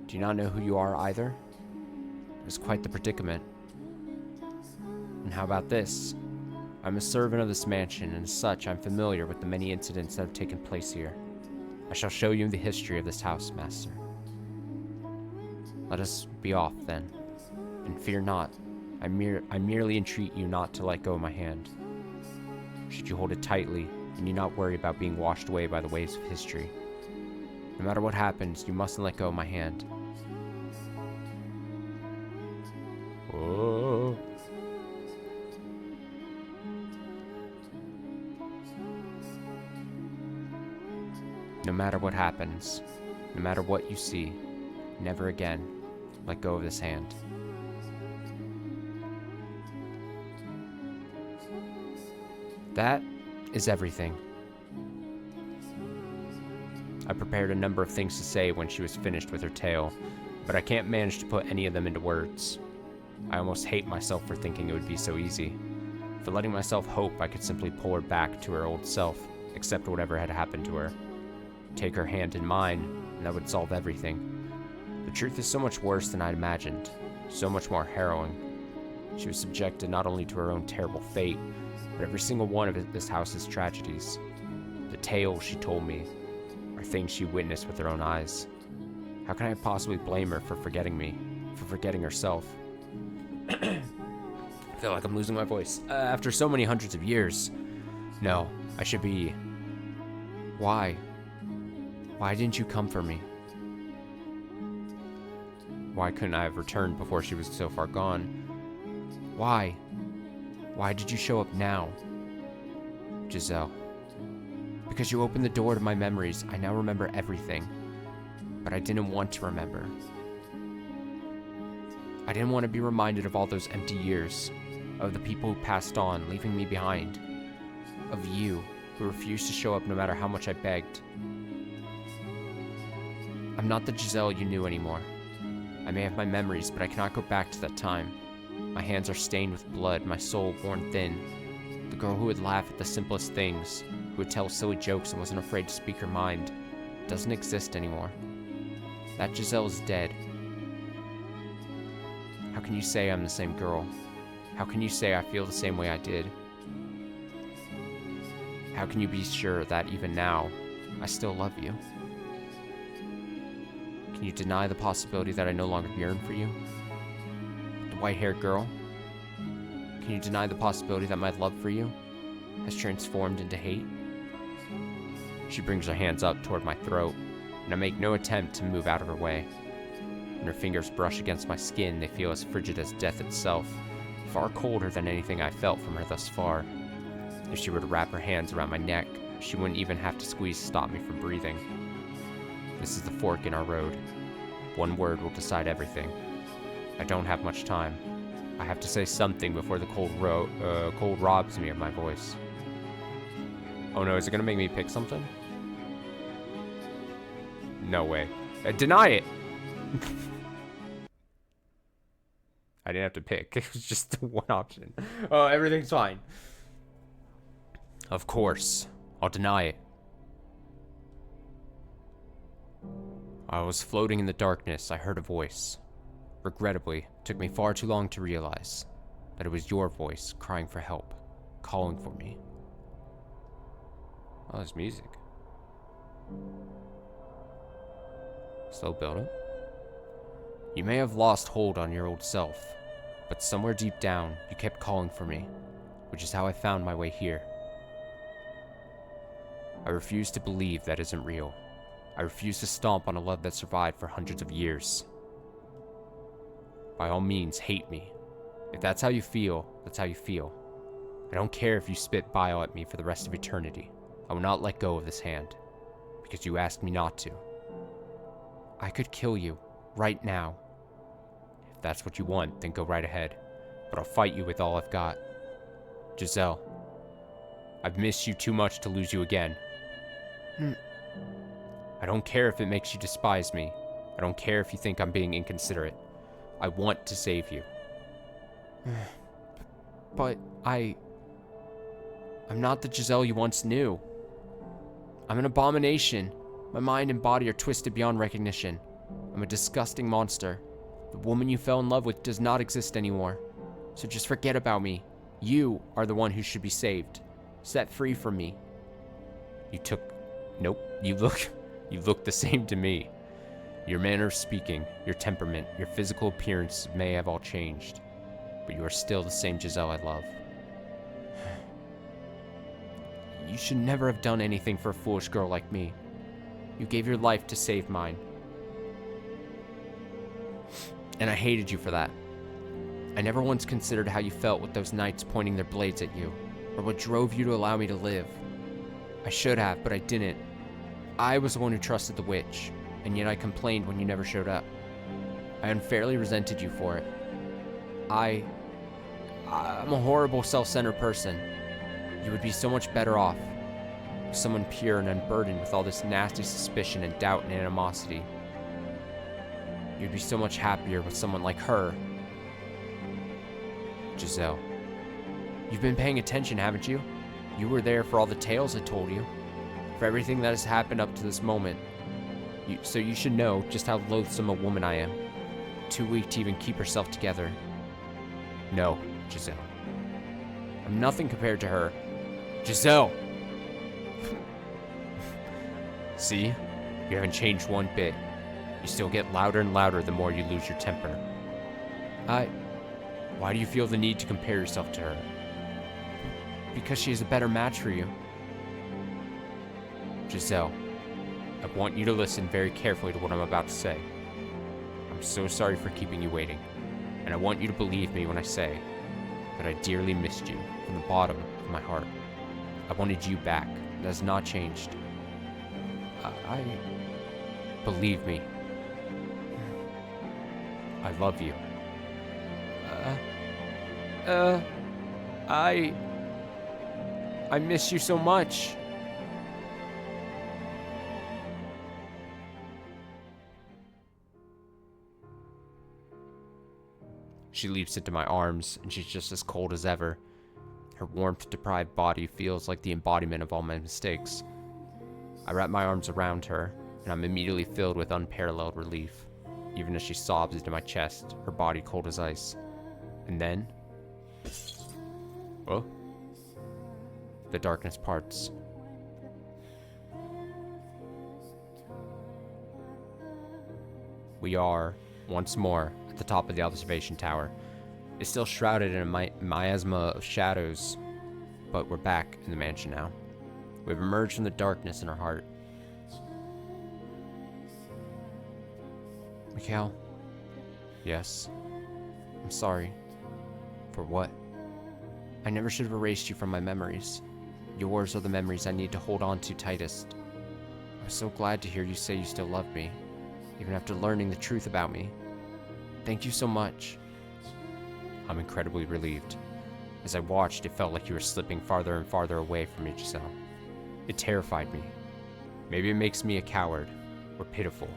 Do you not know who you are either? It is quite the predicament. And how about this? I'm a servant of this mansion, and as such, I'm familiar with the many incidents that have taken place here. I shall show you the history of this house, master. Let us be off, then. And fear not. I merely entreat you not to let go of my hand. Should you hold it tightly, you need not worry about being washed away by the waves of history. No matter what happens, you mustn't let go of my hand. Oh. No matter what happens, no matter what you see, never again let go of this hand. That is everything. I prepared a number of things to say when she was finished with her tale, but I can't manage to put any of them into words. I almost hate myself for thinking it would be so easy. For letting myself hope I could simply pull her back to her old self, accept whatever had happened to her. Take her hand in mine, and that would solve everything. The truth is so much worse than I'd imagined, so much more harrowing. She was subjected not only to her own terrible fate, but every single one of this house's tragedies. The tales she told me are things she witnessed with her own eyes. How can I possibly blame her for forgetting me, for forgetting herself? I feel like I'm losing my voice. After so many hundreds of years. No, I should be... Why? Why didn't you come for me? Why couldn't I have returned before she was so far gone? Why? Why did you show up now? Giselle. Because you opened the door to my memories, I now remember everything. But I didn't want to remember. I didn't want to be reminded of all those empty years, of the people who passed on, leaving me behind, of you, who refused to show up no matter how much I begged. I'm not the Giselle you knew anymore. I may have my memories, but I cannot go back to that time. My hands are stained with blood, my soul worn thin. The girl who would laugh at the simplest things, who would tell silly jokes and wasn't afraid to speak her mind, doesn't exist anymore. That Giselle is dead. How can you say I'm the same girl? How can you say I feel the same way I did? How can you be sure that even now, I still love you? Can you deny the possibility that I no longer yearn for you? The white-haired girl? Can you deny the possibility that my love for you has transformed into hate? She brings her hands up toward my throat, and I make no attempt to move out of her way. When her fingers brush against my skin, they feel as frigid as death itself, far colder than anything I felt from her thus far. If she were to wrap her hands around my neck, she wouldn't even have to squeeze to stop me from breathing. This is the fork in our road. One word will decide everything. I don't have much time. I have to say something before the cold robs me of my voice. Oh no, is it gonna make me pick something? No way. Deny it! I didn't have to pick. It was just the one option. Oh, everything's fine. Of course. I'll deny it. I was floating in the darkness. I heard a voice. Regrettably, it took me far too long to realize that it was your voice crying for help, calling for me. Oh, there's music. Slow build-up. You may have lost hold on your old self, but somewhere deep down, you kept calling for me, which is how I found my way here. I refuse to believe that isn't real. I refuse to stomp on a love that survived for hundreds of years. By all means, hate me. If that's how you feel, that's how you feel. I don't care if you spit bile at me for the rest of eternity. I will not let go of this hand, because you asked me not to. I could kill you, right now. If that's what you want, then go right ahead. But I'll fight you with all I've got. Giselle, I've missed you too much to lose you again. I don't care if it makes you despise me. I don't care if you think I'm being inconsiderate. I want to save you. But I'm not the Giselle you once knew. I'm an abomination. My mind and body are twisted beyond recognition. I'm a disgusting monster. The woman you fell in love with does not exist anymore. So just forget about me. You are the one who should be saved. Set free from me. Nope. You look the same to me. Your manner of speaking, your temperament, your physical appearance may have all changed, but you are still the same Giselle I love. You should never have done anything for a foolish girl like me. You gave your life to save mine. And I hated you for that. I never once considered how you felt with those knights pointing their blades at you, or what drove you to allow me to live. I should have, but I didn't. I was the one who trusted the witch, and yet I complained when you never showed up. I unfairly resented you for it. I'm a horrible, self-centered person. You would be so much better off with someone pure and unburdened with all this nasty suspicion and doubt and animosity. You'd be so much happier with someone like her. Giselle, you've been paying attention, haven't you? You were there for all the tales I told you, for everything that has happened up to this moment. So you should know just how loathsome a woman I am. Too weak to even keep herself together. No, Giselle. I'm nothing compared to her. Giselle! See? You haven't changed one bit. You still get louder and louder the more you lose your temper. Why do you feel the need to compare yourself to her? Because she is a better match for you. Giselle, I want you to listen very carefully to what I'm about to say. I'm so sorry for keeping you waiting, and I want you to believe me when I say that I dearly missed you from the bottom of my heart. I wanted you back. That has not changed. I believe me. I love you. I miss you so much. She leaps into my arms, and she's just as cold as ever. Her warmth-deprived body feels like the embodiment of all my mistakes. I wrap my arms around her, and I'm immediately filled with unparalleled relief, even as she sobs into my chest, her body cold as ice. And then... well, the darkness parts. We are, once more, at the top of the observation tower. It's still shrouded in a miasma of shadows, but we're back in the mansion now. We've emerged from the darkness in our heart. Mikhail? Yes? I'm sorry. For what? I never should have erased you from my memories. Yours are the memories I need to hold on to tightest. I was so glad to hear you say you still love me, even after learning the truth about me. Thank you so much. I'm incredibly relieved. As I watched, it felt like you were slipping farther and farther away from me, Giselle. It terrified me. Maybe it makes me a coward, or pitiful,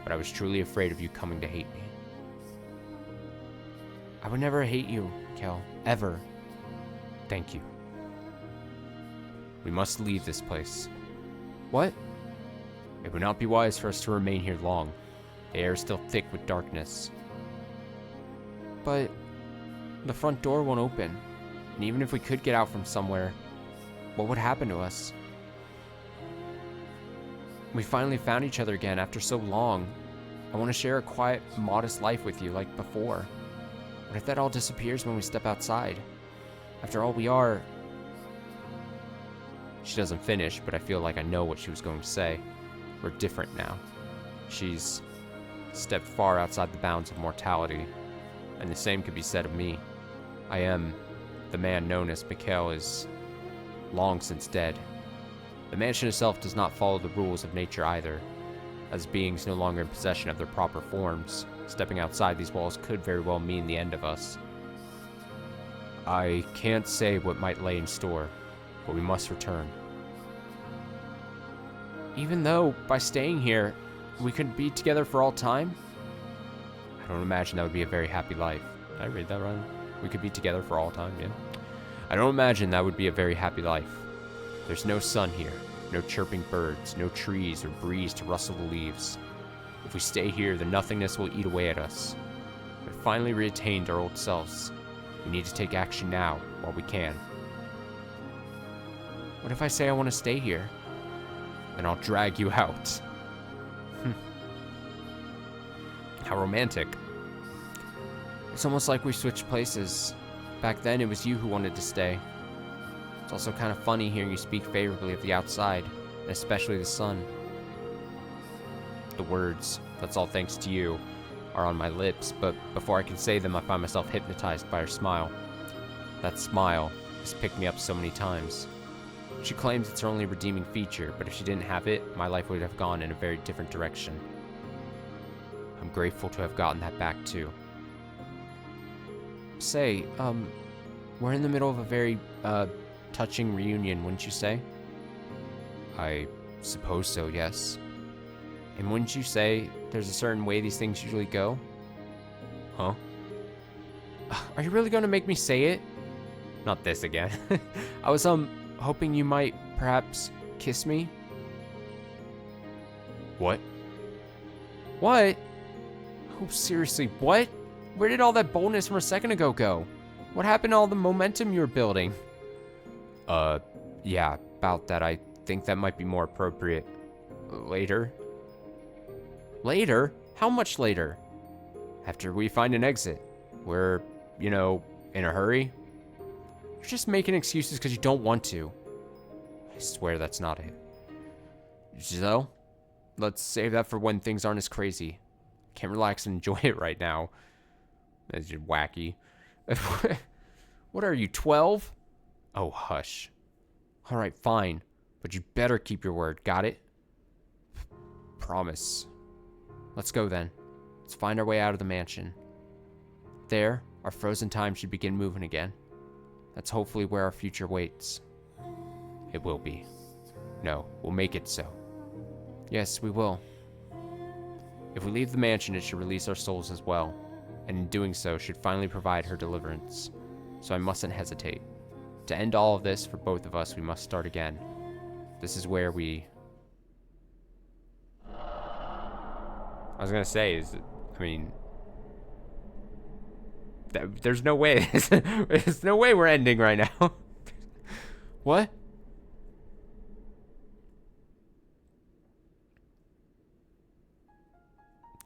but I was truly afraid of you coming to hate me. I would never hate you, Kel, ever. Thank you. We must leave this place. What? It would not be wise for us to remain here long. The air is still thick with darkness. But the front door won't open, and even if we could get out from somewhere, what would happen to us? We finally found each other again after so long. I want to share a quiet, modest life with you like before. What if that all disappears when we step outside? After all, we are... She doesn't finish, but I feel like I know what she was going to say. We're different now. She's stepped far outside the bounds of mortality, and the same could be said of me. I am the man known as Mikhail is long since dead. The mansion itself does not follow the rules of nature either. As beings no longer in possession of their proper forms, stepping outside these walls could very well mean the end of us. I can't say what might lay in store, but we must return. Even though, by staying here, we could be together for all time? I don't imagine that would be a very happy life. Did I read that right? We could be together for all time, yeah? I don't imagine that would be a very happy life. There's no sun here, no chirping birds, no trees or breeze to rustle the leaves. If we stay here, the nothingness will eat away at us. We've finally reattained our old selves. We need to take action now, while we can. What if I say I want to stay here? Then I'll drag you out. How romantic. It's almost like we switched places. Back then, it was you who wanted to stay. It's also kind of funny hearing you speak favorably of the outside, and especially the sun. The words, "that's all thanks to you," are on my lips, but before I can say them, I find myself hypnotized by her smile. That smile has picked me up so many times. She claims it's her only redeeming feature, but if she didn't have it, my life would have gone in a very different direction. I'm grateful to have gotten that back, too. Say, we're in the middle of a very, touching reunion, wouldn't you say? I suppose so, yes. And wouldn't you say there's a certain way these things usually go? Huh? Are you really gonna make me say it? Not this again. I was, hoping you might, perhaps, kiss me? What? What? Oh, seriously, what? Where did all that boldness from a second ago go? What happened to all the momentum you were building? Yeah, about that. I think that might be more appropriate. Later? Later? How much later? After we find an exit. We're, in a hurry? You're just making excuses because you don't want to. I swear that's not it. Giselle, let's save that for when things aren't as crazy. Can't relax and enjoy it right now. That's just wacky. What are you, 12? Oh, hush. All right, fine. But you better keep your word, got it? Promise. Let's go then. Let's find our way out of the mansion. There, our frozen time should begin moving again. That's hopefully where our future waits. It will be. No, we'll make it so. Yes, we will. If we leave the mansion, it should release our souls as well, and in doing so, should finally provide her deliverance. So I mustn't hesitate. To end all of this, for both of us, we must start again. This is where we... I was gonna say, there's no way. There's no way we're ending right now. What?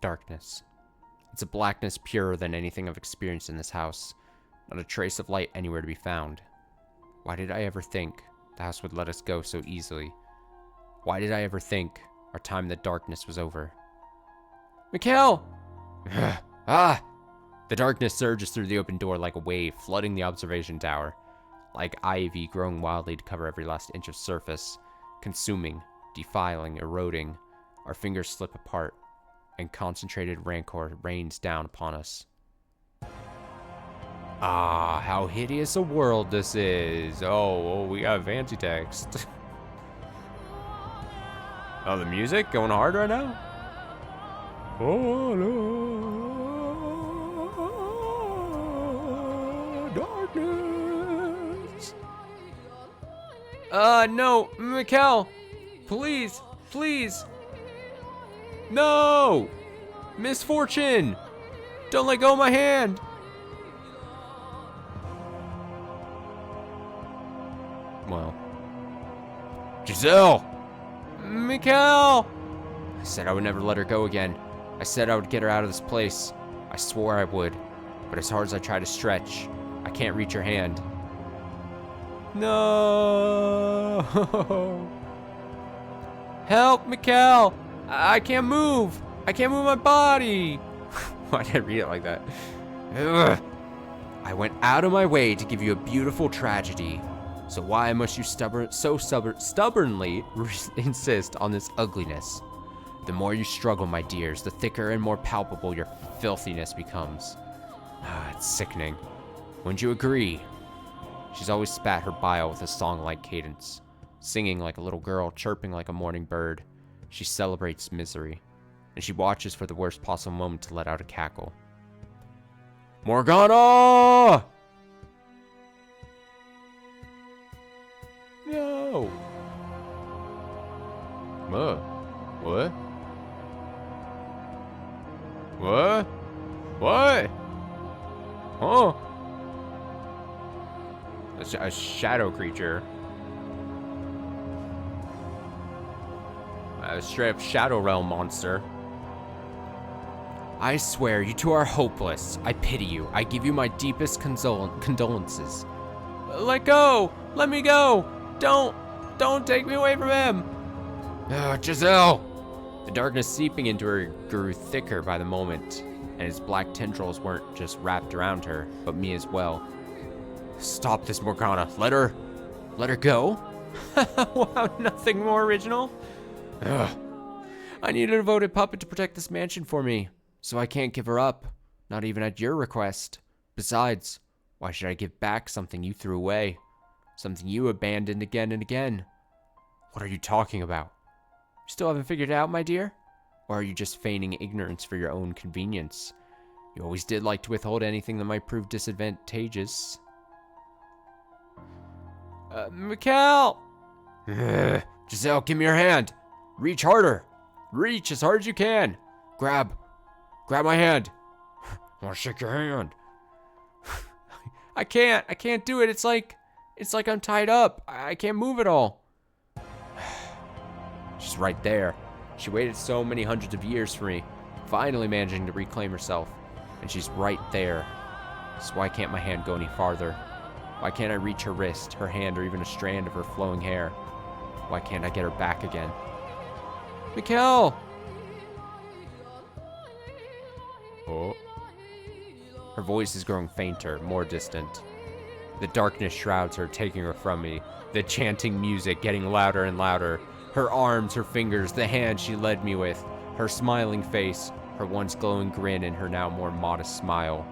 Darkness. It's a blackness purer than anything I've experienced in this house. Not a trace of light anywhere to be found. Why did I ever think the house would let us go so easily? Why did I ever think our time in the darkness was over? Mikhail! Ah! The darkness surges through the open door like a wave, flooding the observation tower. Like ivy growing wildly to cover every last inch of surface, consuming, defiling, eroding. Our fingers slip apart, and concentrated rancor rains down upon us. Ah, how hideous a world this is. Oh, we got fancy text. Oh, the music going hard right now? Oh, no. Darkness. No, Mikhail. Please, please. No! Misfortune! Don't let go of my hand! Well. Giselle! Mikhail! I said I would never let her go again. I said I would get her out of this place. I swore I would. But as hard as I try to stretch, I can't reach her hand. No! Help, Mikhail! I can't move! I can't move my body! Why did I read it like that? Ugh. I went out of my way to give you a beautiful tragedy. So why must you stubbornly insist on this ugliness? The more you struggle, my dears, the thicker and more palpable your filthiness becomes. It's sickening. Wouldn't you agree? She's always spat her bile with a song-like cadence, singing like a little girl, chirping like a morning bird. She celebrates misery, and she watches for the worst possible moment to let out a cackle. Morgana! No! What? What? What? Huh? A shadow creature. A straight up Shadow Realm monster. I swear, you two are hopeless. I pity you. I give you my deepest condolences. Let go! Let me go! Don't take me away from him! Giselle! The darkness seeping into her grew thicker by the moment, and his black tendrils weren't just wrapped around her, but me as well. Stop this, Morgana. Let her go? Wow, nothing more original. Ugh. I need a devoted puppet to protect this mansion for me, so I can't give her up, not even at your request. Besides, why should I give back something you threw away? Something you abandoned again and again? What are you talking about? You still haven't figured it out, my dear? Or are you just feigning ignorance for your own convenience? You always did like to withhold anything that might prove disadvantageous. Mikhail! Giselle, give me your hand. Reach harder. Reach as hard as you can. Grab my hand. I want to shake your hand. I can't do it. It's like I'm tied up. I can't move at all. She's right there. She waited so many hundreds of years for me, finally managing to reclaim herself. And she's right there. So why can't my hand go any farther? Why can't I reach her wrist, her hand, or even a strand of her flowing hair? Why can't I get her back again? Mikkel! Oh. Her voice is growing fainter, more distant. The darkness shrouds her, taking her from me. The chanting music getting louder and louder. Her arms, her fingers, the hand she led me with. Her smiling face, her once glowing grin, and her now more modest smile.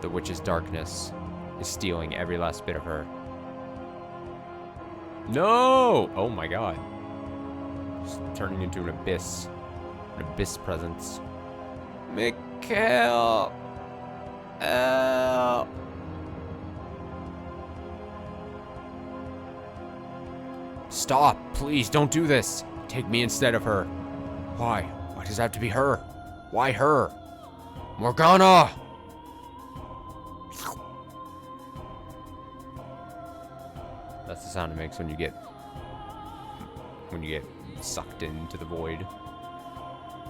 The witch's darkness is stealing every last bit of her. No! Oh my god. Just turning into an abyss. An abyss presence. Mikkel! Help! Stop! Please, don't do this! Take me instead of her. Why? Why does it have to be her? Why her? Morgana! That's the sound it makes when you get sucked into the void.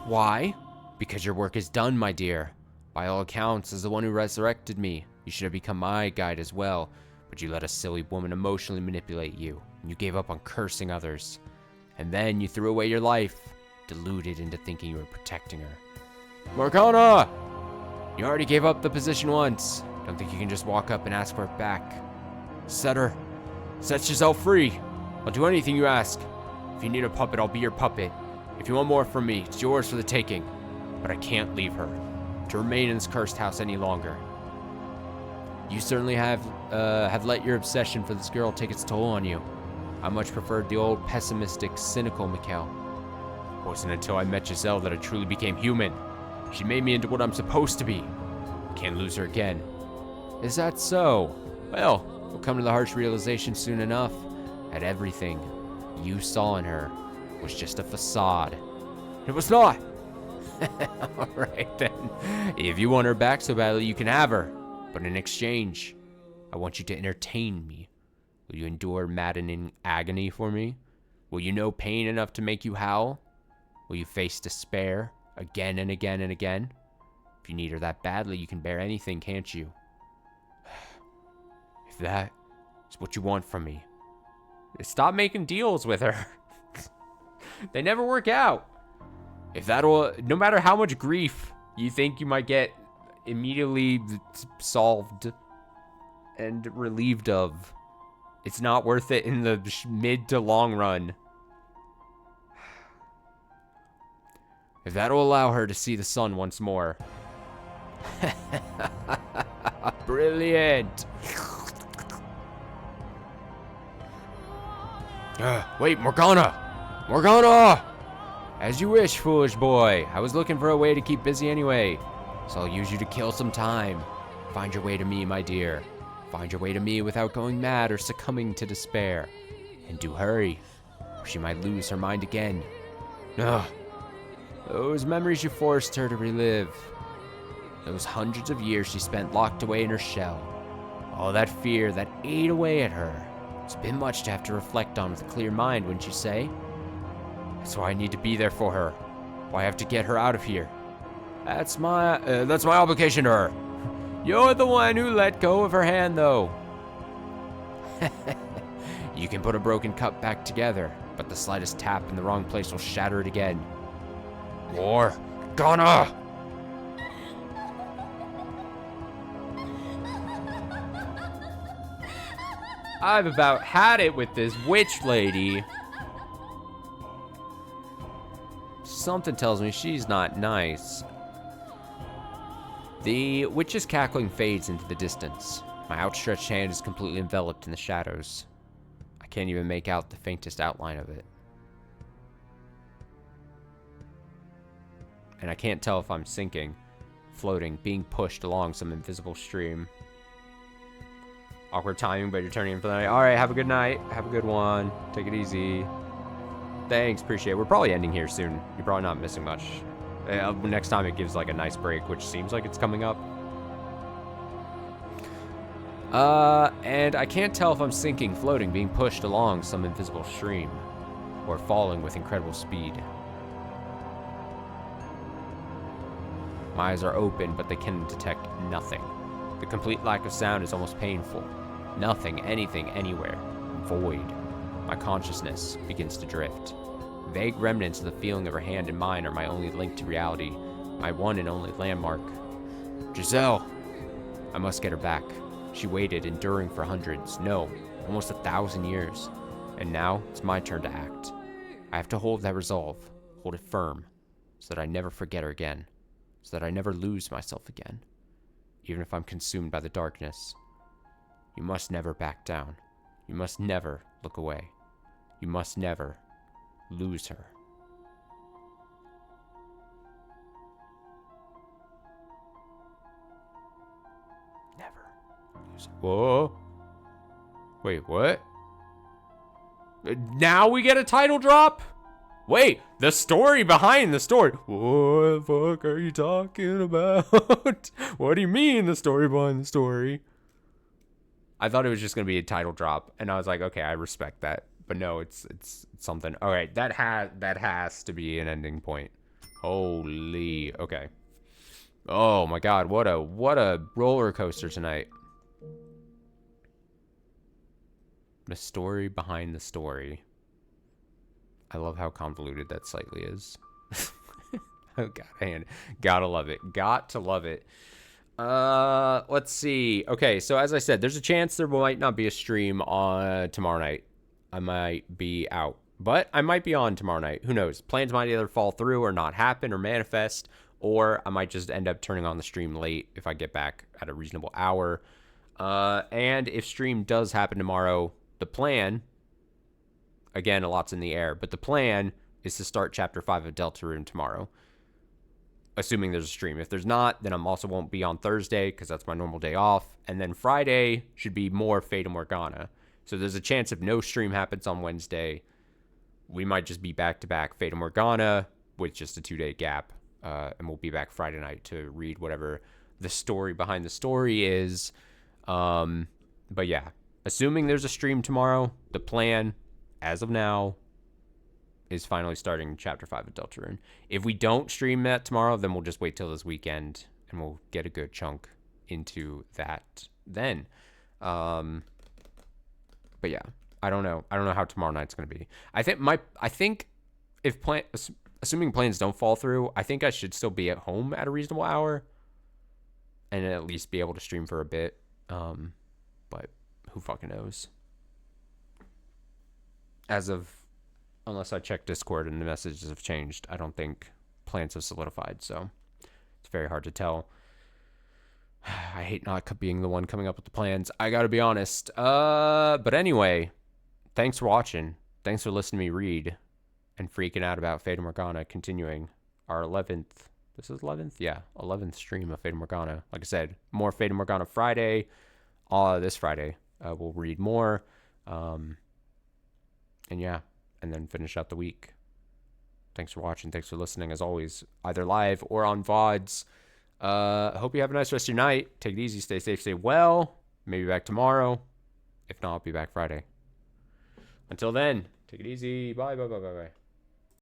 Why? Because your work is done, my dear. By all accounts, as the one who resurrected me, you should have become my guide as well. But you let a silly woman emotionally manipulate you, and you gave up on cursing others. And then you threw away your life, deluded into thinking you were protecting her. Morgana! You already gave up the position once. Don't think you can just walk up and ask for it back. Set yourself free. I'll do anything you ask. If you need a puppet, I'll be your puppet. If you want more from me, it's yours for the taking. But I can't leave her to remain in this cursed house any longer. You certainly have let your obsession for this girl take its toll on you. I much preferred the old pessimistic, cynical Mikkel. It wasn't until I met Giselle that I truly became human. She made me into what I'm supposed to be. Can't lose her again. Is that so? Well, we'll come to the harsh realization soon enough that everything you saw in her was just a facade. It was not! Alright then. If you want her back so badly, you can have her. But in exchange, I want you to entertain me. Will you endure maddening agony for me? Will you know pain enough to make you howl? Will you face despair again and again and again? If you need her that badly, you can bear anything, can't you? If that is what you want from me, stop making deals with her. They never work out. If that'll, no matter how much grief you think you might get immediately solved and relieved of, it's not worth it in the mid to long run. If that'll allow her to see the sun once more. Brilliant. Wait, Morgana! Morgana! As you wish, foolish boy. I was looking for a way to keep busy anyway, so I'll use you to kill some time. Find your way to me, my dear. Find your way to me without going mad or succumbing to despair. And do hurry, or she might lose her mind again. Ugh. Those memories you forced her to relive. Those hundreds of years she spent locked away in her shell. All that fear that ate away at her. It's been much to have to reflect on with a clear mind, wouldn't you say? That's why I need to be there for her. Why I have to get her out of here. That's my obligation to her. You're the one who let go of her hand, though. You can put a broken cup back together, but the slightest tap in the wrong place will shatter it again. Morgana! I've about had it with this witch lady. Something tells me she's not nice. The witch's cackling fades into the distance. My outstretched hand is completely enveloped in the shadows. I can't even make out the faintest outline of it. And I can't tell if I'm sinking, floating, being pushed along some invisible stream. Awkward timing, but you're turning in for the night. Alright, have a good night. Have a good one. Take it easy. Thanks, appreciate it. We're probably ending here soon. You're probably not missing much. Next time it gives like a nice break, which seems like it's coming up. And I can't tell if I'm sinking, floating, being pushed along some invisible stream, or falling with incredible speed. My eyes are open, but they can detect nothing. The complete lack of sound is almost painful. Nothing, anything, anywhere. Void. My consciousness begins to drift. Vague remnants of the feeling of her hand in mine are my only link to reality, my one and only landmark. Giselle! I must get her back. She waited, enduring for hundreds, no, almost 1,000 years. And now, it's my turn to act. I have to hold that resolve, hold it firm, so that I never forget her again, so that I never lose myself again, even if I'm consumed by the darkness. You must never back down. You must never look away. You must never lose her. Never lose her. Whoa. Wait, what? Now we get a title drop? Wait, the story behind the story. What the fuck are you talking about? What do you mean the story behind the story? I thought it was just gonna be a title drop, and I was like, okay, I respect that. But no, it's something. All right, that has to be an ending point. Holy, okay. Oh my God, what a roller coaster tonight. The story behind the story. I love how convoluted that slightly is. Oh God, man, gotta love it. Got to love it. Let's see. Okay, so as I said, there's a chance there might not be a stream on tomorrow night. I might be out, but I might be on tomorrow night. Who knows? Plans might either fall through or not happen or manifest, or I might just end up turning on the stream late if I get back at a reasonable hour. And if stream does happen tomorrow, the plan, again, a lot's in the air, but the plan is to start Chapter 5 of Deltarune tomorrow, assuming there's a stream. If there's not, then I'm also won't be on Thursday because that's my normal day off. And then Friday should be more Fata Morgana. So there's a chance if no stream happens on Wednesday, we might just be back-to-back Fata Morgana with just a 2-day gap. And we'll be back Friday night to read whatever the story behind the story is. But yeah, assuming there's a stream tomorrow, the plan, as of now, is finally starting Chapter 5 of Deltarune. If we don't stream that tomorrow, then we'll just wait till this weekend, and we'll get a good chunk into that then. But yeah, I don't know. I don't know how tomorrow night's going to be. I think if assuming plans don't fall through, I think I should still be at home at a reasonable hour and at least be able to stream for a bit. But who fucking knows? Unless I check Discord and the messages have changed, I don't think plans have solidified, so it's very hard to tell. I hate not being the one coming up with the plans. I gotta be honest. But anyway, thanks for watching. Thanks for listening to me read and freaking out about Fata Morgana continuing our 11th. This is 11th? Yeah, 11th stream of Fata Morgana. Like I said, more Fata Morgana Friday. This Friday, we'll read more. And yeah, and then finish out the week. Thanks for watching. Thanks for listening, as always, either live or on VODs. Hope you have a nice rest of your night. Take it easy. Stay safe. Stay well. Maybe back tomorrow. If not, I'll be back Friday. Until then, take it easy. Bye, bye, bye, bye, bye.